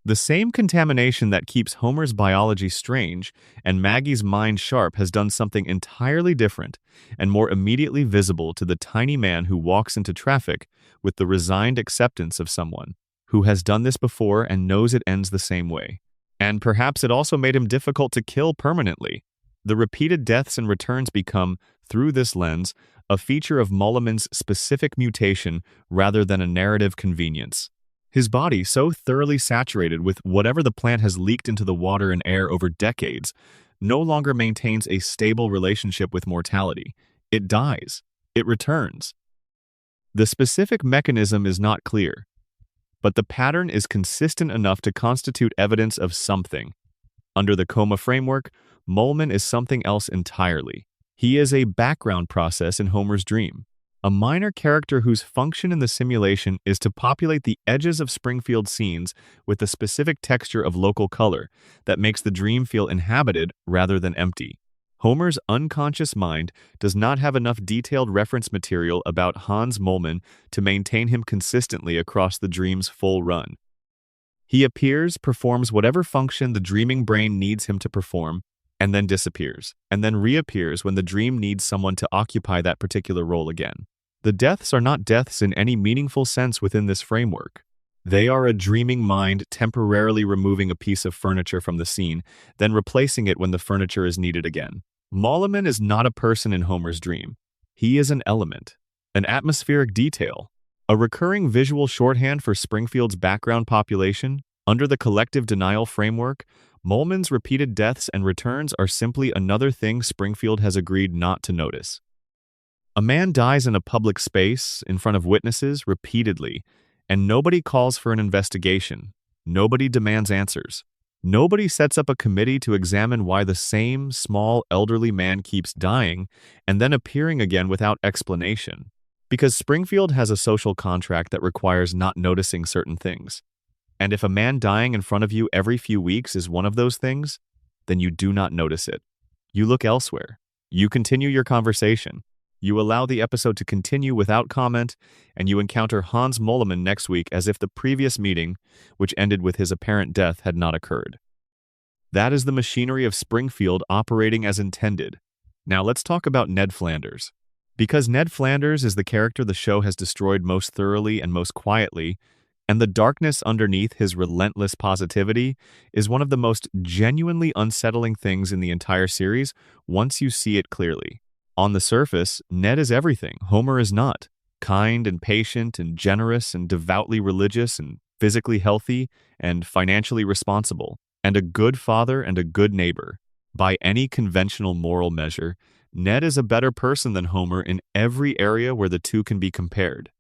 The same contamination that keeps Homer's biology strange and Maggie's mind sharp has done something entirely different and more immediately visible to the tiny man who walks into traffic with the resigned acceptance of someone who has done this before and knows it ends the same way. And perhaps it also made him difficult to kill permanently. The repeated deaths and returns become, through this lens, a feature of Moleman's specific mutation rather than a narrative convenience. His body, so thoroughly saturated with whatever the plant has leaked into the water and air over decades, no longer maintains a stable relationship with mortality. It dies. It returns. The specific mechanism is not clear, but the pattern is consistent enough to constitute evidence of something. Under the coma framework, Moleman is something else entirely. He is a background process in Homer's dream, a minor character whose function in the simulation is to populate the edges of Springfield scenes with the specific texture of local color that makes the dream feel inhabited rather than empty. Homer's unconscious mind does not have enough detailed reference material about Hans Moleman to maintain him consistently across the dream's full run. He appears, performs whatever function the dreaming brain needs him to perform, and then disappears, and then reappears when the dream needs someone to occupy that particular role again. The deaths are not deaths in any meaningful sense within this framework. They are a dreaming mind temporarily removing a piece of furniture from the scene, then replacing it when the furniture is needed again. Moleman is not a person in Homer's dream. He is an element, an atmospheric detail, a recurring visual shorthand for Springfield's background population. Under the collective denial framework, Moleman's repeated deaths and returns are simply another thing Springfield has agreed not to notice. A man dies in a public space, in front of witnesses, repeatedly, and nobody calls for an investigation. Nobody demands answers. Nobody sets up a committee to examine why the same small elderly man keeps dying and then appearing again without explanation. Because Springfield has a social contract that requires not noticing certain things. And if a man dying in front of you every few weeks is one of those things, then you do not notice it. You look elsewhere. You continue your conversation. You allow the episode to continue without comment, and you encounter Hans Moleman next week as if the previous meeting, which ended with his apparent death, had not occurred. That is the machinery of Springfield operating as intended. Now let's talk about Ned Flanders. Because Ned Flanders is the character the show has destroyed most thoroughly and most quietly, and the darkness underneath his relentless positivity is one of the most genuinely unsettling things in the entire series once you see it clearly. On the surface, Ned is everything Homer is not. Kind and patient and generous and devoutly religious and physically healthy and financially responsible, and a good father and a good neighbor. By any conventional moral measure, Ned is a better person than Homer in every area where the two can be compared.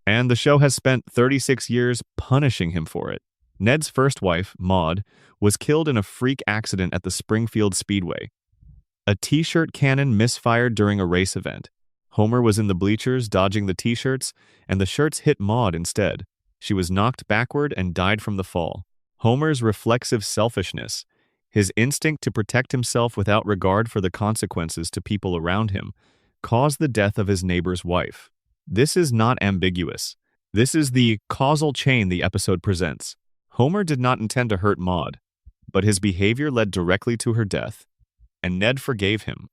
And the show has spent 36 years punishing him for it. Ned's first wife, Maude, was killed in a freak accident at the Springfield Speedway. A t-shirt cannon misfired during a race event. Homer was in the bleachers dodging the t-shirts, and the shirts hit Maude instead. She was knocked backward and died from the fall. Homer's reflexive selfishness, his instinct to protect himself without regard for the consequences to people around him, caused the death of his neighbor's wife. This is not ambiguous. This is the causal chain the episode presents. Homer did not intend to hurt Maude, but his behavior led directly to her death, and Ned forgave him.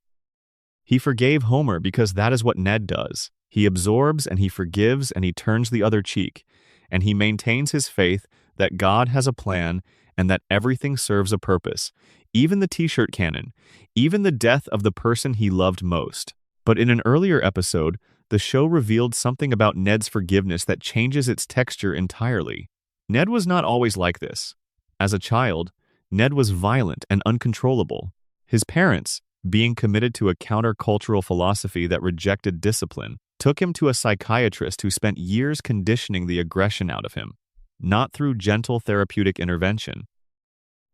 He forgave Homer because that is what Ned does. He absorbs and he forgives and he turns the other cheek, and he maintains his faith that God has a plan and that everything serves a purpose, even the t-shirt cannon, even the death of the person he loved most. But in an earlier episode, the show revealed something about Ned's forgiveness that changes its texture entirely. Ned was not always like this. As a child, Ned was violent and uncontrollable. His parents, being committed to a countercultural philosophy that rejected discipline, took him to a psychiatrist who spent years conditioning the aggression out of him, not through gentle therapeutic intervention,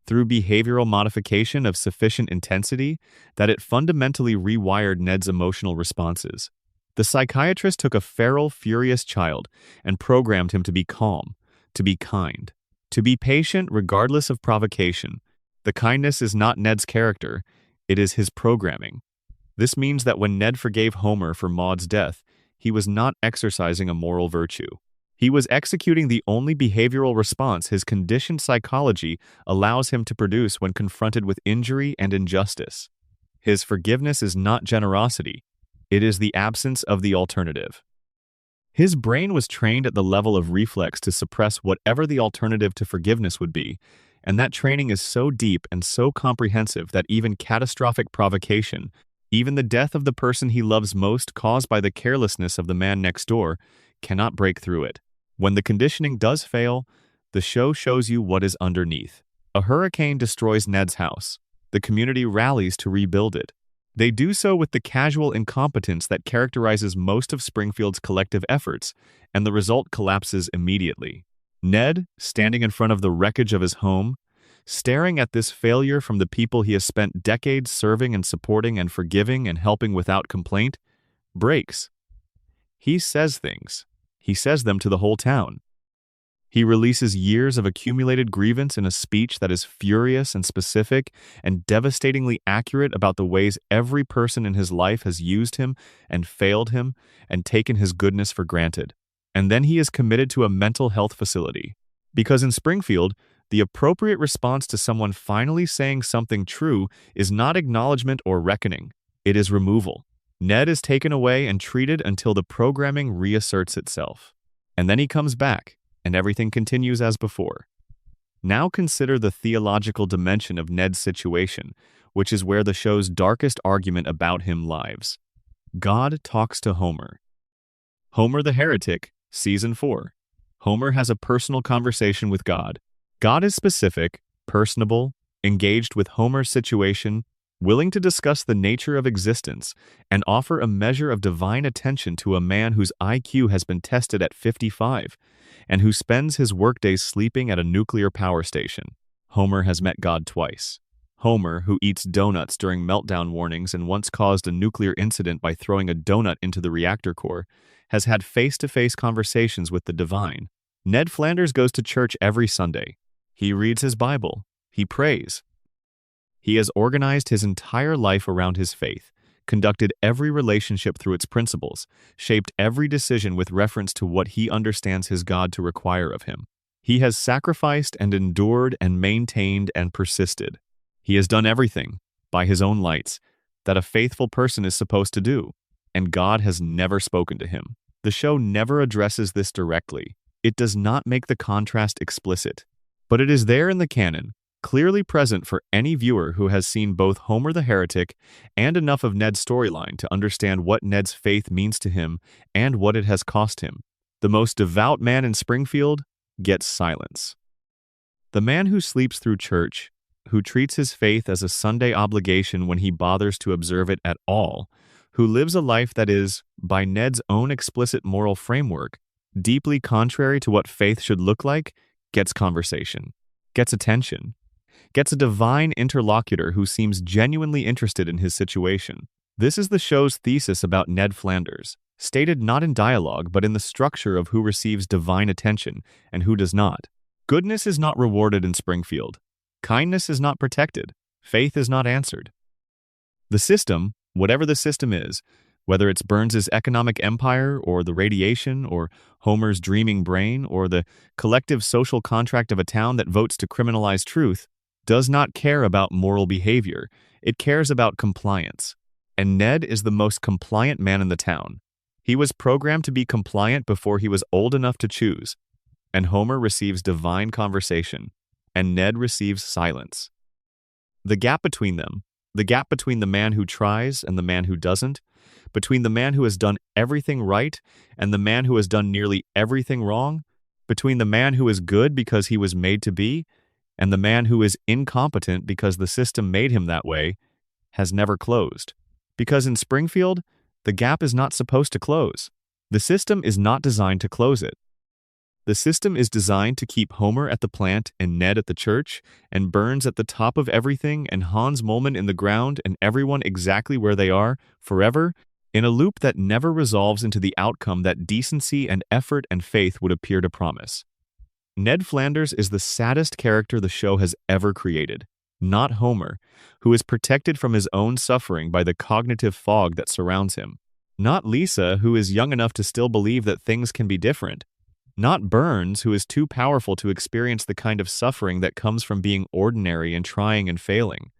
through behavioral modification of sufficient intensity that it fundamentally rewired Ned's emotional responses. The psychiatrist took a feral, furious child and programmed him to be calm, to be kind, to be patient regardless of provocation. The kindness is not Ned's character, it is his programming. This means that when Ned forgave Homer for Maude's death, he was not exercising a moral virtue. He was executing the only behavioral response his conditioned psychology allows him to produce when confronted with injury and injustice. His forgiveness is not generosity, it is the absence of the alternative. His brain was trained at the level of reflex to suppress whatever the alternative to forgiveness would be, and that training is so deep and so comprehensive that even catastrophic provocation, even the death of the person he loves most caused by the carelessness of the man next door, cannot break through it. When the conditioning does fail, the show shows you what is underneath. A hurricane destroys Ned's house. The community rallies to rebuild it. They do so with the casual incompetence that characterizes most of Springfield's collective efforts, and the result collapses immediately. Ned, standing in front of the wreckage of his home, staring at this failure from the people he has spent decades serving and supporting and forgiving and helping without complaint, breaks. He says things. He says them to the whole town. He releases years of accumulated grievance in a speech that is furious and specific and devastatingly accurate about the ways every person in his life has used him and failed him and taken his goodness for granted. And then he is committed to a mental health facility. Because in Springfield, the appropriate response to someone finally saying something true is not acknowledgement or reckoning. It is removal. Ned is taken away and treated until the programming reasserts itself. And then he comes back, and everything continues as before. Now consider the theological dimension of Ned's situation, which is where the show's darkest argument about him lies. God talks to Homer. Homer the Heretic, Season 4. Homer has a personal conversation with God. God is specific, personable, engaged with Homer's situation, willing to discuss the nature of existence, and offer a measure of divine attention to a man whose IQ has been tested at 55, and who spends his workdays sleeping at a nuclear power station. Homer has met God twice. Homer, who eats donuts during meltdown warnings and once caused a nuclear incident by throwing a donut into the reactor core, has had face-to-face conversations with the divine. Ned Flanders goes to church every Sunday. He reads his Bible. He prays. He has organized his entire life around his faith, conducted every relationship through its principles, shaped every decision with reference to what he understands his God to require of him. He has sacrificed and endured and maintained and persisted. He has done everything, by his own lights, that a faithful person is supposed to do, and God has never spoken to him. The show never addresses this directly. It does not make the contrast explicit, but it is there in the canon, clearly present for any viewer who has seen both Homer the Heretic and enough of Ned's storyline to understand what Ned's faith means to him and what it has cost him. The most devout man in Springfield gets silence. The man who sleeps through church, who treats his faith as a Sunday obligation when he bothers to observe it at all, who lives a life that is, by Ned's own explicit moral framework, deeply contrary to what faith should look like, gets conversation, gets attention, gets a divine interlocutor who seems genuinely interested in his situation. This is the show's thesis about Ned Flanders, stated not in dialogue but in the structure of who receives divine attention and who does not. Goodness is not rewarded in Springfield. Kindness is not protected. Faith is not answered. The system, whatever the system is, whether it's Burns's economic empire or the radiation or Homer's dreaming brain or the collective social contract of a town that votes to criminalize truth, does not care about moral behavior. It cares about compliance. And Ned is the most compliant man in the town. He was programmed to be compliant before he was old enough to choose. And Homer receives divine conversation, and Ned receives silence. The gap between them, The gap between the man who tries and the man who doesn't, between the man who has done everything right and the man who has done nearly everything wrong, between the man who is good because he was made to be and the man who is incompetent because the system made him that way, has never closed. Because in Springfield, the gap is not supposed to close. The system is not designed to close it. The system is designed to keep Homer at the plant and Ned at the church, and Burns at the top of everything and Hans Molman in the ground and everyone exactly where they are, forever, in a loop that never resolves into the outcome that decency and effort and faith would appear to promise. Ned Flanders is the saddest character the show has ever created, not Homer, who is protected from his own suffering by the cognitive fog that surrounds him. Not Lisa, who is young enough to still believe that things can be different. Not Burns, who is too powerful to experience the kind of suffering that comes from being ordinary and trying and failing.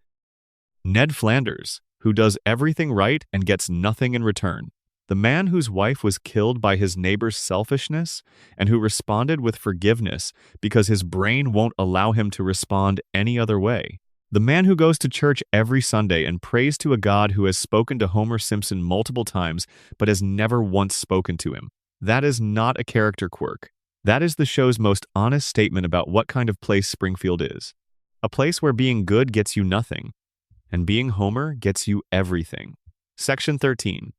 Ned Flanders, who does everything right and gets nothing in return. The man whose wife was killed by his neighbor's selfishness and who responded with forgiveness because his brain won't allow him to respond any other way. The man who goes to church every Sunday and prays to a God who has spoken to Homer Simpson multiple times but has never once spoken to him. That is not a character quirk. That is the show's most honest statement about what kind of place Springfield is. A place where being good gets you nothing, and being Homer gets you everything. Section 13.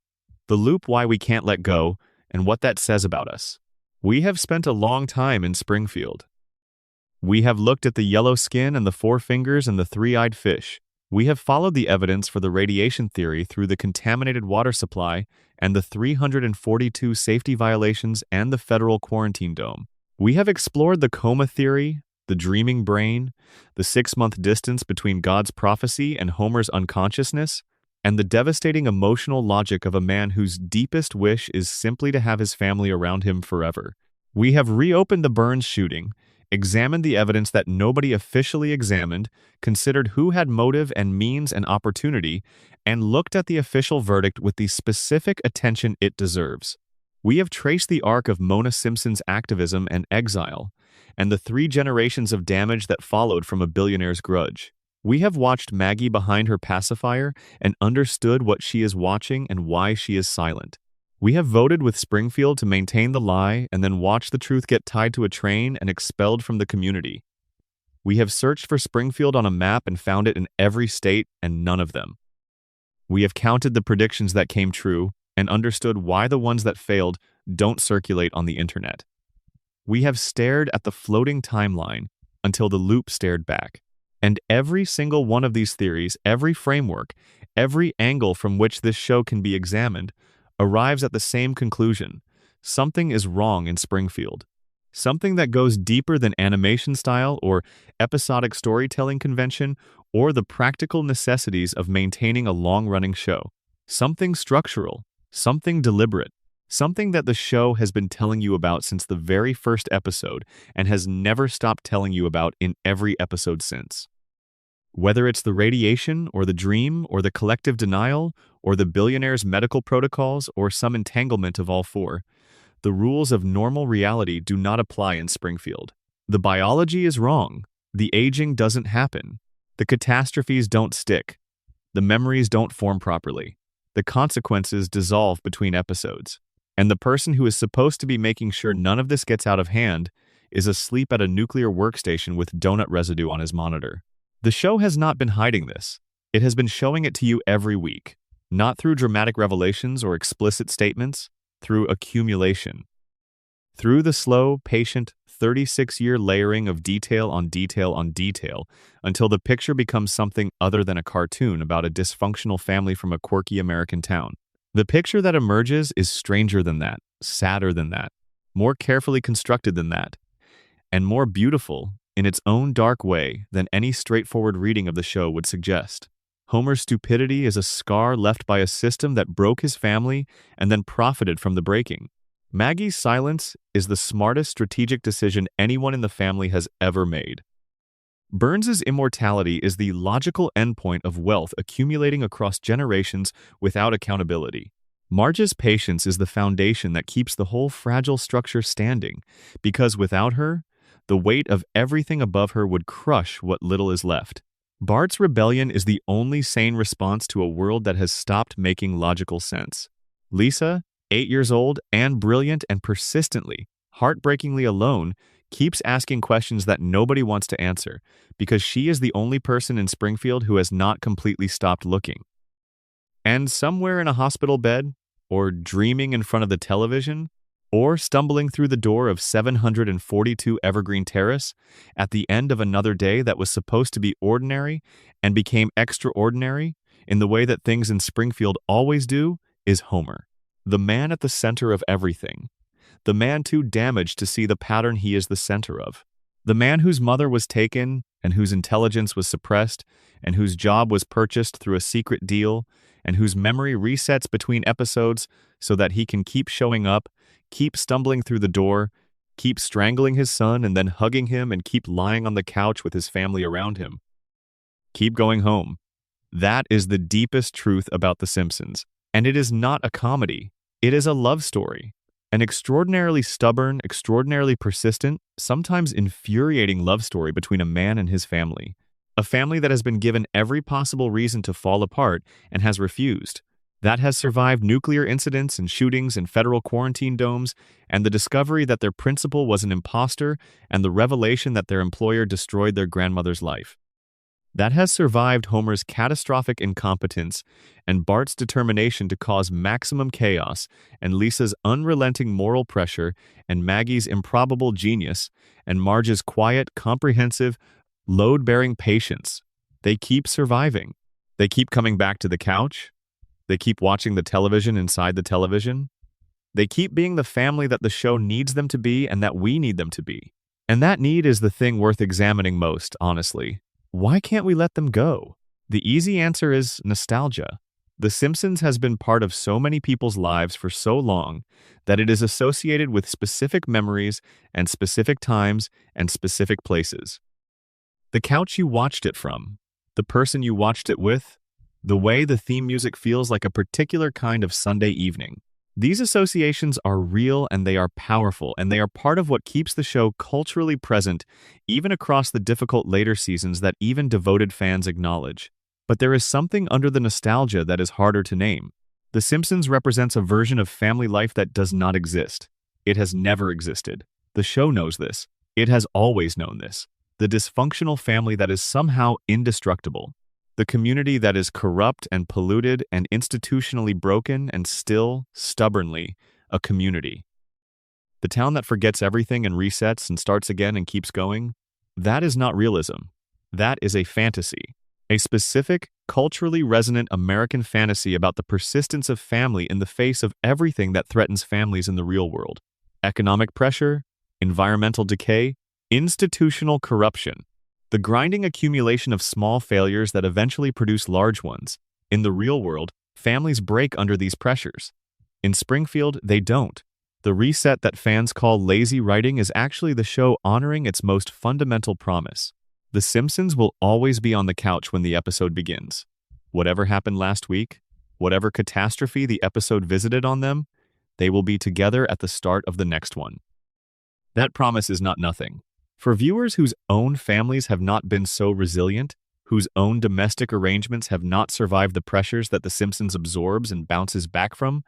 The loop why we can't let go, and what that says about us. We have spent a long time in Springfield. We have looked at the yellow skin and the four fingers and the three-eyed fish. We have followed the evidence for the radiation theory through the contaminated water supply and the 342 safety violations and the federal quarantine dome. We have explored the coma theory, the dreaming brain, the 6-month distance between God's prophecy and Homer's unconsciousness, and the devastating emotional logic of a man whose deepest wish is simply to have his family around him forever. We have reopened the Burns shooting, examined the evidence that nobody officially examined, considered who had motive and means and opportunity, and looked at the official verdict with the specific attention it deserves. We have traced the arc of Mona Simpson's activism and exile, and the 3 generations of damage that followed from a billionaire's grudge. We have watched Maggie behind her pacifier and understood what she is watching and why she is silent. We have voted with Springfield to maintain the lie and then watched the truth get tied to a train and expelled from the community. We have searched for Springfield on a map and found it in every state and none of them. We have counted the predictions that came true and understood why the ones that failed don't circulate on the internet. We have stared at the floating timeline until the loop stared back. And every single one of these theories, every framework, every angle from which this show can be examined, arrives at the same conclusion. Something is wrong in Springfield. Something that goes deeper than animation style or episodic storytelling convention or the practical necessities of maintaining a long-running show. Something structural, something deliberate, something that the show has been telling you about since the very first episode and has never stopped telling you about in every episode since. Whether it's the radiation or the dream or the collective denial or the billionaire's medical protocols or some entanglement of all four, the rules of normal reality do not apply in Springfield. The biology is wrong. The aging doesn't happen. The catastrophes don't stick. The memories don't form properly. The consequences dissolve between episodes. And the person who is supposed to be making sure none of this gets out of hand is asleep at a nuclear workstation with donut residue on his monitor. The show has not been hiding this. It has been showing it to you every week, not through dramatic revelations or explicit statements, through accumulation. Through the slow, patient, 36-year layering of detail on detail on detail until the picture becomes something other than a cartoon about a dysfunctional family from a quirky American town. The picture that emerges is stranger than that, sadder than that, more carefully constructed than that, and more beautiful in its own dark way than any straightforward reading of the show would suggest. Homer's stupidity is a scar left by a system that broke his family and then profited from the breaking. Maggie's silence is the smartest strategic decision anyone in the family has ever made. Burns's immortality is the logical endpoint of wealth accumulating across generations without accountability. Marge's patience is the foundation that keeps the whole fragile structure standing, because without her, the weight of everything above her would crush what little is left. Bart's rebellion is the only sane response to a world that has stopped making logical sense. Lisa, 8 years old and brilliant and persistently, heartbreakingly alone, keeps asking questions that nobody wants to answer because she is the only person in Springfield who has not completely stopped looking. And somewhere in a hospital bed, or dreaming in front of the television, or stumbling through the door of 742 Evergreen Terrace at the end of another day that was supposed to be ordinary and became extraordinary in the way that things in Springfield always do, is Homer, the man at the center of everything, the man too damaged to see the pattern he is the center of, the man whose mother was taken and whose intelligence was suppressed and whose job was purchased through a secret deal and whose memory resets between episodes so that he can keep showing up, keep stumbling through the door, keep strangling his son and then hugging him and keep lying on the couch with his family around him. Keep going home. That is the deepest truth about The Simpsons. And it is not a comedy. It is a love story. An extraordinarily stubborn, extraordinarily persistent, sometimes infuriating love story between a man and his family. A family that has been given every possible reason to fall apart and has refused. That has survived nuclear incidents and shootings in federal quarantine domes, and the discovery that their principal was an imposter, and the revelation that their employer destroyed their grandmother's life. That has survived Homer's catastrophic incompetence and Bart's determination to cause maximum chaos and Lisa's unrelenting moral pressure and Maggie's improbable genius and Marge's quiet, comprehensive, load-bearing patience. They keep surviving. They keep coming back to the couch. They keep watching the television inside the television. They keep being the family that the show needs them to be and that we need them to be. And that need is the thing worth examining most, honestly. Why can't we let them go? The easy answer is nostalgia. The Simpsons has been part of so many people's lives for so long that it is associated with specific memories and specific times and specific places. The couch you watched it from, the person you watched it with, the way the theme music feels like a particular kind of Sunday evening. These associations are real and they are powerful, and they are part of what keeps the show culturally present, even across the difficult later seasons that even devoted fans acknowledge. But there is something under the nostalgia that is harder to name. The Simpsons represents a version of family life that does not exist. It has never existed. The show knows this. It has always known this. The dysfunctional family that is somehow indestructible. The community that is corrupt and polluted and institutionally broken and still, stubbornly, a community. The town that forgets everything and resets and starts again and keeps going. That is not realism. That is a fantasy. A specific, culturally resonant American fantasy about the persistence of family in the face of everything that threatens families in the real world. Economic pressure, environmental decay, institutional corruption. The grinding accumulation of small failures that eventually produce large ones. In the real world, families break under these pressures. In Springfield, they don't. The reset that fans call lazy writing is actually the show honoring its most fundamental promise. The Simpsons will always be on the couch when the episode begins. Whatever happened last week, whatever catastrophe the episode visited on them, they will be together at the start of the next one. That promise is not nothing. For viewers whose own families have not been so resilient, whose own domestic arrangements have not survived the pressures that The Simpsons absorbs and bounces back from,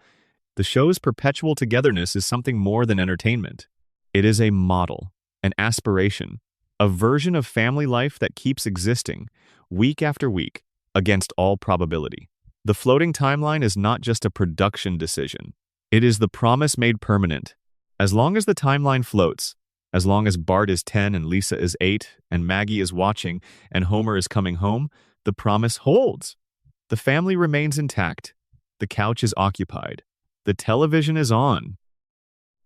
the show's perpetual togetherness is something more than entertainment. It is a model, an aspiration, a version of family life that keeps existing, week after week, against all probability. The floating timeline is not just a production decision. It is the promise made permanent. As long as the timeline floats, as long as Bart is 10 and Lisa is 8 and Maggie is watching and Homer is coming home, the promise holds. The family remains intact. The couch is occupied. The television is on.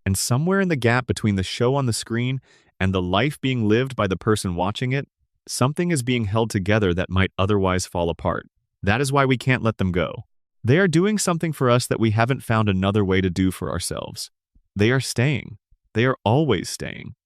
And somewhere in the gap between the show on the screen and the life being lived by the person watching it, something is being held together that might otherwise fall apart. That is why we can't let them go. They are doing something for us that we haven't found another way to do for ourselves. They are staying. They are always staying.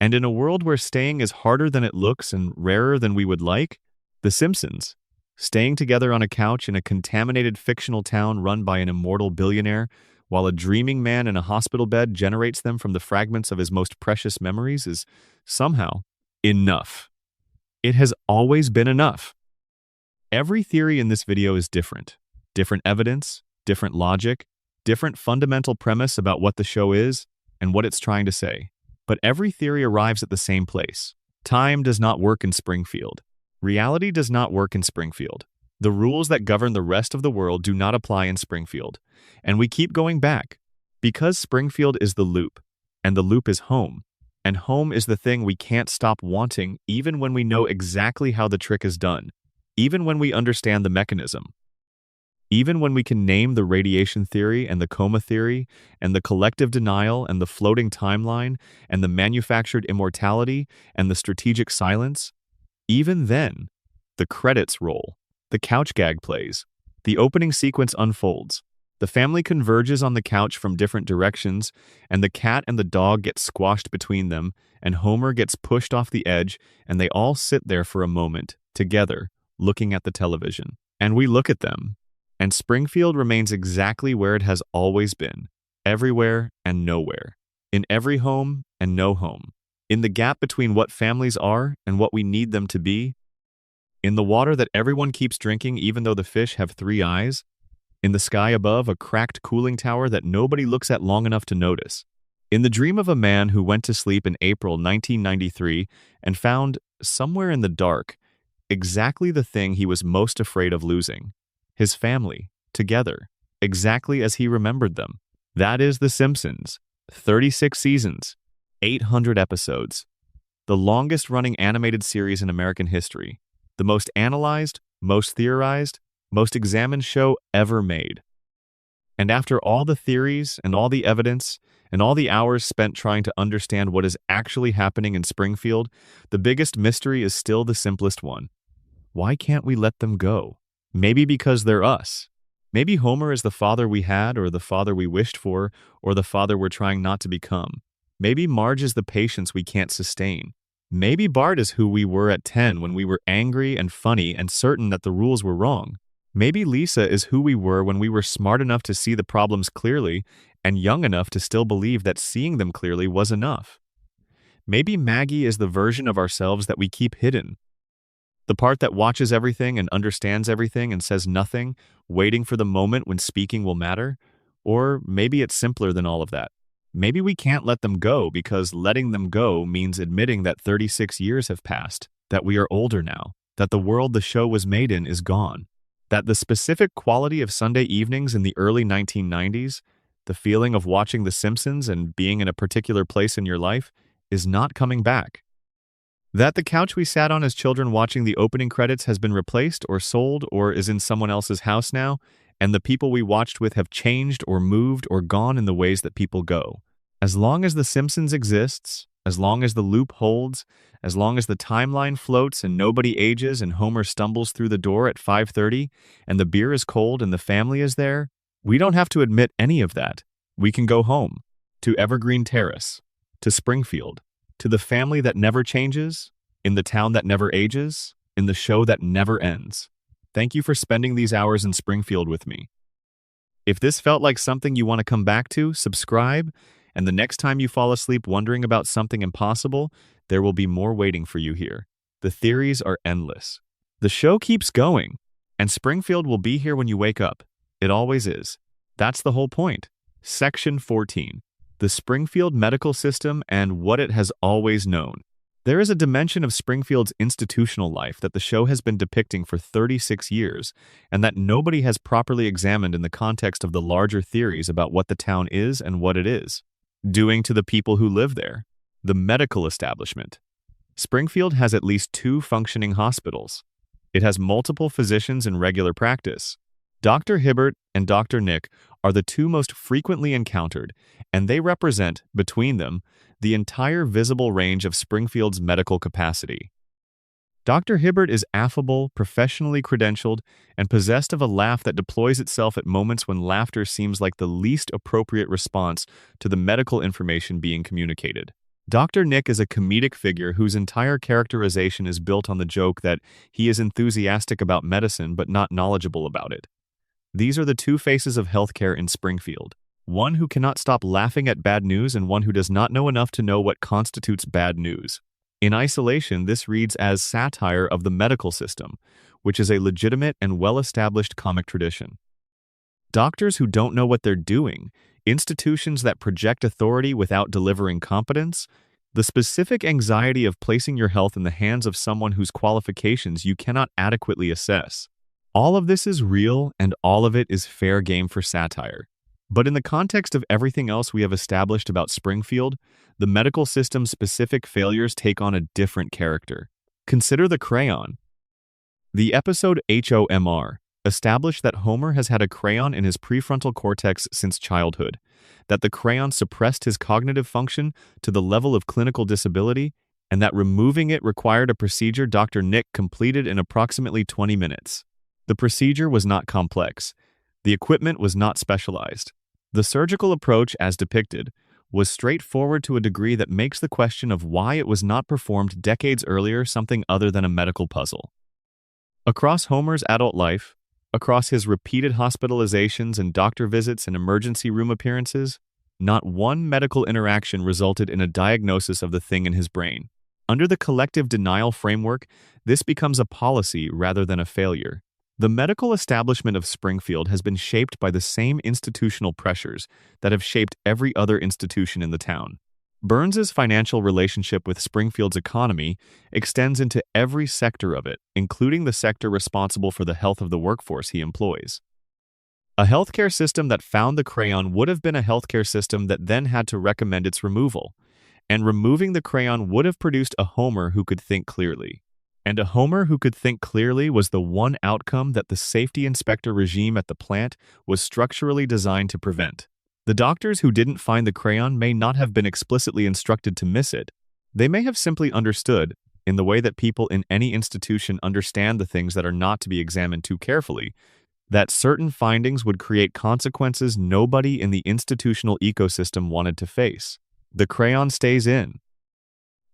And in a world where staying is harder than it looks and rarer than we would like, The Simpsons, staying together on a couch in a contaminated fictional town run by an immortal billionaire, while a dreaming man in a hospital bed generates them from the fragments of his most precious memories, is somehow enough. It has always been enough. Every theory in this video is different. Different evidence, different logic, different fundamental premise about what the show is and what it's trying to say. But every theory arrives at the same place. Time does not work in Springfield. Reality does not work in Springfield. The rules that govern the rest of the world do not apply in Springfield. And we keep going back. Because Springfield is the loop, and the loop is home. And home is the thing we can't stop wanting even when we know exactly how the trick is done. Even when we understand the mechanism. Even when we can name the radiation theory and the coma theory and the collective denial and the floating timeline and the manufactured immortality and the strategic silence, even then, the credits roll, the couch gag plays, the opening sequence unfolds, the family converges on the couch from different directions, and the cat and the dog get squashed between them, and Homer gets pushed off the edge, and they all sit there for a moment, together, looking at the television. And we look at them. And Springfield remains exactly where it has always been, everywhere and nowhere, in every home and no home, in the gap between what families are and what we need them to be, in the water that everyone keeps drinking even though the fish have 3 eyes, in the sky above a cracked cooling tower that nobody looks at long enough to notice, in the dream of a man who went to sleep in April 1993 and found, somewhere in the dark, exactly the thing he was most afraid of losing. His family, together, exactly as he remembered them. That is The Simpsons. 36 seasons, 800 episodes. The longest-running animated series in American history. The most analyzed, most theorized, most examined show ever made. And after all the theories and all the evidence and all the hours spent trying to understand what is actually happening in Springfield, the biggest mystery is still the simplest one. Why can't we let them go? Maybe because they're us. Maybe Homer is the father we had, or the father we wished for, or the father we're trying not to become. Maybe Marge is the patience we can't sustain. Maybe Bart is who we were at 10 when we were angry and funny and certain that the rules were wrong. Maybe Lisa is who we were when we were smart enough to see the problems clearly and young enough to still believe that seeing them clearly was enough. Maybe Maggie is the version of ourselves that we keep hidden. The part that watches everything and understands everything and says nothing, waiting for the moment when speaking will matter. Or maybe it's simpler than all of that. Maybe we can't let them go because letting them go means admitting that 36 years have passed, that we are older now, that the world the show was made in is gone, that the specific quality of Sunday evenings in the early 1990s, the feeling of watching The Simpsons and being in a particular place in your life, is not coming back. That the couch we sat on as children watching the opening credits has been replaced or sold or is in someone else's house now, and the people we watched with have changed or moved or gone in the ways that people go. As long as The Simpsons exists, as long as the loop holds, as long as the timeline floats and nobody ages and Homer stumbles through the door at 5:30 and the beer is cold and the family is there, we don't have to admit any of that. We can go home, to Evergreen Terrace, to Springfield, to the family that never changes, in the town that never ages, in the show that never ends. Thank you for spending these hours in Springfield with me. If this felt like something you want to come back to, subscribe, and the next time you fall asleep wondering about something impossible, there will be more waiting for you here. The theories are endless. The show keeps going, and Springfield will be here when you wake up. It always is. That's the whole point. Section 14. The Springfield medical system and what it has always known. There is a dimension of Springfield's institutional life that the show has been depicting for 36 years, and that nobody has properly examined in the context of the larger theories about what the town is and what it is doing to the people who live there. The medical establishment. Springfield has at least 2 functioning hospitals. It has multiple physicians in regular practice. Dr. Hibbert and Dr. Nick are the 2 most frequently encountered, and they represent, between them, the entire visible range of Springfield's medical capacity. Dr. Hibbert is affable, professionally credentialed, and possessed of a laugh that deploys itself at moments when laughter seems like the least appropriate response to the medical information being communicated. Dr. Nick is a comedic figure whose entire characterization is built on the joke that he is enthusiastic about medicine but not knowledgeable about it. These are the 2 faces of healthcare in Springfield. One who cannot stop laughing at bad news and one who does not know enough to know what constitutes bad news. In isolation, this reads as satire of the medical system, which is a legitimate and well-established comic tradition. Doctors who don't know what they're doing, institutions that project authority without delivering competence, the specific anxiety of placing your health in the hands of someone whose qualifications you cannot adequately assess. All of this is real, and all of it is fair game for satire. But in the context of everything else we have established about Springfield, the medical system's specific failures take on a different character. Consider the crayon. The episode HOMR established that Homer has had a crayon in his prefrontal cortex since childhood, that the crayon suppressed his cognitive function to the level of clinical disability, and that removing it required a procedure Dr. Nick completed in approximately 20 minutes. The procedure was not complex. The equipment was not specialized. The surgical approach, as depicted, was straightforward to a degree that makes the question of why it was not performed decades earlier something other than a medical puzzle. Across Homer's adult life, across his repeated hospitalizations and doctor visits and emergency room appearances, not one medical interaction resulted in a diagnosis of the thing in his brain. Under the collective denial framework, this becomes a policy rather than a failure. The medical establishment of Springfield has been shaped by the same institutional pressures that have shaped every other institution in the town. Burns's financial relationship with Springfield's economy extends into every sector of it, including the sector responsible for the health of the workforce he employs. A healthcare system that found the crayon would have been a healthcare system that then had to recommend its removal, and removing the crayon would have produced a Homer who could think clearly. And a Homer who could think clearly was the one outcome that the safety inspector regime at the plant was structurally designed to prevent. The doctors who didn't find the crayon may not have been explicitly instructed to miss it. They may have simply understood, in the way that people in any institution understand the things that are not to be examined too carefully, that certain findings would create consequences nobody in the institutional ecosystem wanted to face. The crayon stays in.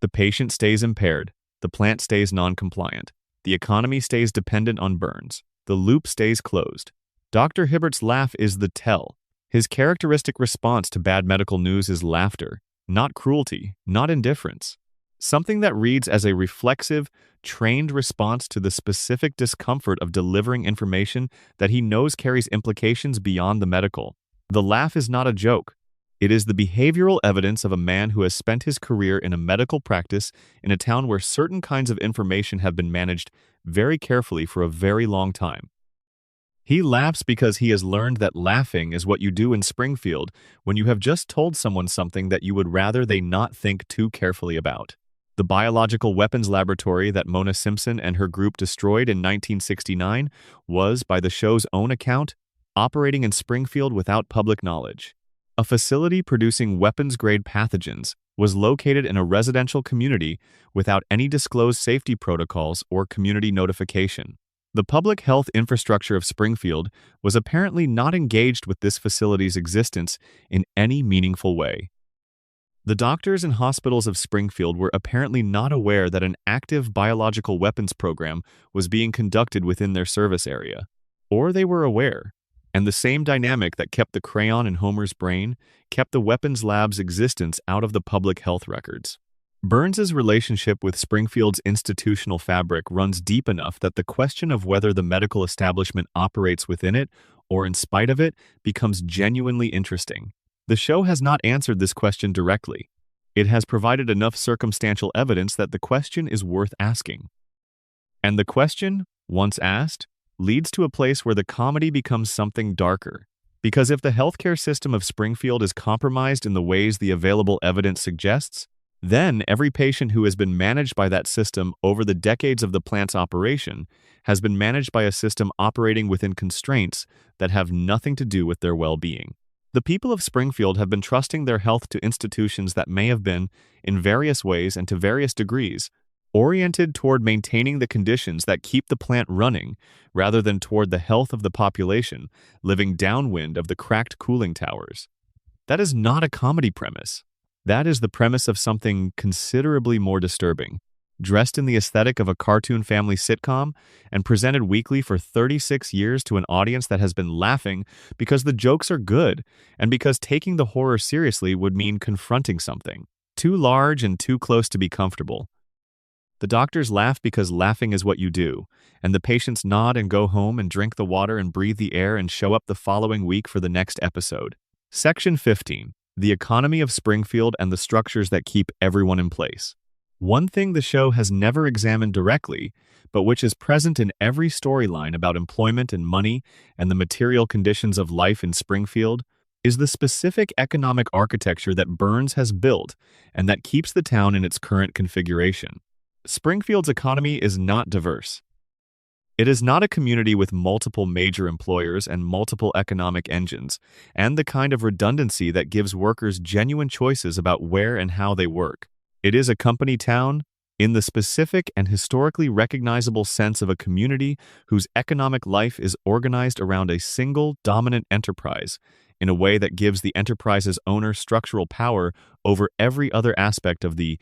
The patient stays impaired. The plant stays non-compliant. The economy stays dependent on Burns. The loop stays closed. Dr. Hibbert's laugh is the tell. His characteristic response to bad medical news is laughter, not cruelty, not indifference. Something that reads as a reflexive, trained response to the specific discomfort of delivering information that he knows carries implications beyond the medical. The laugh is not a joke. It is the behavioral evidence of a man who has spent his career in a medical practice in a town where certain kinds of information have been managed very carefully for a very long time. He laughs because he has learned that laughing is what you do in Springfield when you have just told someone something that you would rather they not think too carefully about. The biological weapons laboratory that Mona Simpson and her group destroyed in 1969 was, by the show's own account, operating in Springfield without public knowledge. A facility producing weapons-grade pathogens was located in a residential community without any disclosed safety protocols or community notification. The public health infrastructure of Springfield was apparently not engaged with this facility's existence in any meaningful way. The doctors and hospitals of Springfield were apparently not aware that an active biological weapons program was being conducted within their service area. Or they were aware, and the same dynamic that kept the crayon in Homer's brain kept the weapons lab's existence out of the public health records. Burns's relationship with Springfield's institutional fabric runs deep enough that the question of whether the medical establishment operates within it or in spite of it becomes genuinely interesting. The show has not answered this question directly. It has provided enough circumstantial evidence that the question is worth asking. And the question, once asked, leads to a place where the comedy becomes something darker. Because if the healthcare system of Springfield is compromised in the ways the available evidence suggests, then every patient who has been managed by that system over the decades of the plant's operation has been managed by a system operating within constraints that have nothing to do with their well-being. The people of Springfield have been trusting their health to institutions that may have been, in various ways and to various degrees, oriented toward maintaining the conditions that keep the plant running rather than toward the health of the population living downwind of the cracked cooling towers. That is not a comedy premise. That is the premise of something considerably more disturbing, dressed in the aesthetic of a cartoon family sitcom and presented weekly for 36 years to an audience that has been laughing because the jokes are good and because taking the horror seriously would mean confronting something too large and too close to be comfortable. The doctors laugh because laughing is what you do, and the patients nod and go home and drink the water and breathe the air and show up the following week for the next episode. Section 15. The economy of Springfield and the structures that keep everyone in place. One thing the show has never examined directly, but which is present in every storyline about employment and money and the material conditions of life in Springfield, is the specific economic architecture that Burns has built and that keeps the town in its current configuration. Springfield's economy is not diverse. It is not a community with multiple major employers and multiple economic engines, and the kind of redundancy that gives workers genuine choices about where and how they work. It is a company town in the specific and historically recognizable sense of a community whose economic life is organized around a single dominant enterprise in a way that gives the enterprise's owner structural power over every other aspect of the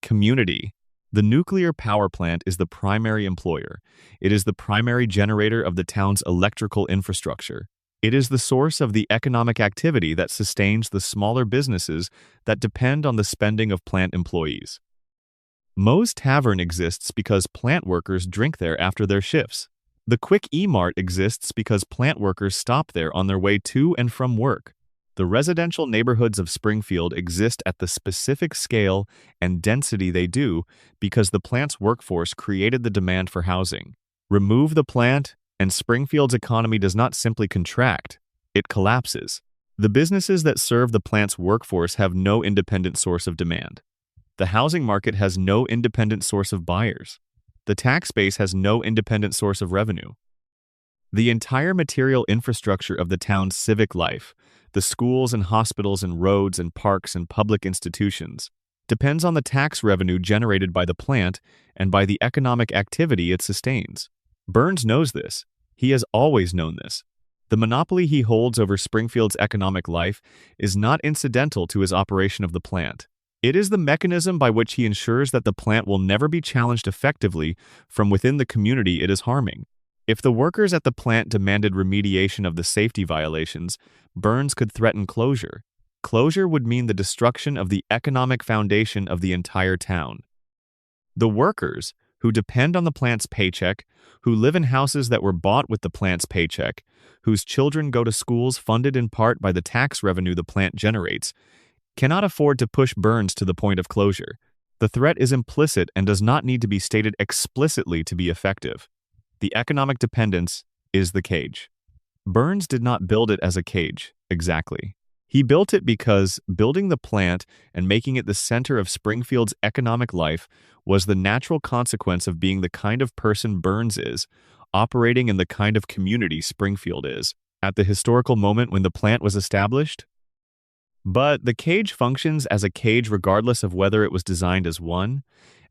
community. The nuclear power plant is the primary employer. It is the primary generator of the town's electrical infrastructure. It is the source of the economic activity that sustains the smaller businesses that depend on the spending of plant employees. Moe's Tavern exists because plant workers drink there after their shifts. The Quick E-Mart exists because plant workers stop there on their way to and from work. The residential neighborhoods of Springfield exist at the specific scale and density they do because the plant's workforce created the demand for housing. Remove the plant, and Springfield's economy does not simply contract, it collapses. The businesses that serve the plant's workforce have no independent source of demand. The housing market has no independent source of buyers. The tax base has no independent source of revenue. The entire material infrastructure of the town's civic life, the schools and hospitals and roads and parks and public institutions, depends on the tax revenue generated by the plant and by the economic activity it sustains. Burns knows this. He has always known this. The monopoly he holds over Springfield's economic life is not incidental to his operation of the plant. It is the mechanism by which he ensures that the plant will never be challenged effectively from within the community it is harming. If the workers at the plant demanded remediation of the safety violations, Burns could threaten closure. Closure would mean the destruction of the economic foundation of the entire town. The workers, who depend on the plant's paycheck, who live in houses that were bought with the plant's paycheck, whose children go to schools funded in part by the tax revenue the plant generates, cannot afford to push Burns to the point of closure. The threat is implicit and does not need to be stated explicitly to be effective. The economic dependence is the cage. Burns did not build it as a cage, exactly. He built it because building the plant and making it the center of Springfield's economic life was the natural consequence of being the kind of person Burns is, operating in the kind of community Springfield is, at the historical moment when the plant was established. But the cage functions as a cage regardless of whether it was designed as one,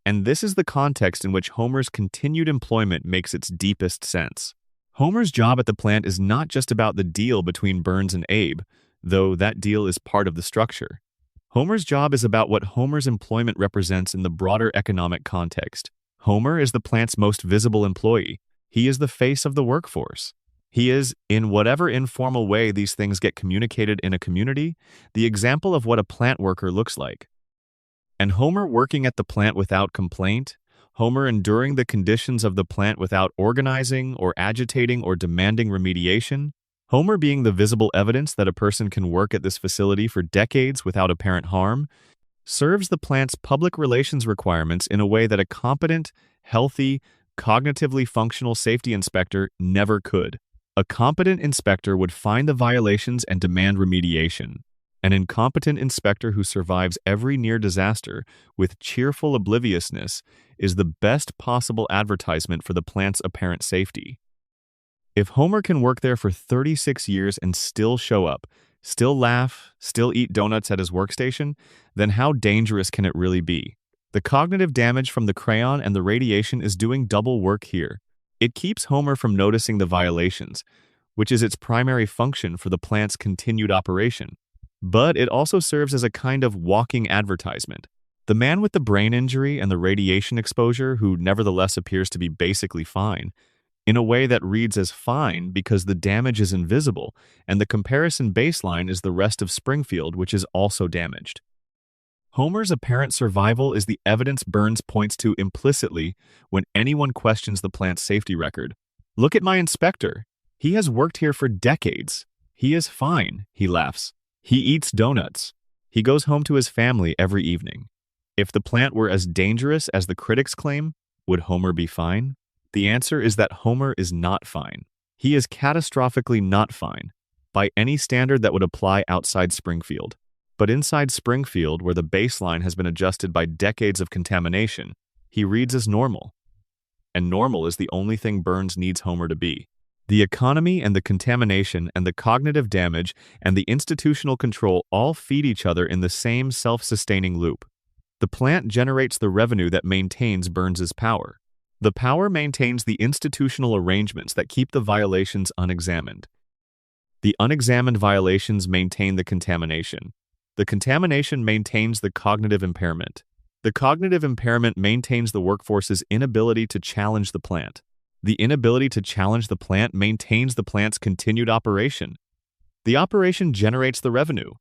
and this is the context in which Homer's continued employment makes its deepest sense. Homer's job at the plant is not just about the deal between Burns and Abe, though that deal is part of the structure. Homer's job is about what Homer's employment represents in the broader economic context. Homer is the plant's most visible employee. He is the face of the workforce. He is, in whatever informal way these things get communicated in a community, the example of what a plant worker looks like. And Homer working at the plant without complaint, Homer enduring the conditions of the plant without organizing or agitating or demanding remediation, Homer being the visible evidence that a person can work at this facility for decades without apparent harm, serves the plant's public relations requirements in a way that a competent, healthy, cognitively functional safety inspector never could. A competent inspector would find the violations and demand remediation. An incompetent inspector who survives every near disaster with cheerful obliviousness is the best possible advertisement for the plant's apparent safety. If Homer can work there for 36 years and still show up, still laugh, still eat donuts at his workstation, then how dangerous can it really be? The cognitive damage from the crayon and the radiation is doing double work here. It keeps Homer from noticing the violations, which is its primary function for the plant's continued operation. But it also serves as a kind of walking advertisement. The man with the brain injury and the radiation exposure, who nevertheless appears to be basically fine, in a way that reads as fine because the damage is invisible, and the comparison baseline is the rest of Springfield, which is also damaged. Homer's apparent survival is the evidence Burns points to implicitly when anyone questions the plant's safety record. Look at my inspector. He has worked here for decades. He is fine, he laughs. He eats donuts. He goes home to his family every evening. If the plant were as dangerous as the critics claim, would Homer be fine? The answer is that Homer is not fine. He is catastrophically not fine, by any standard that would apply outside Springfield. But inside Springfield, where the baseline has been adjusted by decades of contamination, he reads as normal. And normal is the only thing Burns needs Homer to be. The economy and the contamination and the cognitive damage and the institutional control all feed each other in the same self-sustaining loop. The plant generates the revenue that maintains Burns's power. The power maintains the institutional arrangements that keep the violations unexamined. The unexamined violations maintain the contamination. The contamination maintains the cognitive impairment. The cognitive impairment maintains the workforce's inability to challenge the plant. The inability to challenge the plant maintains the plant's continued operation. The operation generates the revenue,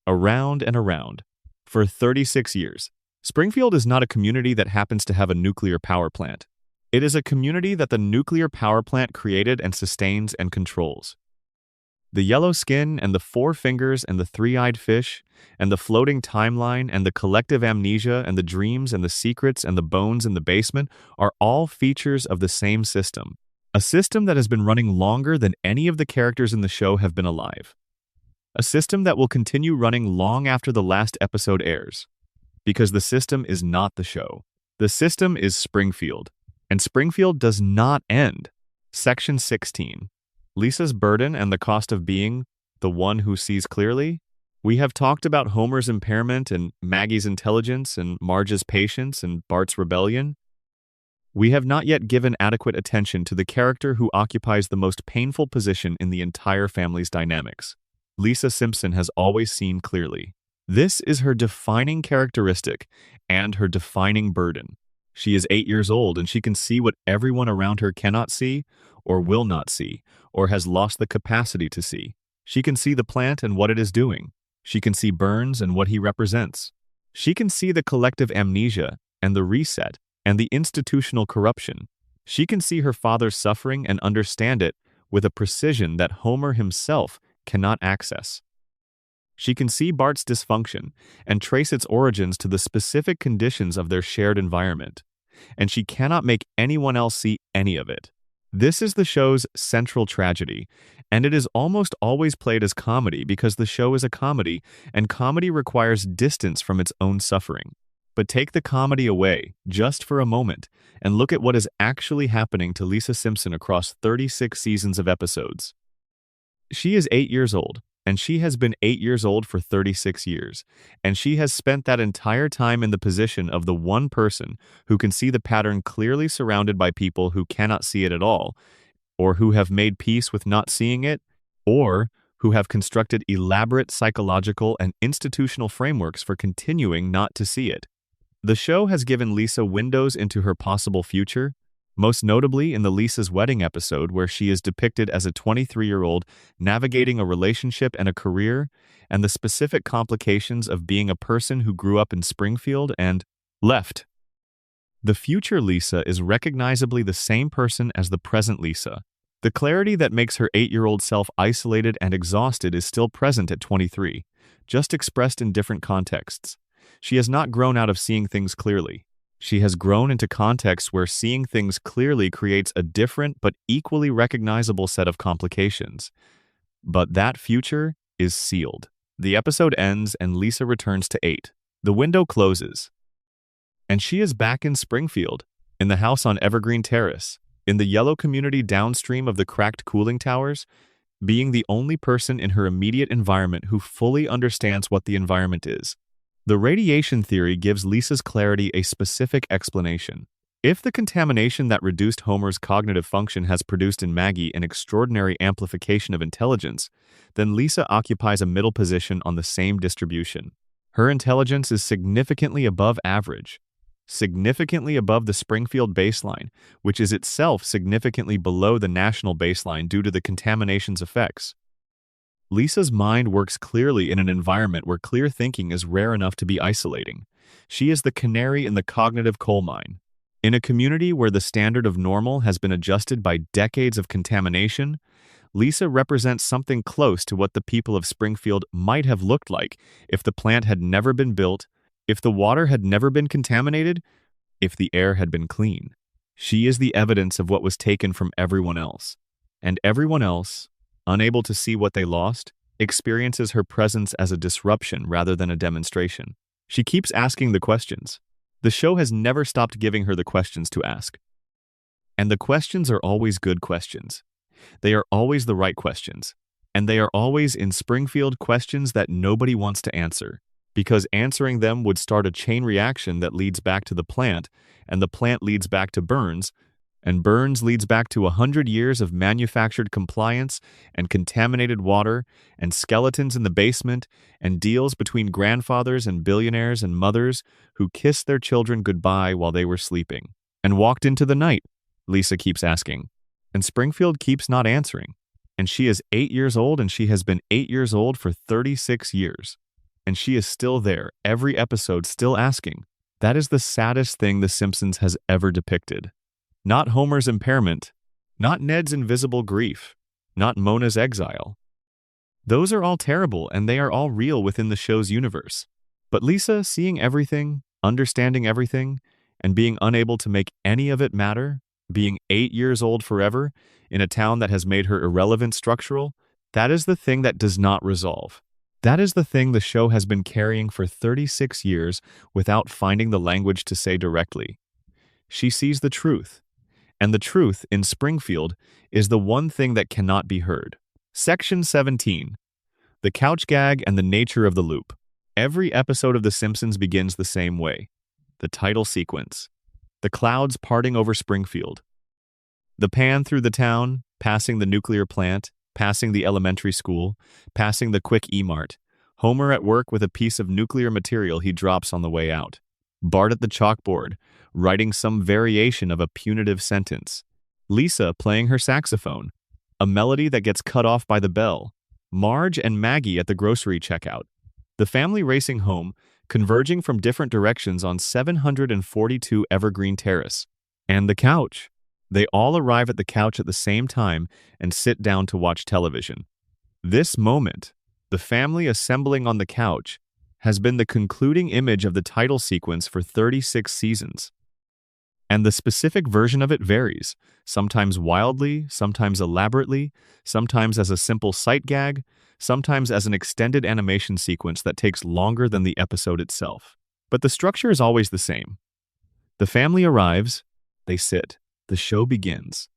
around and around, for 36 years. Springfield is not a community that happens to have a nuclear power plant. It is a community that the nuclear power plant created and sustains and controls. The yellow skin and the four fingers and the three-eyed fish and the floating timeline and the collective amnesia and the dreams and the secrets and the bones in the basement are all features of the same system. A system that has been running longer than any of the characters in the show have been alive. A system that will continue running long after the last episode airs. Because the system is not the show. The system is Springfield. And Springfield does not end. Section 16. Lisa's burden and the cost of being the one who sees clearly? We have talked about Homer's impairment and Maggie's intelligence and Marge's patience and Bart's rebellion. We have not yet given adequate attention to the character who occupies the most painful position in the entire family's dynamics. Lisa Simpson has always seen clearly. This is her defining characteristic and her defining burden. She is 8 years old and she can see what everyone around her cannot see, or will not see, or has lost the capacity to see. She can see the plant and what it is doing. She can see Burns and what he represents. She can see the collective amnesia and the reset and the institutional corruption. She can see her father's suffering and understand it with a precision that Homer himself cannot access. She can see Bart's dysfunction and trace its origins to the specific conditions of their shared environment. And she cannot make anyone else see any of it. This is the show's central tragedy, and it is almost always played as comedy because the show is a comedy, and comedy requires distance from its own suffering. But take the comedy away, just for a moment, and look at what is actually happening to Lisa Simpson across 36 seasons of episodes. She is 8 years old, and she has been 8 years old for 36 years, and she has spent that entire time in the position of the one person who can see the pattern clearly surrounded by people who cannot see it at all, or who have made peace with not seeing it, or who have constructed elaborate psychological and institutional frameworks for continuing not to see it. The show has given Lisa windows into her possible future, most notably in the Lisa's wedding episode where she is depicted as a 23-year-old navigating a relationship and a career, and the specific complications of being a person who grew up in Springfield and left. The future Lisa is recognizably the same person as the present Lisa. The clarity that makes her 8-year-old self isolated and exhausted is still present at 23, just expressed in different contexts. She has not grown out of seeing things clearly. She has grown into contexts where seeing things clearly creates a different but equally recognizable set of complications. But that future is sealed. The episode ends and Lisa returns to 8. The window closes. And she is back in Springfield, in the house on Evergreen Terrace, in the yellow community downstream of the cracked cooling towers, being the only person in her immediate environment who fully understands what the environment is. The radiation theory gives Lisa's clarity a specific explanation. If the contamination that reduced Homer's cognitive function has produced in Maggie an extraordinary amplification of intelligence, then Lisa occupies a middle position on the same distribution. Her intelligence is significantly above average, significantly above the Springfield baseline, which is itself significantly below the national baseline due to the contamination's effects. Lisa's mind works clearly in an environment where clear thinking is rare enough to be isolating. She is the canary in the cognitive coal mine. In a community where the standard of normal has been adjusted by decades of contamination, Lisa represents something close to what the people of Springfield might have looked like if the plant had never been built, if the water had never been contaminated, if the air had been clean. She is the evidence of what was taken from everyone else. And everyone else, unable to see what they lost, experiences her presence as a disruption rather than a demonstration. She keeps asking the questions. The show has never stopped giving her the questions to ask. And the questions are always good questions. They are always the right questions. And they are always in Springfield questions that nobody wants to answer, because answering them would start a chain reaction that leads back to the plant, and the plant leads back to Burns, and Burns leads back to 100 years of manufactured compliance and contaminated water and skeletons in the basement and deals between grandfathers and billionaires and mothers who kissed their children goodbye while they were sleeping and walked into the night, Lisa keeps asking. And Springfield keeps not answering. And she is 8 years old, and she has been 8 years old for 36 years. And she is still there, every episode still asking. That is the saddest thing The Simpsons has ever depicted. Not Homer's impairment, not Ned's invisible grief, not Mona's exile. Those are all terrible, and they are all real within the show's universe. But Lisa, seeing everything, understanding everything, and being unable to make any of it matter, being 8 years old forever, in a town that has made her irrelevant structural, that is the thing that does not resolve. That is the thing the show has been carrying for 36 years without finding the language to say directly. She sees the truth. And the truth, in Springfield, is the one thing that cannot be heard. Section 17. The couch gag and the nature of the loop. Every episode of The Simpsons begins the same way. The title sequence. The clouds parting over Springfield. The pan through the town, passing the nuclear plant, passing the elementary school, passing the quick E-Mart. Homer at work with a piece of nuclear material he drops on the way out. Bart at the chalkboard, writing some variation of a punitive sentence. Lisa playing her saxophone, a melody that gets cut off by the bell. Marge and Maggie at the grocery checkout. The family racing home, converging from different directions on 742 Evergreen Terrace. And the couch. They all arrive at the couch at the same time and sit down to watch television. This moment, the family assembling on the couch, has been the concluding image of the title sequence for 36 seasons. And the specific version of it varies, sometimes wildly, sometimes elaborately, sometimes as a simple sight gag, sometimes as an extended animation sequence that takes longer than the episode itself. But the structure is always the same. The family arrives, they sit, the show begins.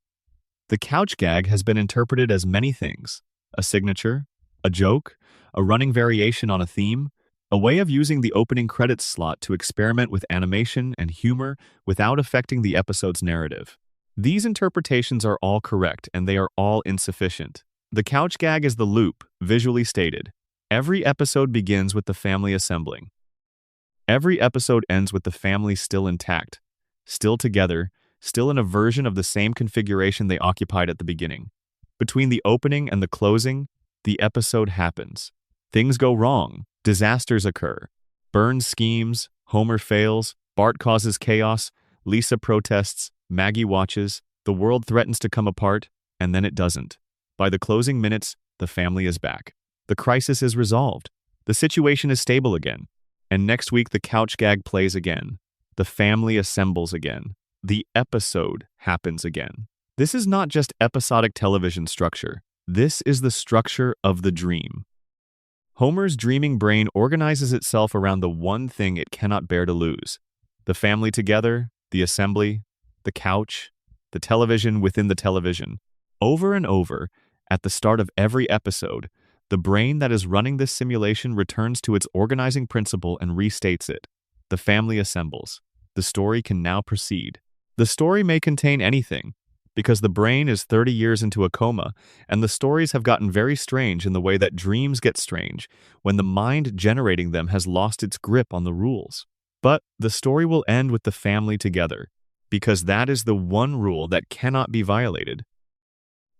The couch gag has been interpreted as many things: a signature, a joke, a running variation on a theme, a way of using the opening credits slot to experiment with animation and humor without affecting the episode's narrative. These interpretations are all correct, and they are all insufficient. The couch gag is the loop, visually stated. Every episode begins with the family assembling. Every episode ends with the family still intact, still together, still in a version of the same configuration they occupied at the beginning. Between the opening and the closing, the episode happens. Things go wrong. Disasters occur. Burns schemes, Homer fails, Bart causes chaos, Lisa protests, Maggie watches, the world threatens to come apart, and then it doesn't. By the closing minutes, the family is back. The crisis is resolved. The situation is stable again. And next week the couch gag plays again. The family assembles again. The episode happens again. This is not just episodic television structure. This is the structure of the dream. Homer's dreaming brain organizes itself around the one thing it cannot bear to lose. The family together, the assembly, the couch, the television within the television. Over and over, at the start of every episode, the brain that is running this simulation returns to its organizing principle and restates it. The family assembles. The story can now proceed. The story may contain anything, because the brain is 30 years into a coma, and the stories have gotten very strange in the way that dreams get strange when the mind generating them has lost its grip on the rules. But the story will end with the family together, because that is the one rule that cannot be violated.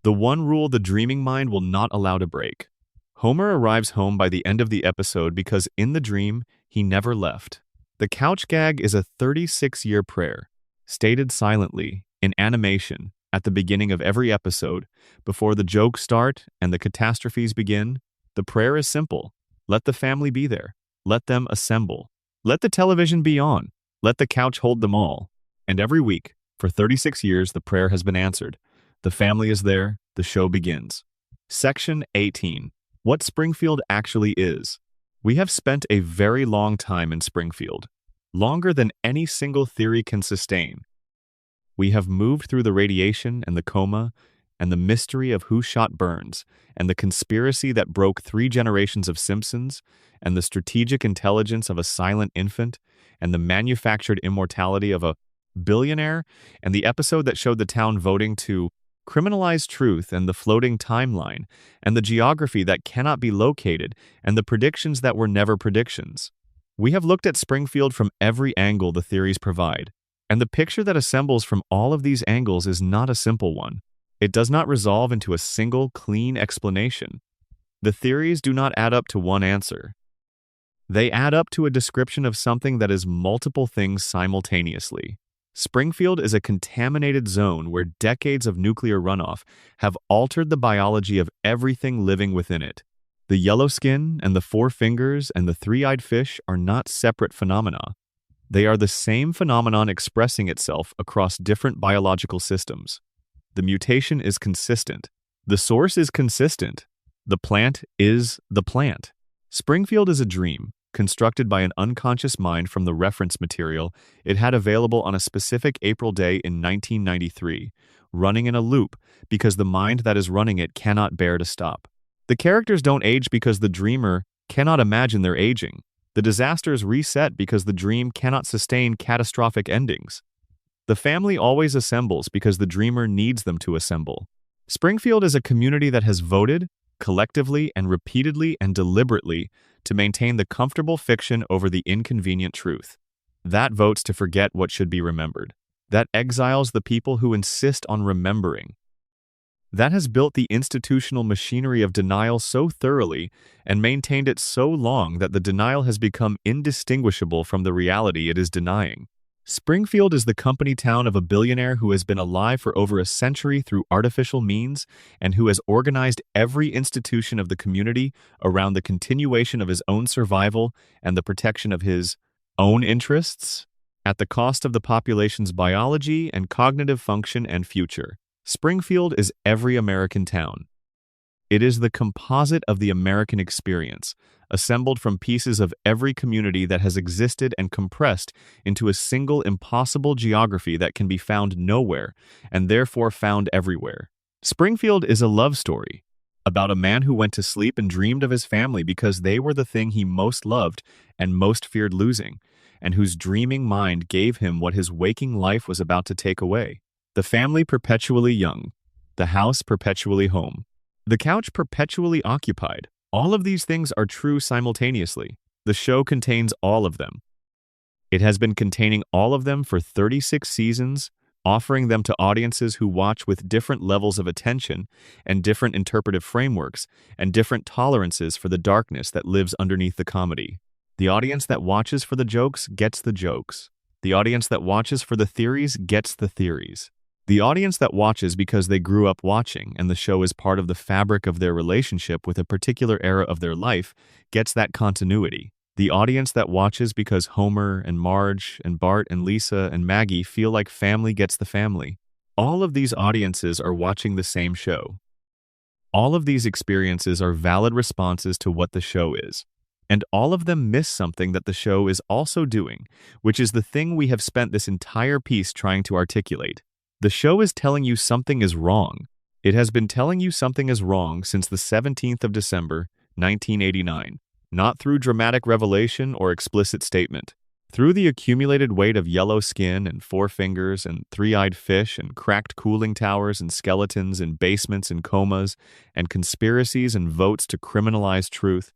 The one rule the dreaming mind will not allow to break. Homer arrives home by the end of the episode because in the dream, he never left. The couch gag is a 36-year prayer, stated silently, in animation, at the beginning of every episode, before the jokes start and the catastrophes begin. The prayer is simple. Let the family be there. Let them assemble. Let the television be on. Let the couch hold them all. And every week, for 36 years, the prayer has been answered. The family is there. The show begins. Section 18. What Springfield actually is. We have spent a very long time in Springfield, longer than any single theory can sustain. We have moved through the radiation and the coma, and the mystery of who shot Burns, and the conspiracy that broke 3 generations of Simpsons, and the strategic intelligence of a silent infant, and the manufactured immortality of a billionaire, and the episode that showed the town voting to criminalize truth, and the floating timeline, and the geography that cannot be located, and the predictions that were never predictions. We have looked at Springfield from every angle the theories provide, and the picture that assembles from all of these angles is not a simple one. It does not resolve into a single, clean explanation. The theories do not add up to one answer. They add up to a description of something that is multiple things simultaneously. Springfield is a contaminated zone where decades of nuclear runoff have altered the biology of everything living within it. The yellow skin and the 4 fingers and the 3-eyed fish are not separate phenomena. They are the same phenomenon expressing itself across different biological systems. The mutation is consistent. The source is consistent. The plant is the plant. Springfield is a dream, constructed by an unconscious mind from the reference material it had available on a specific April day in 1993, running in a loop because the mind that is running it cannot bear to stop. The characters don't age because the dreamer cannot imagine their aging. The disasters reset because the dream cannot sustain catastrophic endings. The family always assembles because the dreamer needs them to assemble. Springfield is a community that has voted, collectively and repeatedly and deliberately, to maintain the comfortable fiction over the inconvenient truth. That votes to forget what should be remembered. That exiles the people who insist on remembering. That has built the institutional machinery of denial so thoroughly and maintained it so long that the denial has become indistinguishable from the reality it is denying. Springfield is the company town of a billionaire who has been alive for over a century through artificial means and who has organized every institution of the community around the continuation of his own survival and the protection of his own interests at the cost of the population's biology and cognitive function and future. Springfield is every American town. It is the composite of the American experience, assembled from pieces of every community that has existed and compressed into a single impossible geography that can be found nowhere and therefore found everywhere. Springfield is a love story about a man who went to sleep and dreamed of his family because they were the thing he most loved and most feared losing, and whose dreaming mind gave him what his waking life was about to take away. The family perpetually young, the house perpetually home, the couch perpetually occupied. All of these things are true simultaneously. The show contains all of them. It has been containing all of them for 36 seasons, offering them to audiences who watch with different levels of attention and different interpretive frameworks and different tolerances for the darkness that lives underneath the comedy. The audience that watches for the jokes gets the jokes. The audience that watches for the theories gets the theories. The audience that watches because they grew up watching and the show is part of the fabric of their relationship with a particular era of their life gets that continuity. The audience that watches because Homer and Marge and Bart and Lisa and Maggie feel like family gets the family. All of these audiences are watching the same show. All of these experiences are valid responses to what the show is. And all of them miss something that the show is also doing, which is the thing we have spent this entire piece trying to articulate. The show is telling you something is wrong. It has been telling you something is wrong since the 17th of December, 1989, not through dramatic revelation or explicit statement. Through the accumulated weight of yellow skin and 4 fingers and 3-eyed fish and cracked cooling towers and skeletons in basements and comas and conspiracies and votes to criminalize truth.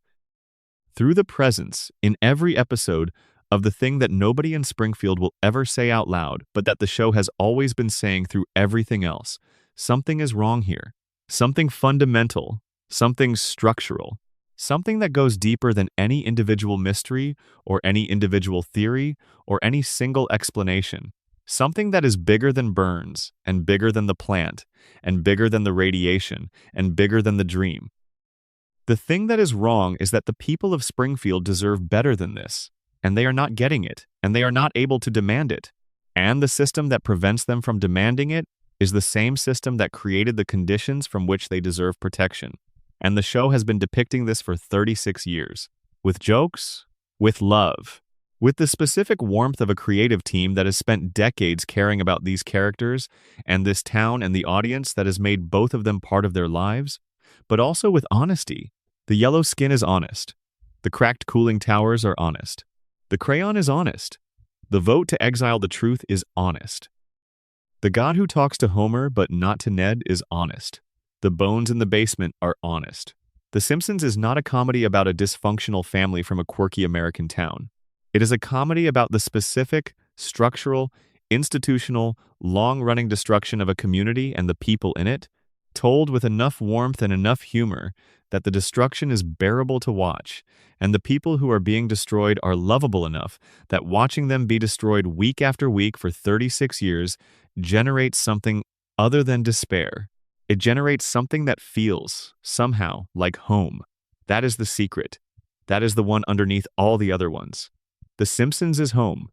Through the presence, in every episode, of the thing that nobody in Springfield will ever say out loud, but that the show has always been saying through everything else. Something is wrong here. Something fundamental. Something structural. Something that goes deeper than any individual mystery or any individual theory or any single explanation. Something that is bigger than Burns and bigger than the plant and bigger than the radiation and bigger than the dream. The thing that is wrong is that the people of Springfield deserve better than this, and they are not getting it, and they are not able to demand it. And the system that prevents them from demanding it is the same system that created the conditions from which they deserve protection. And the show has been depicting this for 36 years. With jokes, with love, with the specific warmth of a creative team that has spent decades caring about these characters and this town and the audience that has made both of them part of their lives, but also with honesty. The yellow skin is honest. The cracked cooling towers are honest. The crayon is honest. The vote to exile the truth is honest. The God who talks to Homer but not to Ned is honest. The bones in the basement are honest. The Simpsons is not a comedy about a dysfunctional family from a quirky American town. It is a comedy about the specific, structural, institutional, long-running destruction of a community and the people in it, told with enough warmth and enough humor that the destruction is bearable to watch, and the people who are being destroyed are lovable enough that watching them be destroyed week after week for 36 years generates something other than despair. It generates something that feels, somehow, like home. That is the secret. That is the one underneath all the other ones. The Simpsons is home.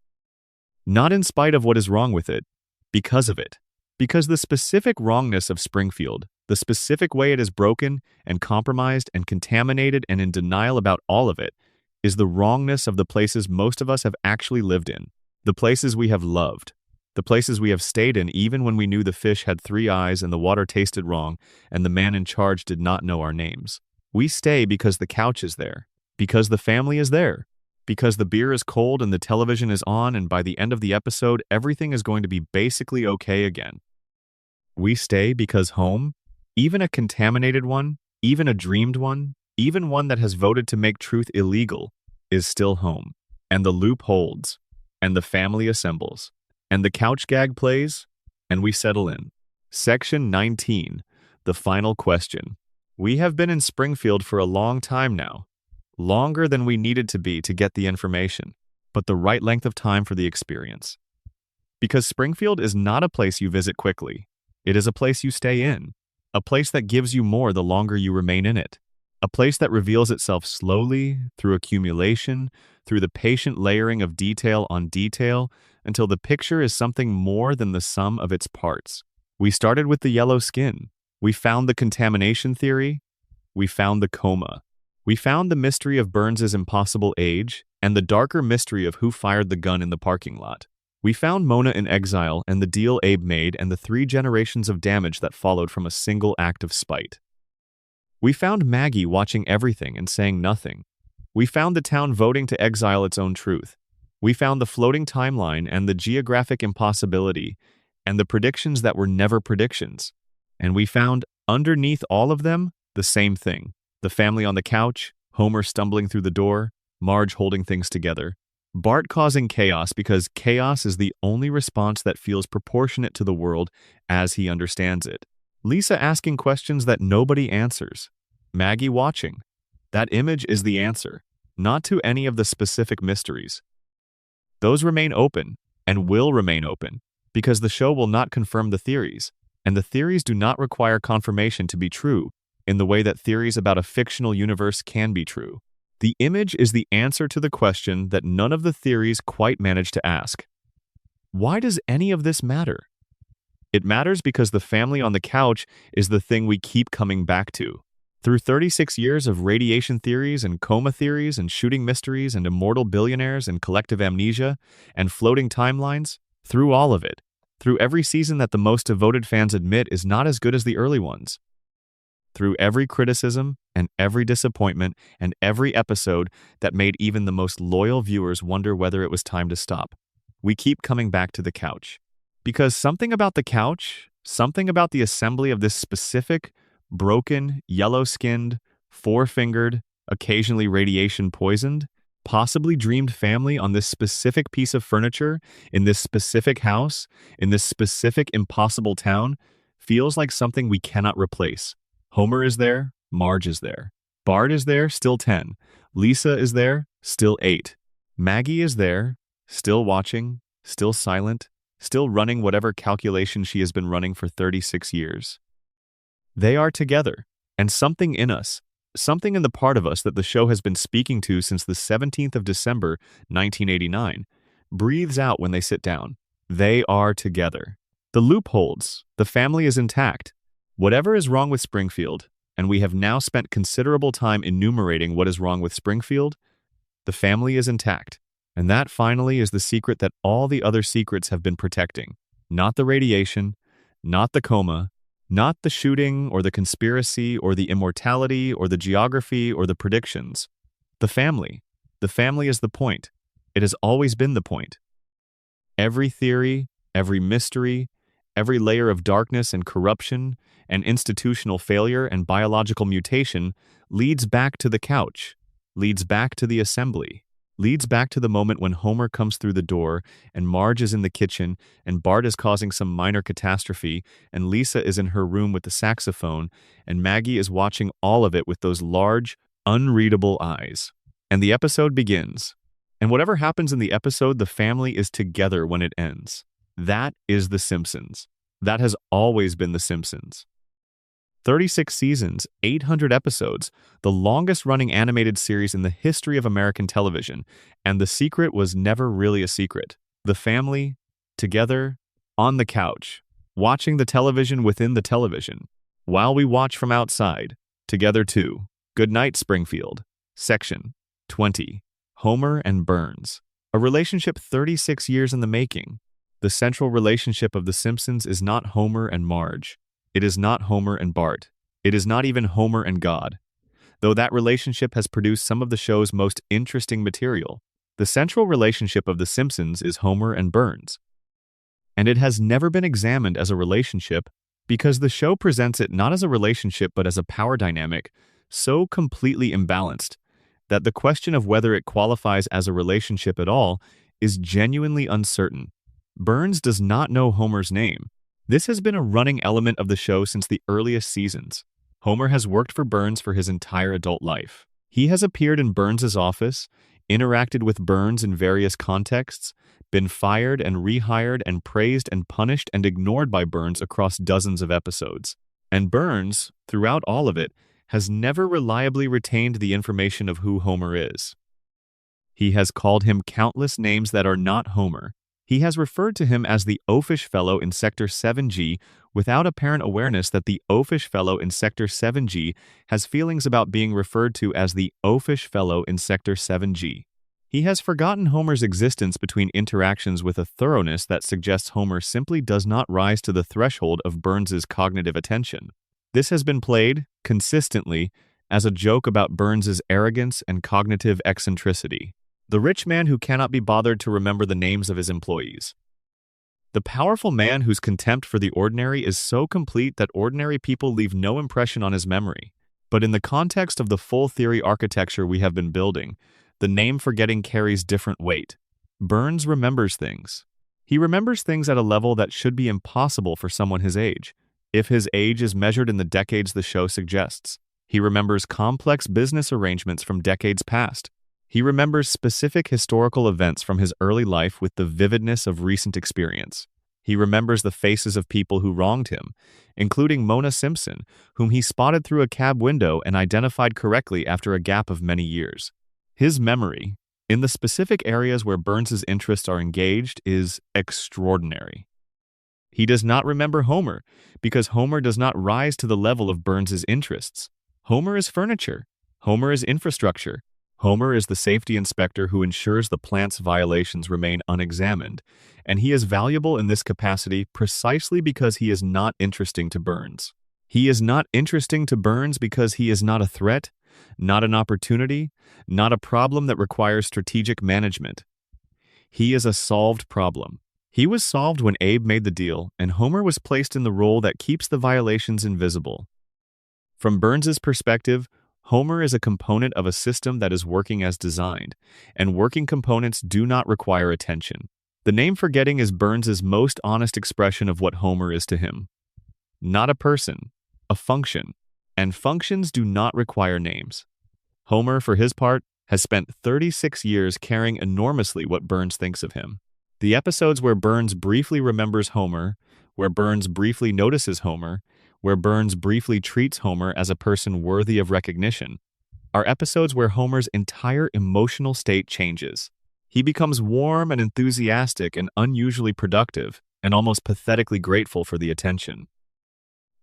Not in spite of what is wrong with it, because of it. Because the specific wrongness of Springfield, the specific way it is broken and compromised and contaminated and in denial about all of it, is the wrongness of the places most of us have actually lived in, the places we have loved, the places we have stayed in even when we knew the fish had 3 eyes and the water tasted wrong and the man in charge did not know our names. We stay because the couch is there, because the family is there, because the beer is cold and the television is on and by the end of the episode everything is going to be basically okay again. We stay because home, even a contaminated one, even a dreamed one, even one that has voted to make truth illegal, is still home. And the loop holds, and the family assembles, and the couch gag plays, and we settle in. Section 19, the final question. We have been in Springfield for a long time now, longer than we needed to be to get the information, but the right length of time for the experience. Because Springfield is not a place you visit quickly. It is a place you stay in, a place that gives you more the longer you remain in it, a place that reveals itself slowly, through accumulation, through the patient layering of detail on detail, until the picture is something more than the sum of its parts. We started with the yellow skin. We found the contamination theory. We found the coma. We found the mystery of Burns's impossible age, and the darker mystery of who fired the gun in the parking lot. We found Mona in exile and the deal Abe made and the 3 generations of damage that followed from a single act of spite. We found Maggie watching everything and saying nothing. We found the town voting to exile its own truth. We found the floating timeline and the geographic impossibility and the predictions that were never predictions. And we found, underneath all of them, the same thing. The family on the couch, Homer stumbling through the door, Marge holding things together, Bart causing chaos because chaos is the only response that feels proportionate to the world as he understands it. Lisa asking questions that nobody answers. Maggie watching. That image is the answer, not to any of the specific mysteries. Those remain open and will remain open because the show will not confirm the theories, and the theories do not require confirmation to be true in the way that theories about a fictional universe can be true. The image is the answer to the question that none of the theories quite manage to ask. Why does any of this matter? It matters because the family on the couch is the thing we keep coming back to. Through 36 years of radiation theories and coma theories and shooting mysteries and immortal billionaires and collective amnesia and floating timelines, through all of it, through every season that the most devoted fans admit is not as good as the early ones, through every criticism and every disappointment and every episode that made even the most loyal viewers wonder whether it was time to stop, we keep coming back to the couch. Because something about the couch, something about the assembly of this specific, broken, yellow-skinned, 4-fingered, occasionally radiation-poisoned, possibly dreamed family on this specific piece of furniture, in this specific house, in this specific impossible town, feels like something we cannot replace. Homer is there, Marge is there. Bart is there, still 10. Lisa is there, still 8. Maggie is there, still watching, still silent, still running whatever calculation she has been running for 36 years. They are together, and something in us, something in the part of us that the show has been speaking to since the 17th of December, 1989, breathes out when they sit down. They are together. The loop holds. The family is intact. Whatever is wrong with Springfield, and we have now spent considerable time enumerating what is wrong with Springfield, the family is intact. And that finally is the secret that all the other secrets have been protecting. Not the radiation, not the coma, not the shooting or the conspiracy or the immortality or the geography or the predictions. The family. The family is the point. It has always been the point. Every theory, every mystery, every layer of darkness and corruption and institutional failure and biological mutation leads back to the couch, leads back to the assembly, leads back to the moment when Homer comes through the door and Marge is in the kitchen and Bart is causing some minor catastrophe and Lisa is in her room with the saxophone and Maggie is watching all of it with those large, unreadable eyes. And the episode begins. And whatever happens in the episode, the family is together when it ends. That is The Simpsons. That has always been The Simpsons. 36 seasons, 800 episodes, the longest-running animated series in the history of American television, and the secret was never really a secret. The family, together, on the couch, watching the television within the television, while we watch from outside, together too. Good night, Springfield. Section 20. Homer and Burns. A relationship 36 years in the making. The central relationship of The Simpsons is not Homer and Marge. It is not Homer and Bart. It is not even Homer and God. Though that relationship has produced some of the show's most interesting material, the central relationship of The Simpsons is Homer and Burns. And it has never been examined as a relationship because the show presents it not as a relationship but as a power dynamic so completely imbalanced that the question of whether it qualifies as a relationship at all is genuinely uncertain. Burns does not know Homer's name. This has been a running element of the show since the earliest seasons. Homer has worked for Burns for his entire adult life. He has appeared in Burns' office, interacted with Burns in various contexts, been fired and rehired and praised and punished and ignored by Burns across dozens of episodes. And Burns, throughout all of it, has never reliably retained the information of who Homer is. He has called him countless names that are not Homer. He has referred to him as the oafish fellow in Sector 7G without apparent awareness that the oafish fellow in Sector 7G has feelings about being referred to as the oafish fellow in Sector 7G. He has forgotten Homer's existence between interactions with a thoroughness that suggests Homer simply does not rise to the threshold of Burns's cognitive attention. This has been played, consistently, as a joke about Burns's arrogance and cognitive eccentricity. The rich man who cannot be bothered to remember the names of his employees. The powerful man whose contempt for the ordinary is so complete that ordinary people leave no impression on his memory. But in the context of the full theory architecture we have been building, the name forgetting carries different weight. Burns remembers things. He remembers things at a level that should be impossible for someone his age, if his age is measured in the decades the show suggests. He remembers complex business arrangements from decades past. He remembers specific historical events from his early life with the vividness of recent experience. He remembers the faces of people who wronged him, including Mona Simpson, whom he spotted through a cab window and identified correctly after a gap of many years. His memory, in the specific areas where Burns's interests are engaged, is extraordinary. He does not remember Homer, because Homer does not rise to the level of Burns's interests. Homer is furniture. Homer is infrastructure. Homer is the safety inspector who ensures the plant's violations remain unexamined, and he is valuable in this capacity precisely because he is not interesting to Burns. He is not interesting to Burns because he is not a threat, not an opportunity, not a problem that requires strategic management. He is a solved problem. He was solved when Abe made the deal, and Homer was placed in the role that keeps the violations invisible. From Burns's perspective, Homer is a component of a system that is working as designed, and working components do not require attention. The name forgetting is Burns's most honest expression of what Homer is to him. Not a person, a function, and functions do not require names. Homer, for his part, has spent 36 years caring enormously what Burns thinks of him. The episodes where Burns briefly remembers Homer, where Burns briefly notices Homer, where Burns briefly treats Homer as a person worthy of recognition, are episodes where Homer's entire emotional state changes. He becomes warm and enthusiastic and unusually productive, and almost pathetically grateful for the attention.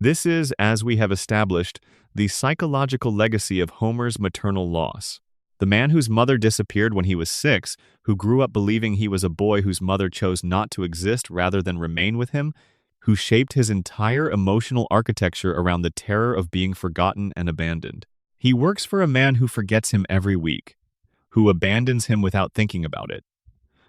This is, as we have established, the psychological legacy of Homer's maternal loss. The man whose mother disappeared when he was 6, who grew up believing he was a boy whose mother chose not to exist rather than remain with him, who shaped his entire emotional architecture around the terror of being forgotten and abandoned. He works for a man who forgets him every week, who abandons him without thinking about it,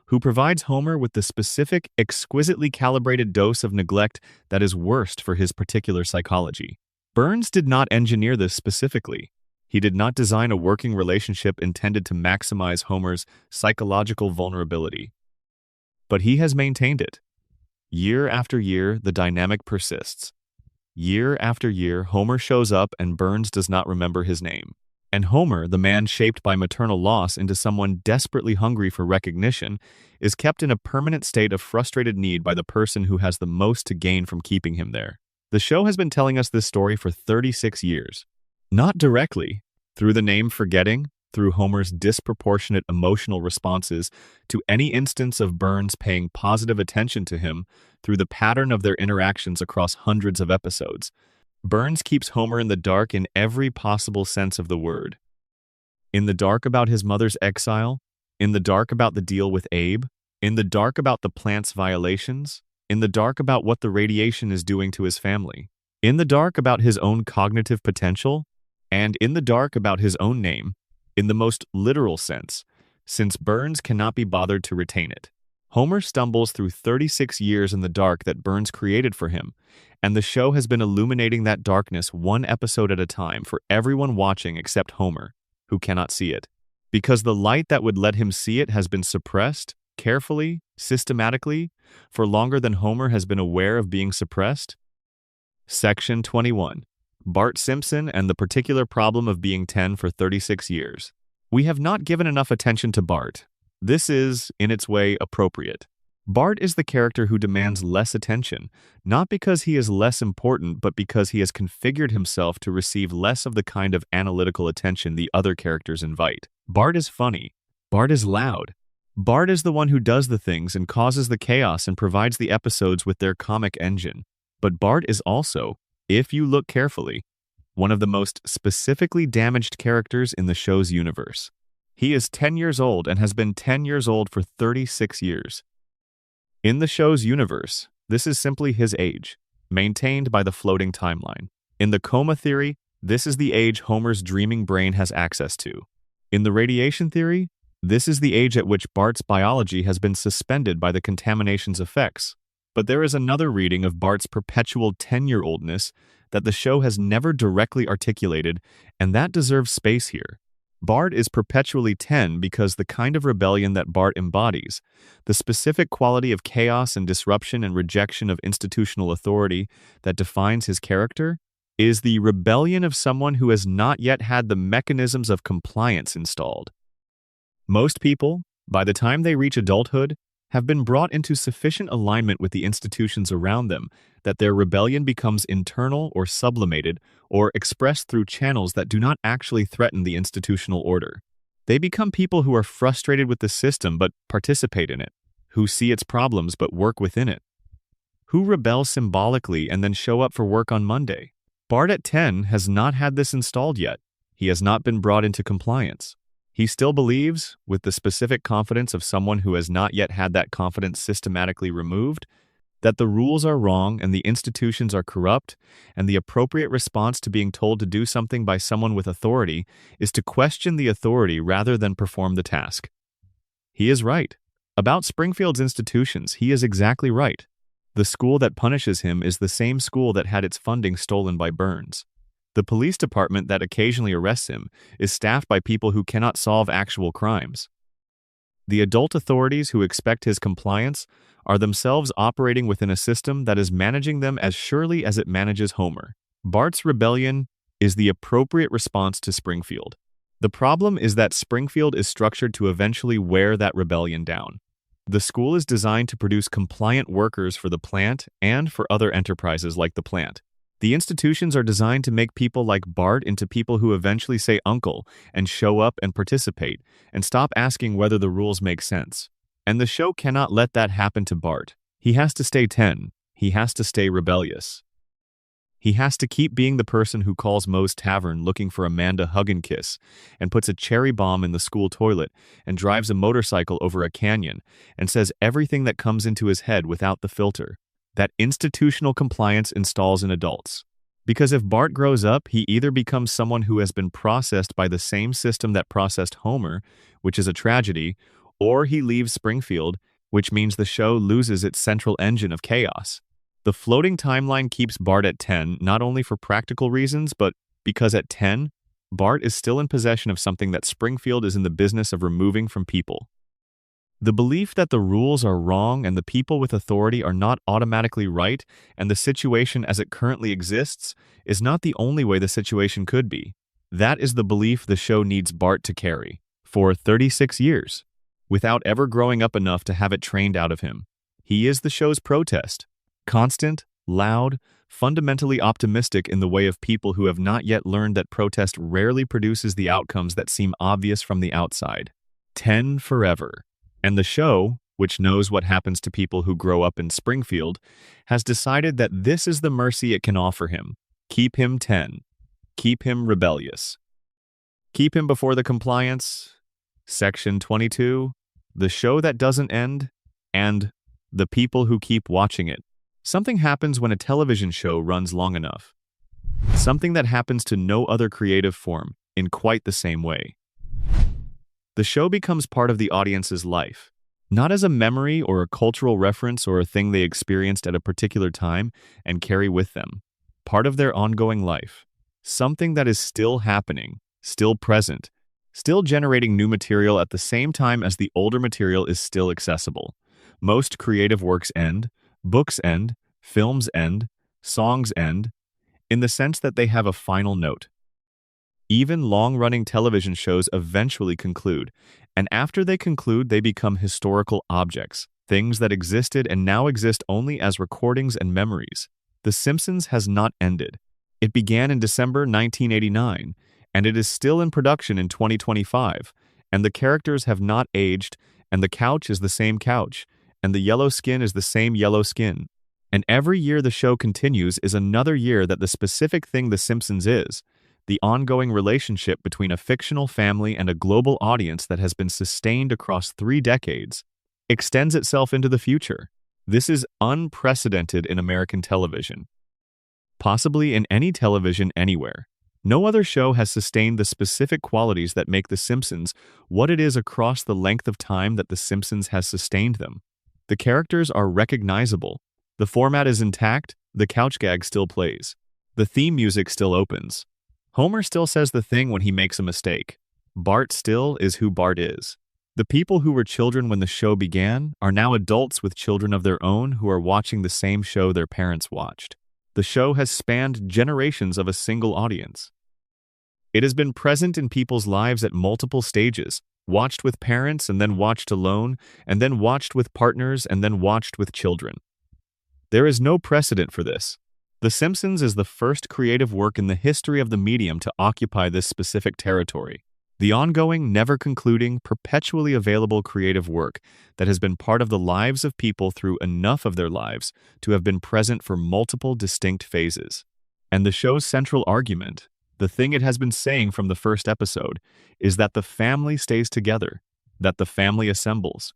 who provides Homer with the specific, exquisitely calibrated dose of neglect that is worst for his particular psychology. Burns did not engineer this specifically. He did not design a working relationship intended to maximize Homer's psychological vulnerability. But he has maintained it. Year after year, the dynamic persists. Year after year, Homer shows up and Burns does not remember his name. And Homer, the man shaped by maternal loss into someone desperately hungry for recognition, is kept in a permanent state of frustrated need by the person who has the most to gain from keeping him there. The show has been telling us this story for 36 years. Not directly, through the name forgetting, through Homer's disproportionate emotional responses to any instance of Burns paying positive attention to him, through the pattern of their interactions across hundreds of episodes. Burns keeps Homer in the dark in every possible sense of the word. In the dark about his mother's exile, in the dark about the deal with Abe, in the dark about the plant's violations, in the dark about what the radiation is doing to his family, in the dark about his own cognitive potential, and in the dark about his own name, in the most literal sense, since Burns cannot be bothered to retain it. Homer stumbles through 36 years in the dark that Burns created for him, and the show has been illuminating that darkness one episode at a time for everyone watching except Homer, who cannot see it. Because the light that would let him see it has been suppressed, carefully, systematically, for longer than Homer has been aware of being suppressed. Section 21. Bart Simpson and the particular problem of being 10 for 36 years. We have not given enough attention to Bart. This is, in its way, appropriate. Bart is the character who demands less attention, not because he is less important, but because he has configured himself to receive less of the kind of analytical attention the other characters invite. Bart is funny. Bart is loud. Bart is the one who does the things and causes the chaos and provides the episodes with their comic engine. But Bart is also, if you look carefully, one of the most specifically damaged characters in the show's universe. He is 10 years old and has been 10 years old for 36 years. In the show's universe, this is simply his age, maintained by the floating timeline. In the coma theory, this is the age Homer's dreaming brain has access to. In the radiation theory, this is the age at which Bart's biology has been suspended by the contamination's effects. But there is another reading of Bart's perpetual 10-year-oldness that the show has never directly articulated, and that deserves space here. Bart is perpetually 10 because the kind of rebellion that Bart embodies, the specific quality of chaos and disruption and rejection of institutional authority that defines his character, is the rebellion of someone who has not yet had the mechanisms of compliance installed. Most people, by the time they reach adulthood, have been brought into sufficient alignment with the institutions around them that their rebellion becomes internal or sublimated or expressed through channels that do not actually threaten the institutional order. They become people who are frustrated with the system but participate in it, who see its problems but work within it, who rebel symbolically and then show up for work on Monday. Bart at 10 has not had this installed yet. He has not been brought into compliance. He still believes, with the specific confidence of someone who has not yet had that confidence systematically removed, that the rules are wrong and the institutions are corrupt, and the appropriate response to being told to do something by someone with authority is to question the authority rather than perform the task. He is right. About Springfield's institutions, he is exactly right. The school that punishes him is the same school that had its funding stolen by Burns. The police department that occasionally arrests him is staffed by people who cannot solve actual crimes. The adult authorities who expect his compliance are themselves operating within a system that is managing them as surely as it manages Homer. Bart's rebellion is the appropriate response to Springfield. The problem is that Springfield is structured to eventually wear that rebellion down. The school is designed to produce compliant workers for the plant and for other enterprises like the plant. The institutions are designed to make people like Bart into people who eventually say uncle and show up and participate and stop asking whether the rules make sense. And the show cannot let that happen to Bart. He has to stay 10. He has to stay rebellious. He has to keep being the person who calls Moe's Tavern looking for Amanda Hug-and-Kiss and puts a cherry bomb in the school toilet and drives a motorcycle over a canyon and says everything that comes into his head without the filter. That institutional compliance installs in adults. Because if Bart grows up, he either becomes someone who has been processed by the same system that processed Homer, which is a tragedy, or he leaves Springfield, which means the show loses its central engine of chaos. The floating timeline keeps Bart at 10, not only for practical reasons, but because at 10, Bart is still in possession of something that Springfield is in the business of removing from people. The belief that the rules are wrong and the people with authority are not automatically right and the situation as it currently exists is not the only way the situation could be. That is the belief the show needs Bart to carry for 36 years, without ever growing up enough to have it trained out of him. He is the show's protest. Constant, loud, fundamentally optimistic in the way of people who have not yet learned that protest rarely produces the outcomes that seem obvious from the outside. 10 forever. And the show, which knows what happens to people who grow up in Springfield, has decided that this is the mercy it can offer him. Keep him 10. Keep him rebellious. Keep him before the compliance. Section 22. The show that doesn't end. And the people who keep watching it. Something happens when a television show runs long enough. Something that happens to no other creative form in quite the same way. The show becomes part of the audience's life, not as a memory or a cultural reference or a thing they experienced at a particular time and carry with them. Part of their ongoing life. Something that is still happening, still present, still generating new material at the same time as the older material is still accessible. Most creative works end. Books end, films end, songs end, in the sense that they have a final note. Even long-running television shows eventually conclude, and after they conclude, they become historical objects, things that existed and now exist only as recordings and memories. The Simpsons has not ended. It began in December 1989, and it is still in production in 2025, and the characters have not aged, and the couch is the same couch, and the yellow skin is the same yellow skin. And every year the show continues is another year that the specific thing The Simpsons is, the ongoing relationship between a fictional family and a global audience that has been sustained across 3 decades, extends itself into the future. This is unprecedented in American television. Possibly in any television anywhere. No other show has sustained the specific qualities that make The Simpsons what it is across the length of time that The Simpsons has sustained them. The characters are recognizable. The format is intact. The couch gag still plays. The theme music still opens. Homer still says the thing when he makes a mistake. Bart still is who Bart is. The people who were children when the show began are now adults with children of their own who are watching the same show their parents watched. The show has spanned generations of a single audience. It has been present in people's lives at multiple stages. Watched with parents and then watched alone, and then watched with partners and then watched with children. There is no precedent for this. The Simpsons is the first creative work in the history of the medium to occupy this specific territory. The ongoing, never-concluding, perpetually available creative work that has been part of the lives of people through enough of their lives to have been present for multiple distinct phases. And the show's central argument, the thing it has been saying from the first episode, is that the family stays together, that the family assembles.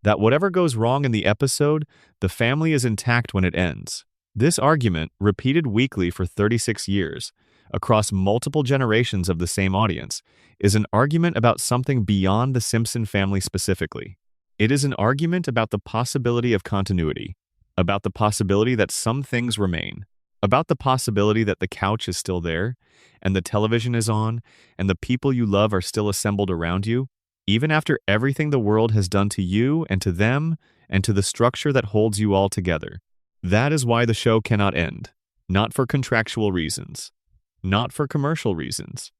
That whatever goes wrong in the episode, the family is intact when it ends. This argument, repeated weekly for 36 years, across multiple generations of the same audience, is an argument about something beyond the Simpson family specifically. It is an argument about the possibility of continuity, about the possibility that some things remain, about the possibility that the couch is still there, and the television is on, and the people you love are still assembled around you, even after everything the world has done to you and to them and to the structure that holds you all together. That is why the show cannot end. Not for contractual reasons. Not for commercial reasons.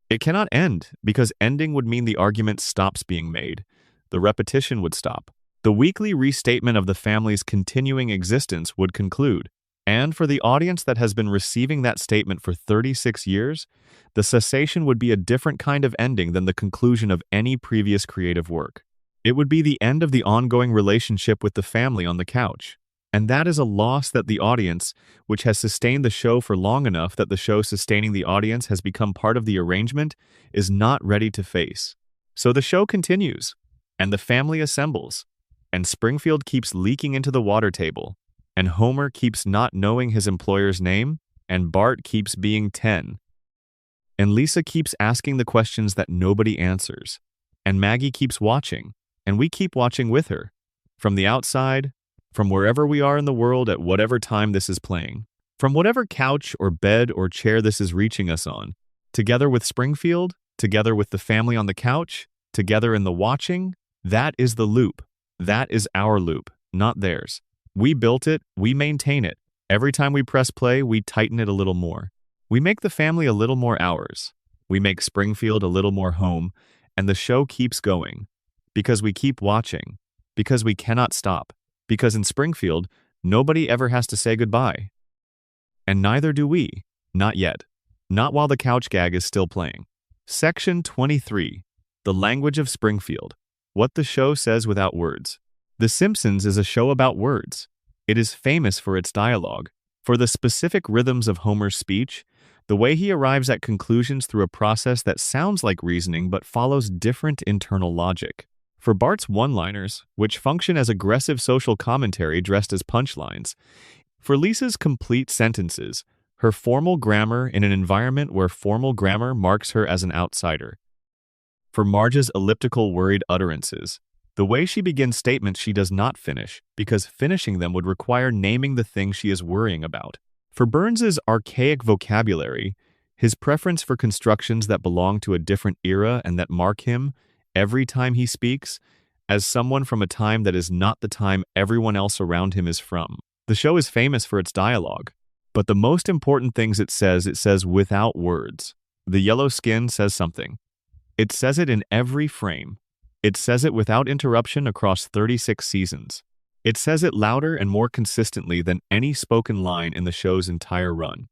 It cannot end, because ending would mean the argument stops being made. The repetition would stop. The weekly restatement of the family's continuing existence would conclude. And for the audience that has been receiving that statement for 36 years, the cessation would be a different kind of ending than the conclusion of any previous creative work. It would be the end of the ongoing relationship with the family on the couch. And that is a loss that the audience, which has sustained the show for long enough that the show sustaining the audience has become part of the arrangement, is not ready to face. So the show continues, and the family assembles, and Springfield keeps leaking into the water table, and Homer keeps not knowing his employer's name, and Bart keeps being 10. And Lisa keeps asking the questions that nobody answers, and Maggie keeps watching, and we keep watching with her. From the outside, from wherever we are in the world at whatever time this is playing, from whatever couch or bed or chair this is reaching us on, together with Springfield, together with the family on the couch, together in the watching, that is the loop. That is our loop, not theirs. We built it, we maintain it. Every time we press play, we tighten it a little more. We make the family a little more ours. We make Springfield a little more home, and the show keeps going. Because we keep watching. Because we cannot stop. Because in Springfield, nobody ever has to say goodbye. And neither do we. Not yet. Not while the couch gag is still playing. Section 23. The language of Springfield. What the show says without words. The Simpsons is a show about words. It is famous for its dialogue, for the specific rhythms of Homer's speech, the way he arrives at conclusions through a process that sounds like reasoning but follows different internal logic. For Bart's one-liners, which function as aggressive social commentary dressed as punchlines. For Lisa's complete sentences, her formal grammar in an environment where formal grammar marks her as an outsider. For Marge's elliptical worried utterances, the way she begins statements she does not finish, because finishing them would require naming the thing she is worrying about. For Burns's archaic vocabulary, his preference for constructions that belong to a different era and that mark him, every time he speaks, as someone from a time that is not the time everyone else around him is from. The show is famous for its dialogue, but the most important things it says without words. The yellow skin says something. It says it in every frame. It says it without interruption across 36 seasons. It says it louder and more consistently than any spoken line in the show's entire run.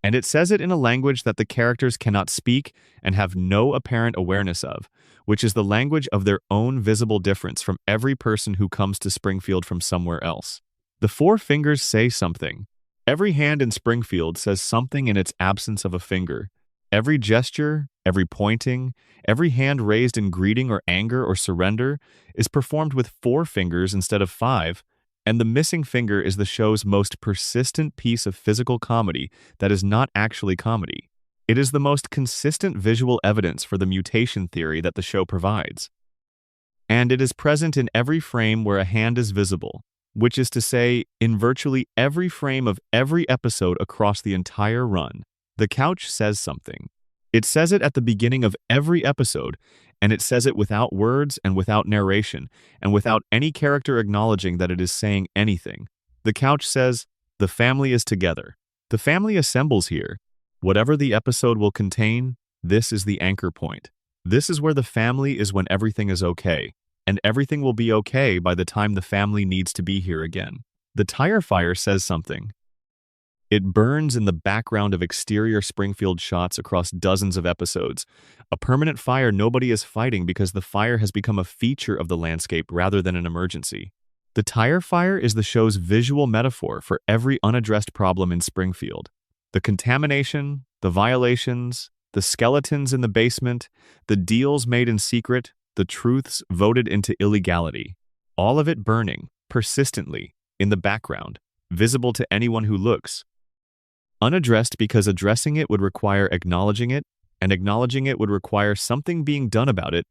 And it says it in a language that the characters cannot speak and have no apparent awareness of, which is the language of their own visible difference from every person who comes to Springfield from somewhere else. The four fingers say something. Every hand in Springfield says something in its absence of a finger. Every gesture, every pointing, every hand raised in greeting or anger or surrender is performed with 4 fingers instead of 5, and the missing finger is the show's most persistent piece of physical comedy that is not actually comedy. It is the most consistent visual evidence for the mutation theory that the show provides. And it is present in every frame where a hand is visible, which is to say, in virtually every frame of every episode across the entire run. The couch says something. It says it at the beginning of every episode, and it says it without words and without narration, and without any character acknowledging that it is saying anything. The couch says, the family is together. The family assembles here. Whatever the episode will contain, this is the anchor point. This is where the family is when everything is okay, and everything will be okay by the time the family needs to be here again. The tire fire says something. It burns in the background of exterior Springfield shots across dozens of episodes. A permanent fire nobody is fighting because the fire has become a feature of the landscape rather than an emergency. The tire fire is the show's visual metaphor for every unaddressed problem in Springfield. The contamination, the violations, the skeletons in the basement, the deals made in secret, the truths voted into illegality. All of it burning, persistently, in the background, visible to anyone who looks. Unaddressed because addressing it would require acknowledging it, and acknowledging it would require something being done about it,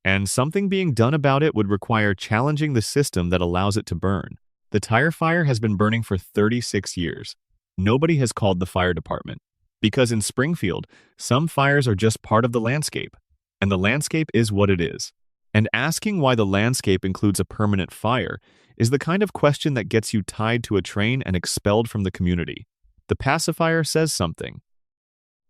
and something being done about it would require challenging the system that allows it to burn. The tire fire has been burning for 36 years. Nobody has called the fire department. Because in Springfield, some fires are just part of the landscape, and the landscape is what it is. And asking why the landscape includes a permanent fire is the kind of question that gets you tied to a train and expelled from the community. The pacifier says something.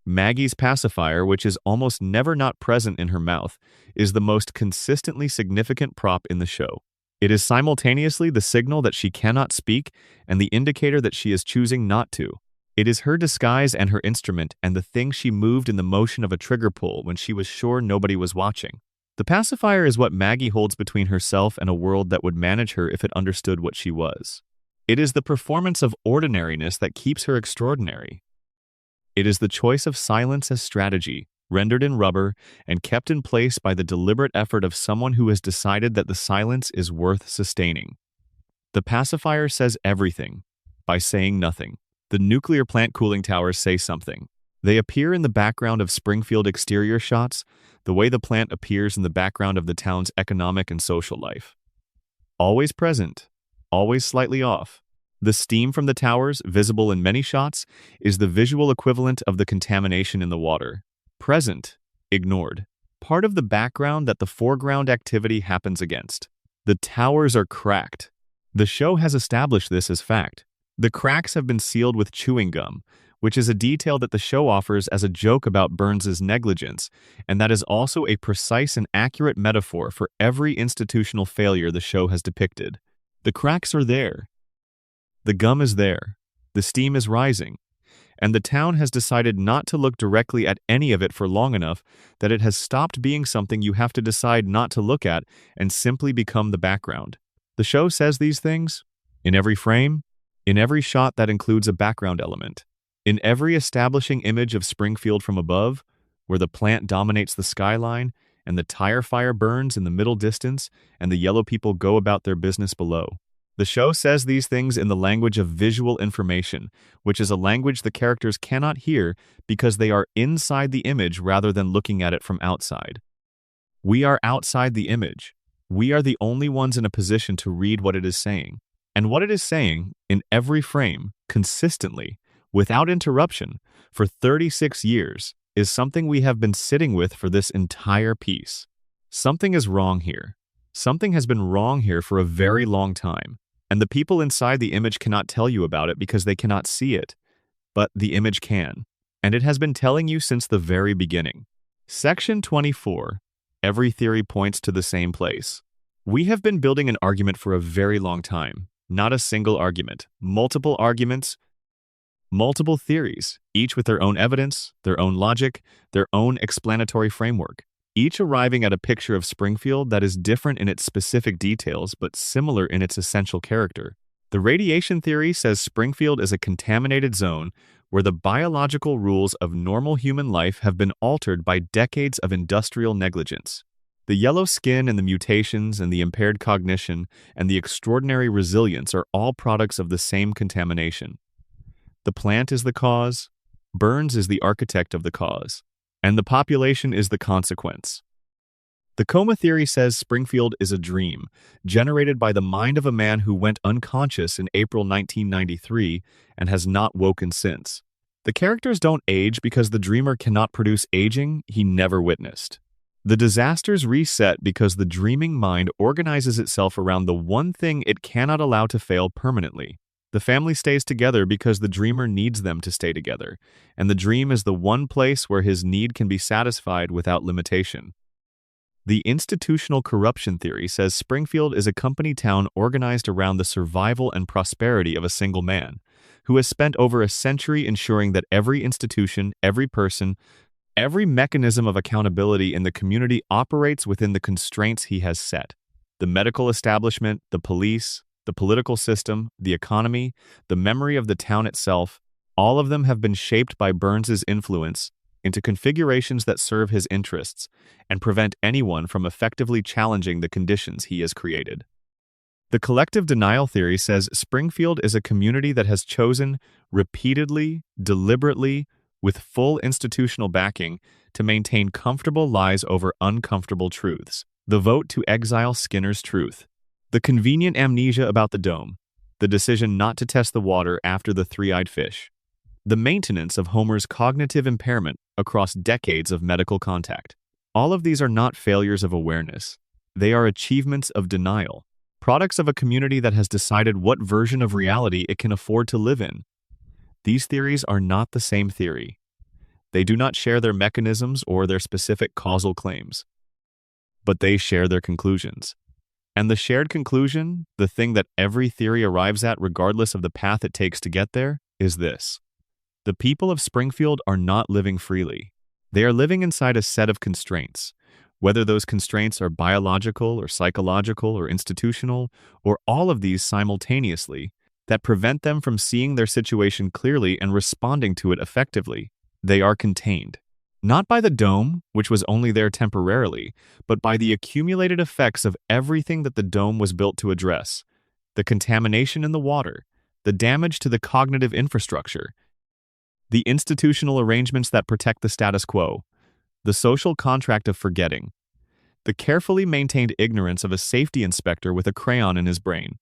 Maggie's pacifier, which is almost never not present in her mouth, is the most consistently significant prop in the show. It is simultaneously the signal that she cannot speak and the indicator that she is choosing not to. It is her disguise and her instrument and the thing she moved in the motion of a trigger pull when she was sure nobody was watching. The pacifier is what Maggie holds between herself and a world that would manage her if it understood what she was. It is the performance of ordinariness that keeps her extraordinary. It is the choice of silence as strategy, rendered in rubber and kept in place by the deliberate effort of someone who has decided that the silence is worth sustaining. The pacifier says everything by saying nothing. The nuclear plant cooling towers say something. They appear in the background of Springfield exterior shots, the way the plant appears in the background of the town's economic and social life. Always present, always slightly off. The steam from the towers, visible in many shots, is the visual equivalent of the contamination in the water. Present, ignored. Part of the background that the foreground activity happens against. The towers are cracked. The show has established this as fact. The cracks have been sealed with chewing gum, which is a detail that the show offers as a joke about Burns's negligence, and that is also a precise and accurate metaphor for every institutional failure the show has depicted. The cracks are there. The gum is there. The steam is rising. And the town has decided not to look directly at any of it for long enough that it has stopped being something you have to decide not to look at and simply become the background. The show says these things in every frame, in every shot that includes a background element, in every establishing image of Springfield from above, where the plant dominates the skyline and the tire fire burns in the middle distance and the yellow people go about their business below. The show says these things in the language of visual information, which is a language the characters cannot hear because they are inside the image rather than looking at it from outside. We are outside the image. We are the only ones in a position to read what it is saying. And what it is saying, in every frame, consistently, without interruption, for 36 years, is something we have been sitting with for this entire piece. Something is wrong here. Something has been wrong here for a very long time. And the people inside the image cannot tell you about it because they cannot see it. But the image can. And it has been telling you since the very beginning. Section 24. Every theory points to the same place. We have been building an argument for a very long time. Not a single argument. Multiple arguments. Multiple theories, each with their own evidence, their own logic, their own explanatory framework. Each arriving at a picture of Springfield that is different in its specific details but similar in its essential character. The radiation theory says Springfield is a contaminated zone where the biological rules of normal human life have been altered by decades of industrial negligence. The yellow skin and the mutations and the impaired cognition and the extraordinary resilience are all products of the same contamination. The plant is the cause, Burns is the architect of the cause, and the population is the consequence. The coma theory says Springfield is a dream, generated by the mind of a man who went unconscious in April 1993 and has not woken since. The characters don't age because the dreamer cannot produce aging he never witnessed. The disasters reset because the dreaming mind organizes itself around the one thing it cannot allow to fail permanently. The family stays together because the dreamer needs them to stay together, and the dream is the one place where his need can be satisfied without limitation. The institutional corruption theory says Springfield is a company town organized around the survival and prosperity of a single man, who has spent over a century ensuring that every institution, every person, every mechanism of accountability in the community operates within the constraints he has set. The medical establishment, the police, the political system, the economy, the memory of the town itself, all of them have been shaped by Burns's influence into configurations that serve his interests and prevent anyone from effectively challenging the conditions he has created. The collective denial theory says Springfield is a community that has chosen repeatedly, deliberately, with full institutional backing to maintain comfortable lies over uncomfortable truths. The vote to exile Skinner's truth. The convenient amnesia about the dome, the decision not to test the water after the three-eyed fish, the maintenance of Homer's cognitive impairment across decades of medical contact. All of these are not failures of awareness. They are achievements of denial, products of a community that has decided what version of reality it can afford to live in. These theories are not the same theory. They do not share their mechanisms or their specific causal claims, but they share their conclusions. And the shared conclusion, the thing that every theory arrives at regardless of the path it takes to get there, is this. The people of Springfield are not living freely. They are living inside a set of constraints, whether those constraints are biological or psychological or institutional, or all of these simultaneously, that prevent them from seeing their situation clearly and responding to it effectively. They are contained. Not by the dome, which was only there temporarily, but by the accumulated effects of everything that the dome was built to address. The contamination in the water, the damage to the cognitive infrastructure, the institutional arrangements that protect the status quo, the social contract of forgetting, the carefully maintained ignorance of a safety inspector with a crayon in his brain.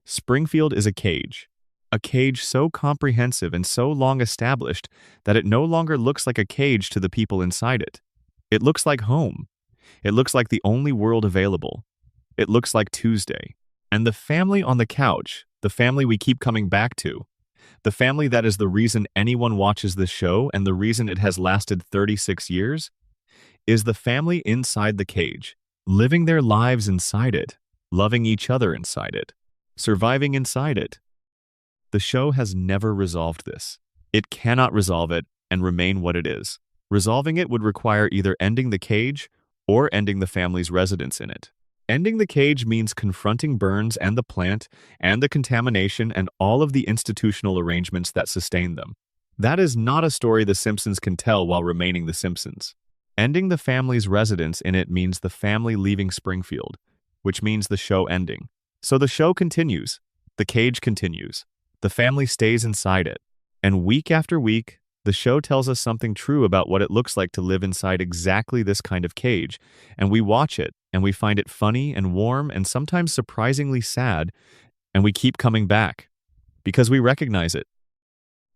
Springfield is a cage so comprehensive and so long established that it no longer looks like a cage to the people inside it. It looks like home. It looks like the only world available. It looks like Tuesday. And the family on the couch, the family we keep coming back to, the family that is the reason anyone watches this show and the reason it has lasted 36 years, is the family inside the cage, living their lives inside it, loving each other inside it, surviving inside it. The show has never resolved this. It cannot resolve it and remain what it is. Resolving it would require either ending the cage or ending the family's residence in it. Ending the cage means confronting Burns and the plant and the contamination and all of the institutional arrangements that sustain them. That is not a story the Simpsons can tell while remaining the Simpsons. Ending the family's residence in it means the family leaving Springfield, which means the show ending. So the show continues. The cage continues. The family stays inside it. And week after week, the show tells us something true about what it looks like to live inside exactly this kind of cage, and we watch it, and we find it funny and warm and sometimes surprisingly sad, and we keep coming back because we recognize it.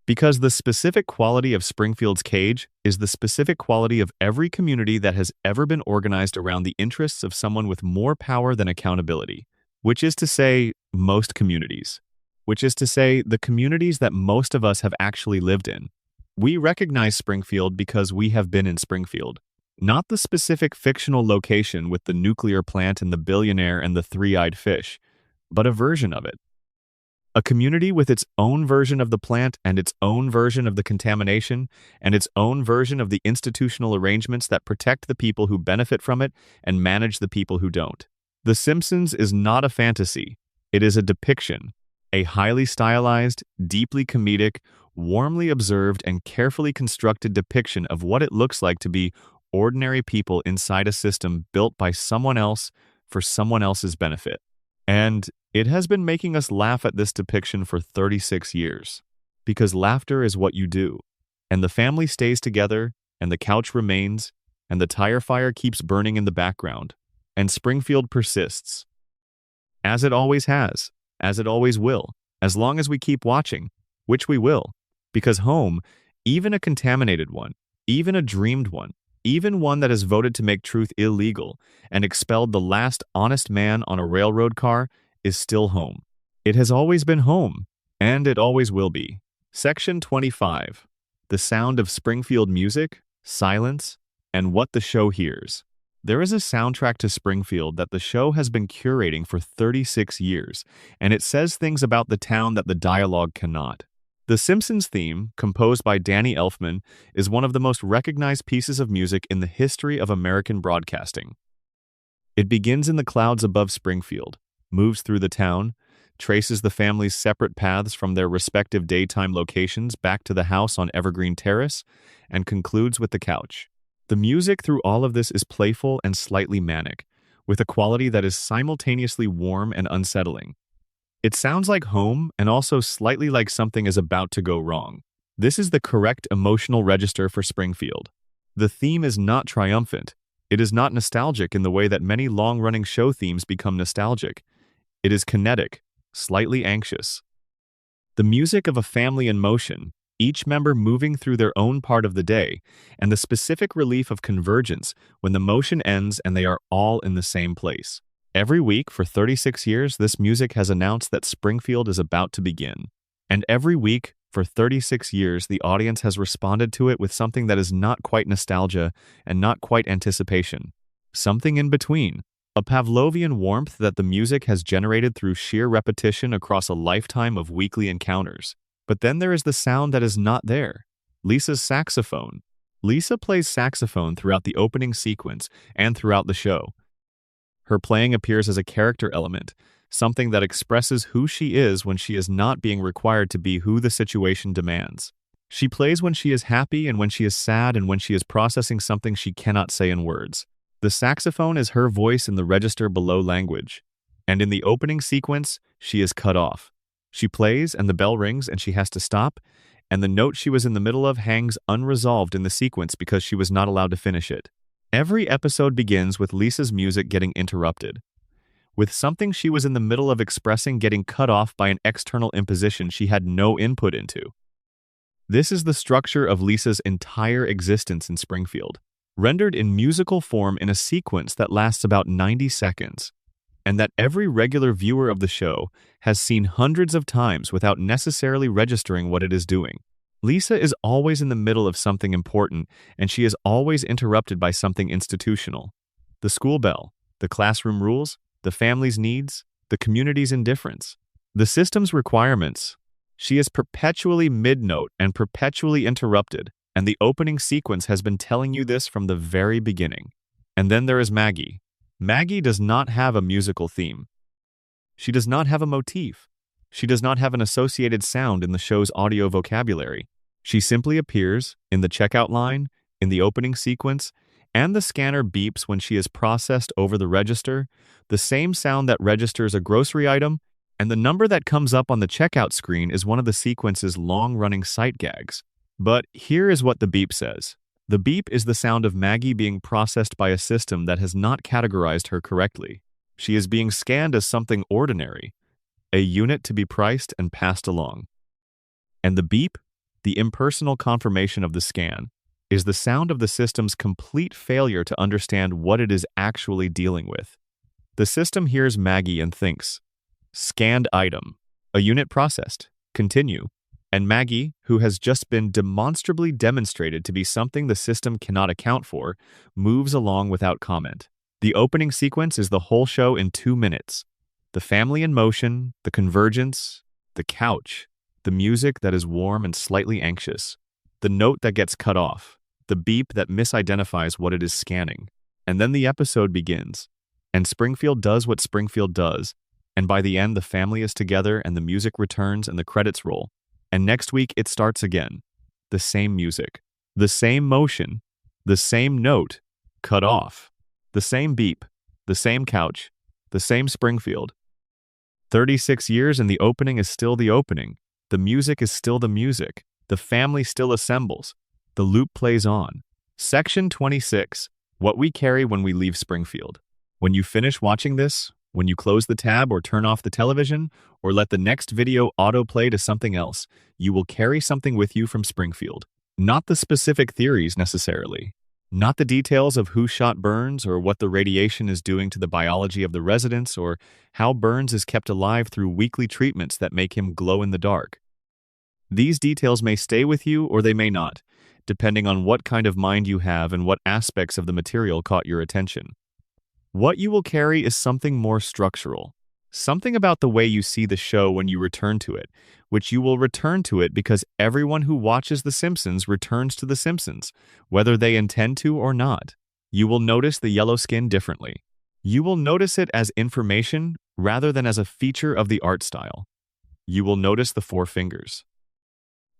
Because the specific quality of Springfield's cage is the specific quality of every community that has ever been organized around the interests of someone with more power than accountability, which is to say, most communities. Which is to say, the communities that most of us have actually lived in. We recognize Springfield because we have been in Springfield. Not the specific fictional location with the nuclear plant and the billionaire and the three-eyed fish, but a version of it. A community with its own version of the plant and its own version of the contamination and its own version of the institutional arrangements that protect the people who benefit from it and manage the people who don't. The Simpsons is not a fantasy. It is a depiction. A highly stylized, deeply comedic, warmly observed, and carefully constructed depiction of what it looks like to be ordinary people inside a system built by someone else for someone else's benefit. And it has been making us laugh at this depiction for 36 years. Because laughter is what you do. And the family stays together, and the couch remains, and the tire fire keeps burning in the background. And Springfield persists. As it always has. As it always will, as long as we keep watching, which we will. Because home, even a contaminated one, even a dreamed one, even one that has voted to make truth illegal and expelled the last honest man on a railroad car, is still home. It has always been home, and it always will be. Section 25. The sound of Springfield music, silence, and what the show hears. There is a soundtrack to Springfield that the show has been curating for 36 years, and it says things about the town that the dialogue cannot. The Simpsons theme, composed by Danny Elfman, is one of the most recognized pieces of music in the history of American broadcasting. It begins in the clouds above Springfield, moves through the town, traces the family's separate paths from their respective daytime locations back to the house on Evergreen Terrace, and concludes with the couch. The music through all of this is playful and slightly manic, with a quality that is simultaneously warm and unsettling. It sounds like home and also slightly like something is about to go wrong. This is the correct emotional register for Springfield. The theme is not triumphant. It is not nostalgic in the way that many long-running show themes become nostalgic. It is kinetic, slightly anxious. The music of a family in motion, each member moving through their own part of the day, and the specific relief of convergence when the motion ends and they are all in the same place. Every week for 36 years, this music has announced that Springfield is about to begin. And every week, For 36 years, the audience has responded to it with something that is not quite nostalgia and not quite anticipation. Something in between. A Pavlovian warmth that the music has generated through sheer repetition across a lifetime of weekly encounters. But then there is the sound that is not there. Lisa's saxophone. Lisa plays saxophone throughout the opening sequence and throughout the show. Her playing appears as a character element, something that expresses who she is when she is not being required to be who the situation demands. She plays when she is happy and when she is sad and when she is processing something she cannot say in words. The saxophone is her voice in the register below language. And in the opening sequence, she is cut off. She plays and the bell rings and she has to stop, and the note she was in the middle of hangs unresolved in the sequence because she was not allowed to finish it. Every episode begins with Lisa's music getting interrupted, with something she was in the middle of expressing getting cut off by an external imposition she had no input into. This is the structure of Lisa's entire existence in Springfield, rendered in musical form in a sequence that lasts about 90 seconds, and that every regular viewer of the show has seen hundreds of times without necessarily registering what it is doing. Lisa is always in the middle of something important, and she is always interrupted by something institutional. The school bell, the classroom rules, the family's needs, the community's indifference, the system's requirements. She is perpetually mid-note and perpetually interrupted, and the opening sequence has been telling you this from the very beginning. And then there is Maggie. Maggie does not have a musical theme. She does not have a motif. She does not have an associated sound in the show's audio vocabulary. She simply appears in the checkout line, in the opening sequence, and the scanner beeps when she is processed over the register, the same sound that registers a grocery item, and the number that comes up on the checkout screen is one of the sequence's long-running sight gags. But here is what the beep says. The beep is the sound of Maggie being processed by a system that has not categorized her correctly. She is being scanned as something ordinary, a unit to be priced and passed along. And the beep, the impersonal confirmation of the scan, is the sound of the system's complete failure to understand what it is actually dealing with. The system hears Maggie and thinks, scanned item, a unit processed, continue. And Maggie, who has just been demonstrably demonstrated to be something the system cannot account for, moves along without comment. The opening sequence is the whole show in 2 minutes. The family in motion, the convergence, the couch, the music that is warm and slightly anxious, the note that gets cut off, the beep that misidentifies what it is scanning. And then the episode begins. And Springfield does what Springfield does, and by the end the family is together and the music returns and the credits roll. And next week it starts again. The same music, the same motion, the same note, cut off, the same beep, the same couch, the same Springfield. 36 years and the opening is still the opening. The music is still the music. The family still assembles. The loop plays on. Section 26. What we carry when we leave Springfield. When you finish watching this, when you close the tab or turn off the television, or let the next video autoplay to something else, you will carry something with you from Springfield. Not the specific theories necessarily. Not the details of who shot Burns or what the radiation is doing to the biology of the residents or how Burns is kept alive through weekly treatments that make him glow in the dark. These details may stay with you or they may not, depending on what kind of mind you have and what aspects of the material caught your attention. What you will carry is something more structural, something about the way you see the show when you return to it, which you will return to it because everyone who watches The Simpsons returns to The Simpsons, whether they intend to or not. You will notice the yellow skin differently. You will notice it as information rather than as a feature of the art style. You will notice the 4 fingers.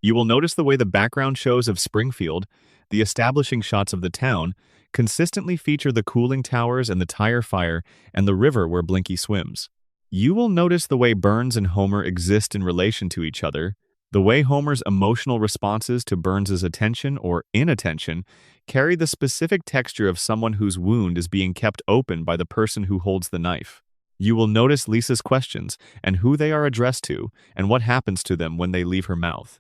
You will notice the way the background shows of Springfield, the establishing shots of the town, consistently feature the cooling towers and the tire fire and the river where Blinky swims. You will notice the way Burns and Homer exist in relation to each other, the way Homer's emotional responses to Burns's attention or inattention carry the specific texture of someone whose wound is being kept open by the person who holds the knife. You will notice Lisa's questions and who they are addressed to and what happens to them when they leave her mouth.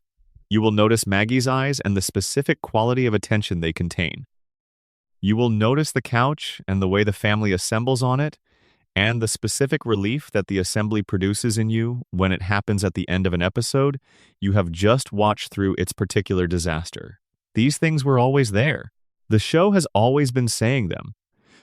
You will notice Maggie's eyes and the specific quality of attention they contain. You will notice the couch and the way the family assembles on it, and the specific relief that the assembly produces in you when it happens at the end of an episode you have just watched through its particular disaster. These things were always there. The show has always been saying them.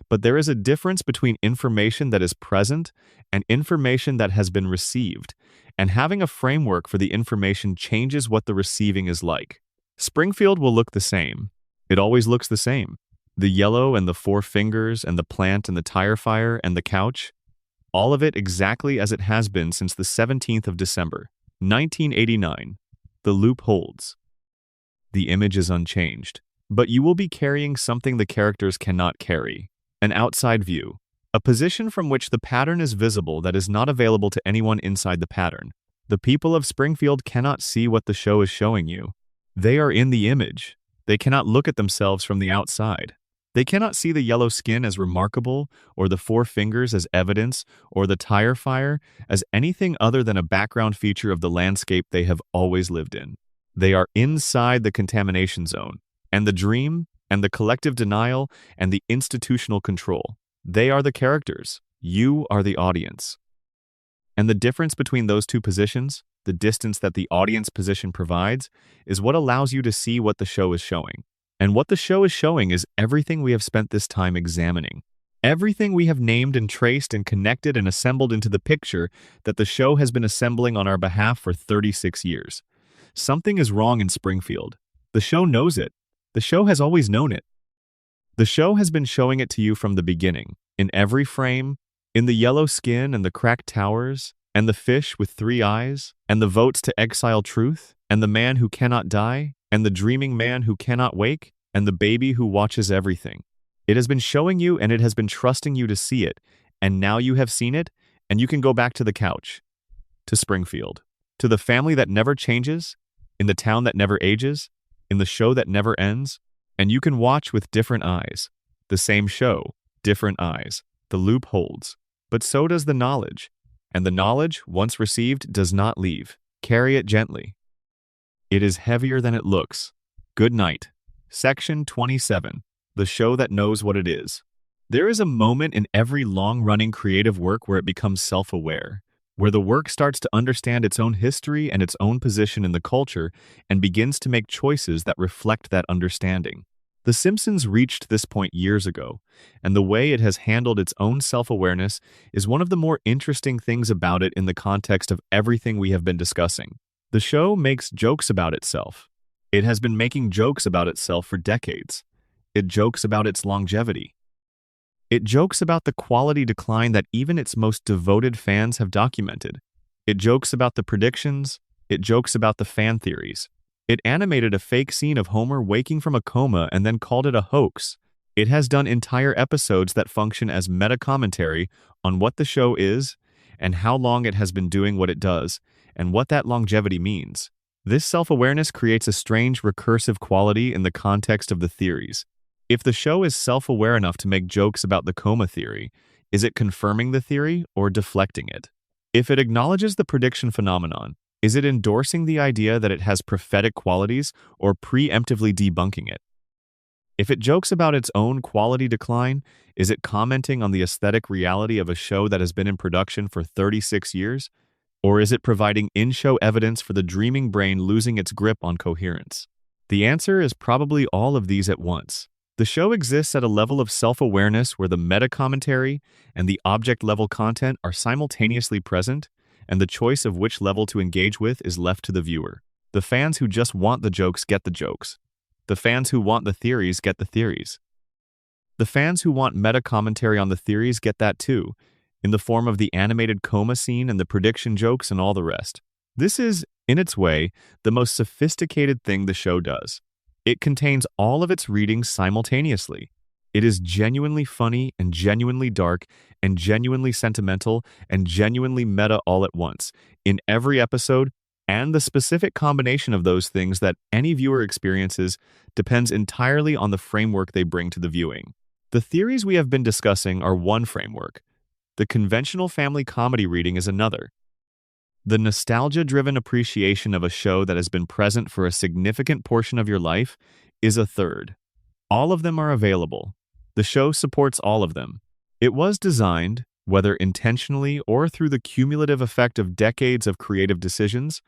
But there is a difference between information that is present and information that has been received, and having a framework for the information changes what the receiving is like. Springfield will look the same. It always looks the same. The yellow and the four fingers and the plant and the tire fire and the couch, all of it exactly as it has been since the 17th of December, 1989. The loop holds. The image is unchanged, but you will be carrying something the characters cannot carry. An outside view, a position from which the pattern is visible that is not available to anyone inside the pattern. The people of Springfield cannot see what the show is showing you. They are in the image. They cannot look at themselves from the outside. They cannot see the yellow skin as remarkable, or the four fingers as evidence, or the tire fire as anything other than a background feature of the landscape they have always lived in. They are inside the contamination zone, and the dream, and the collective denial, and the institutional control. They are the characters. You are the audience. And the difference between those two positions, the distance that the audience position provides, is what allows you to see what the show is showing. And what the show is showing is everything we have spent this time examining. Everything we have named and traced and connected and assembled into the picture that the show has been assembling on our behalf for 36 years. Something is wrong in Springfield. The show knows it. The show has always known it. The show has been showing it to you from the beginning, in every frame, in the yellow skin and the cracked towers, and the fish with 3 eyes, and the votes to exile truth, and the man who cannot die, and the dreaming man who cannot wake, and the baby who watches everything. It has been showing you and it has been trusting you to see it, and now you have seen it, and you can go back to the couch, to Springfield, to the family that never changes, in the town that never ages, in the show that never ends, and you can watch with different eyes. The same show, different eyes. The loop holds. But so does the knowledge. And the knowledge, once received, does not leave. Carry it gently. It is heavier than it looks. Good night. Section 27. The show that knows what it is. There is a moment in every long-running creative work where it becomes self-aware, where the work starts to understand its own history and its own position in the culture and begins to make choices that reflect that understanding. The Simpsons reached this point years ago, and the way it has handled its own self-awareness is one of the more interesting things about it in the context of everything we have been discussing. The show makes jokes about itself. It has been making jokes about itself for decades. It jokes about its longevity. It jokes about the quality decline that even its most devoted fans have documented. It jokes about the predictions. It jokes about the fan theories. It animated a fake scene of Homer waking from a coma and then called it a hoax. It has done entire episodes that function as meta-commentary on what the show is and how long it has been doing what it does and what that longevity means. This self-awareness creates a strange recursive quality in the context of the theories. If the show is self-aware enough to make jokes about the coma theory, is it confirming the theory or deflecting it? If it acknowledges the prediction phenomenon, is it endorsing the idea that it has prophetic qualities or preemptively debunking it? If it jokes about its own quality decline, is it commenting on the aesthetic reality of a show that has been in production for 36 years? Or is it providing in-show evidence for the dreaming brain losing its grip on coherence? The answer is probably all of these at once. The show exists at a level of self-awareness where the meta-commentary and the object-level content are simultaneously present, and the choice of which level to engage with is left to the viewer. The fans who just want the jokes get the jokes. The fans who want the theories get the theories. The fans who want meta-commentary on the theories get that too, in the form of the animated coma scene and the prediction jokes and all the rest. This is, in its way, the most sophisticated thing the show does. It contains all of its readings simultaneously. It is genuinely funny and genuinely dark and genuinely sentimental and genuinely meta all at once, in every episode, and the specific combination of those things that any viewer experiences depends entirely on the framework they bring to the viewing. The theories we have been discussing are one framework. The conventional family comedy reading is another. The nostalgia-driven appreciation of a show that has been present for a significant portion of your life is a third. All of them are available. The show supports all of them. It was designed, whether intentionally or through the cumulative effect of decades of creative decisions,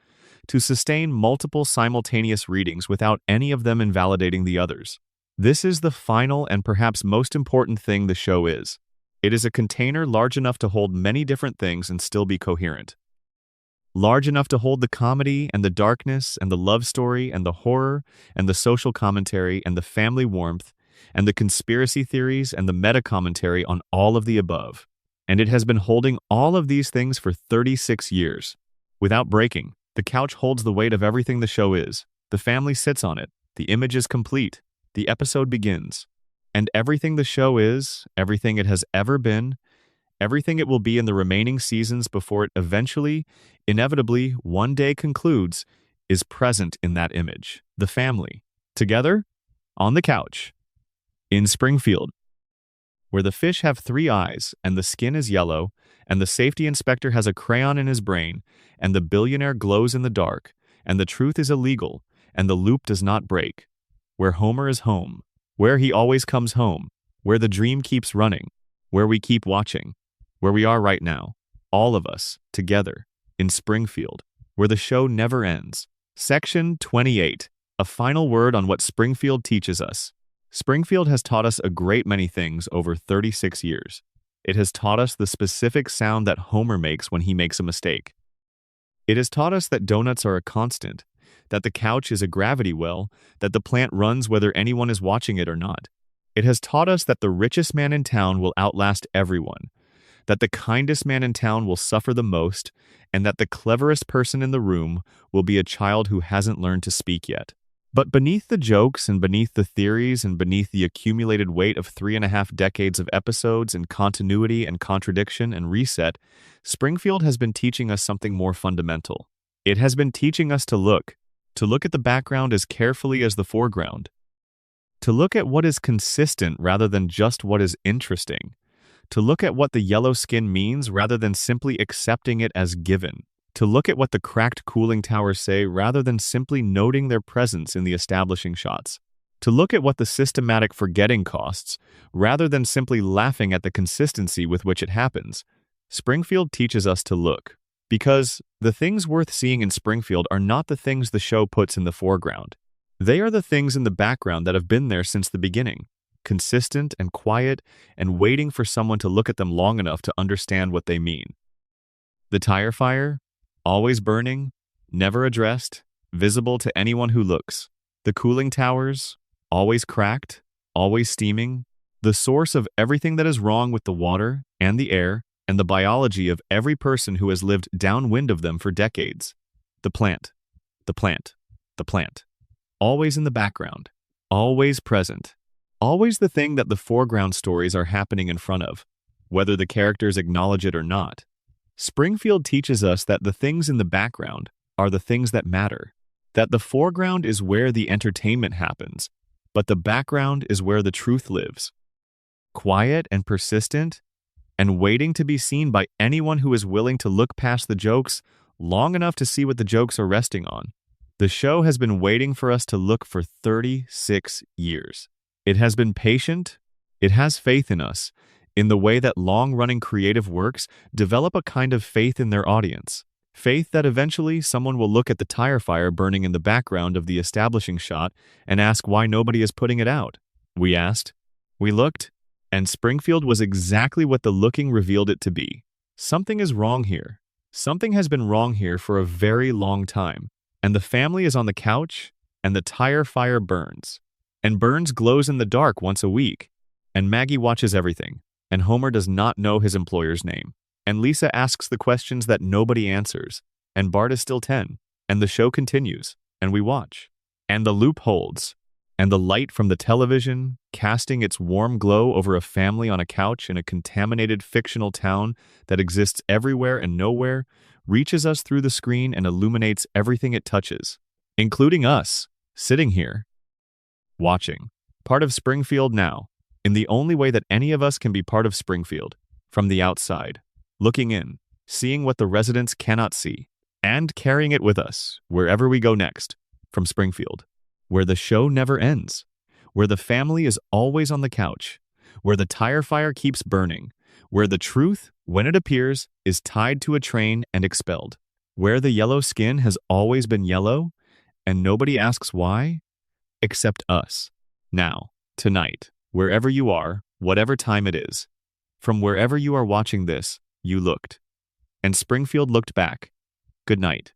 to sustain multiple simultaneous readings without any of them invalidating the others. This is the final and perhaps most important thing the show is. It is a container large enough to hold many different things and still be coherent. Large enough to hold the comedy and the darkness and the love story and the horror and the social commentary and the family warmth and the conspiracy theories and the meta-commentary on all of the above. And it has been holding all of these things for 36 years. Without breaking, the couch holds the weight of everything the show is. The family sits on it. The image is complete. The episode begins. And everything the show is, everything it has ever been, everything it will be in the remaining seasons before it eventually, inevitably, one day concludes, is present in that image. The family. Together, on the couch. In Springfield, where the fish have 3 eyes, and the skin is yellow, and the safety inspector has a crayon in his brain, and the billionaire glows in the dark, and the truth is illegal, and the loop does not break. Where Homer is home, where he always comes home, where the dream keeps running, where we keep watching, where we are right now, all of us, together, in Springfield, where the show never ends. Section 28. A final word on what Springfield teaches us. Springfield has taught us a great many things over 36 years. It has taught us the specific sound that Homer makes when he makes a mistake. It has taught us that donuts are a constant, that the couch is a gravity well, that the plant runs whether anyone is watching it or not. It has taught us that the richest man in town will outlast everyone, that the kindest man in town will suffer the most, and that the cleverest person in the room will be a child who hasn't learned to speak yet. But beneath the jokes and beneath the theories and beneath the accumulated weight of 3.5 decades of episodes and continuity and contradiction and reset, Springfield has been teaching us something more fundamental. It has been teaching us to look at the background as carefully as the foreground, to look at what is consistent rather than just what is interesting, to look at what the yellow skin means rather than simply accepting it as given, to look at what the cracked cooling towers say rather than simply noting their presence in the establishing shots, to look at what the systematic forgetting costs rather than simply laughing at the consistency with which it happens. Springfield teaches us to look, because the things worth seeing in Springfield are not the things the show puts in the foreground. They are the things in the background that have been there since the beginning, consistent and quiet and waiting for someone to look at them long enough to understand what they mean. The tire fire, always burning, never addressed, visible to anyone who looks. The cooling towers, always cracked, always steaming. The source of everything that is wrong with the water and the air and the biology of every person who has lived downwind of them for decades. The plant, the plant, the plant. Always in the background, always present. Always the thing that the foreground stories are happening in front of, whether the characters acknowledge it or not. Springfield teaches us that the things in the background are the things that matter, that the foreground is where the entertainment happens, but the background is where the truth lives. Quiet and persistent, and waiting to be seen by anyone who is willing to look past the jokes long enough to see what the jokes are resting on. The show has been waiting for us to look for 36 years. It has been patient. It has faith in us, in the way that long-running creative works develop a kind of faith in their audience. Faith that eventually someone will look at the tire fire burning in the background of the establishing shot and ask why nobody is putting it out. We asked. We looked. And Springfield was exactly what the looking revealed it to be. Something is wrong here. Something has been wrong here for a very long time. And the family is on the couch, and the tire fire burns. And Burns glows in the dark once a week. And Maggie watches everything. And Homer does not know his employer's name. And Lisa asks the questions that nobody answers. And Bart is still 10. And the show continues. And we watch. And the loop holds. And the light from the television, casting its warm glow over a family on a couch in a contaminated fictional town that exists everywhere and nowhere, reaches us through the screen and illuminates everything it touches, including us, sitting here, watching, part of Springfield now, in the only way that any of us can be part of Springfield, from the outside, looking in, seeing what the residents cannot see, and carrying it with us wherever we go next, from Springfield, where the show never ends, where the family is always on the couch, where the tire fire keeps burning, where the truth, when it appears, is tied to a train and expelled, where the yellow skin has always been yellow, and nobody asks why, except us. Now, tonight, wherever you are, whatever time it is, from wherever you are watching this, you looked. And Springfield looked back. Good night.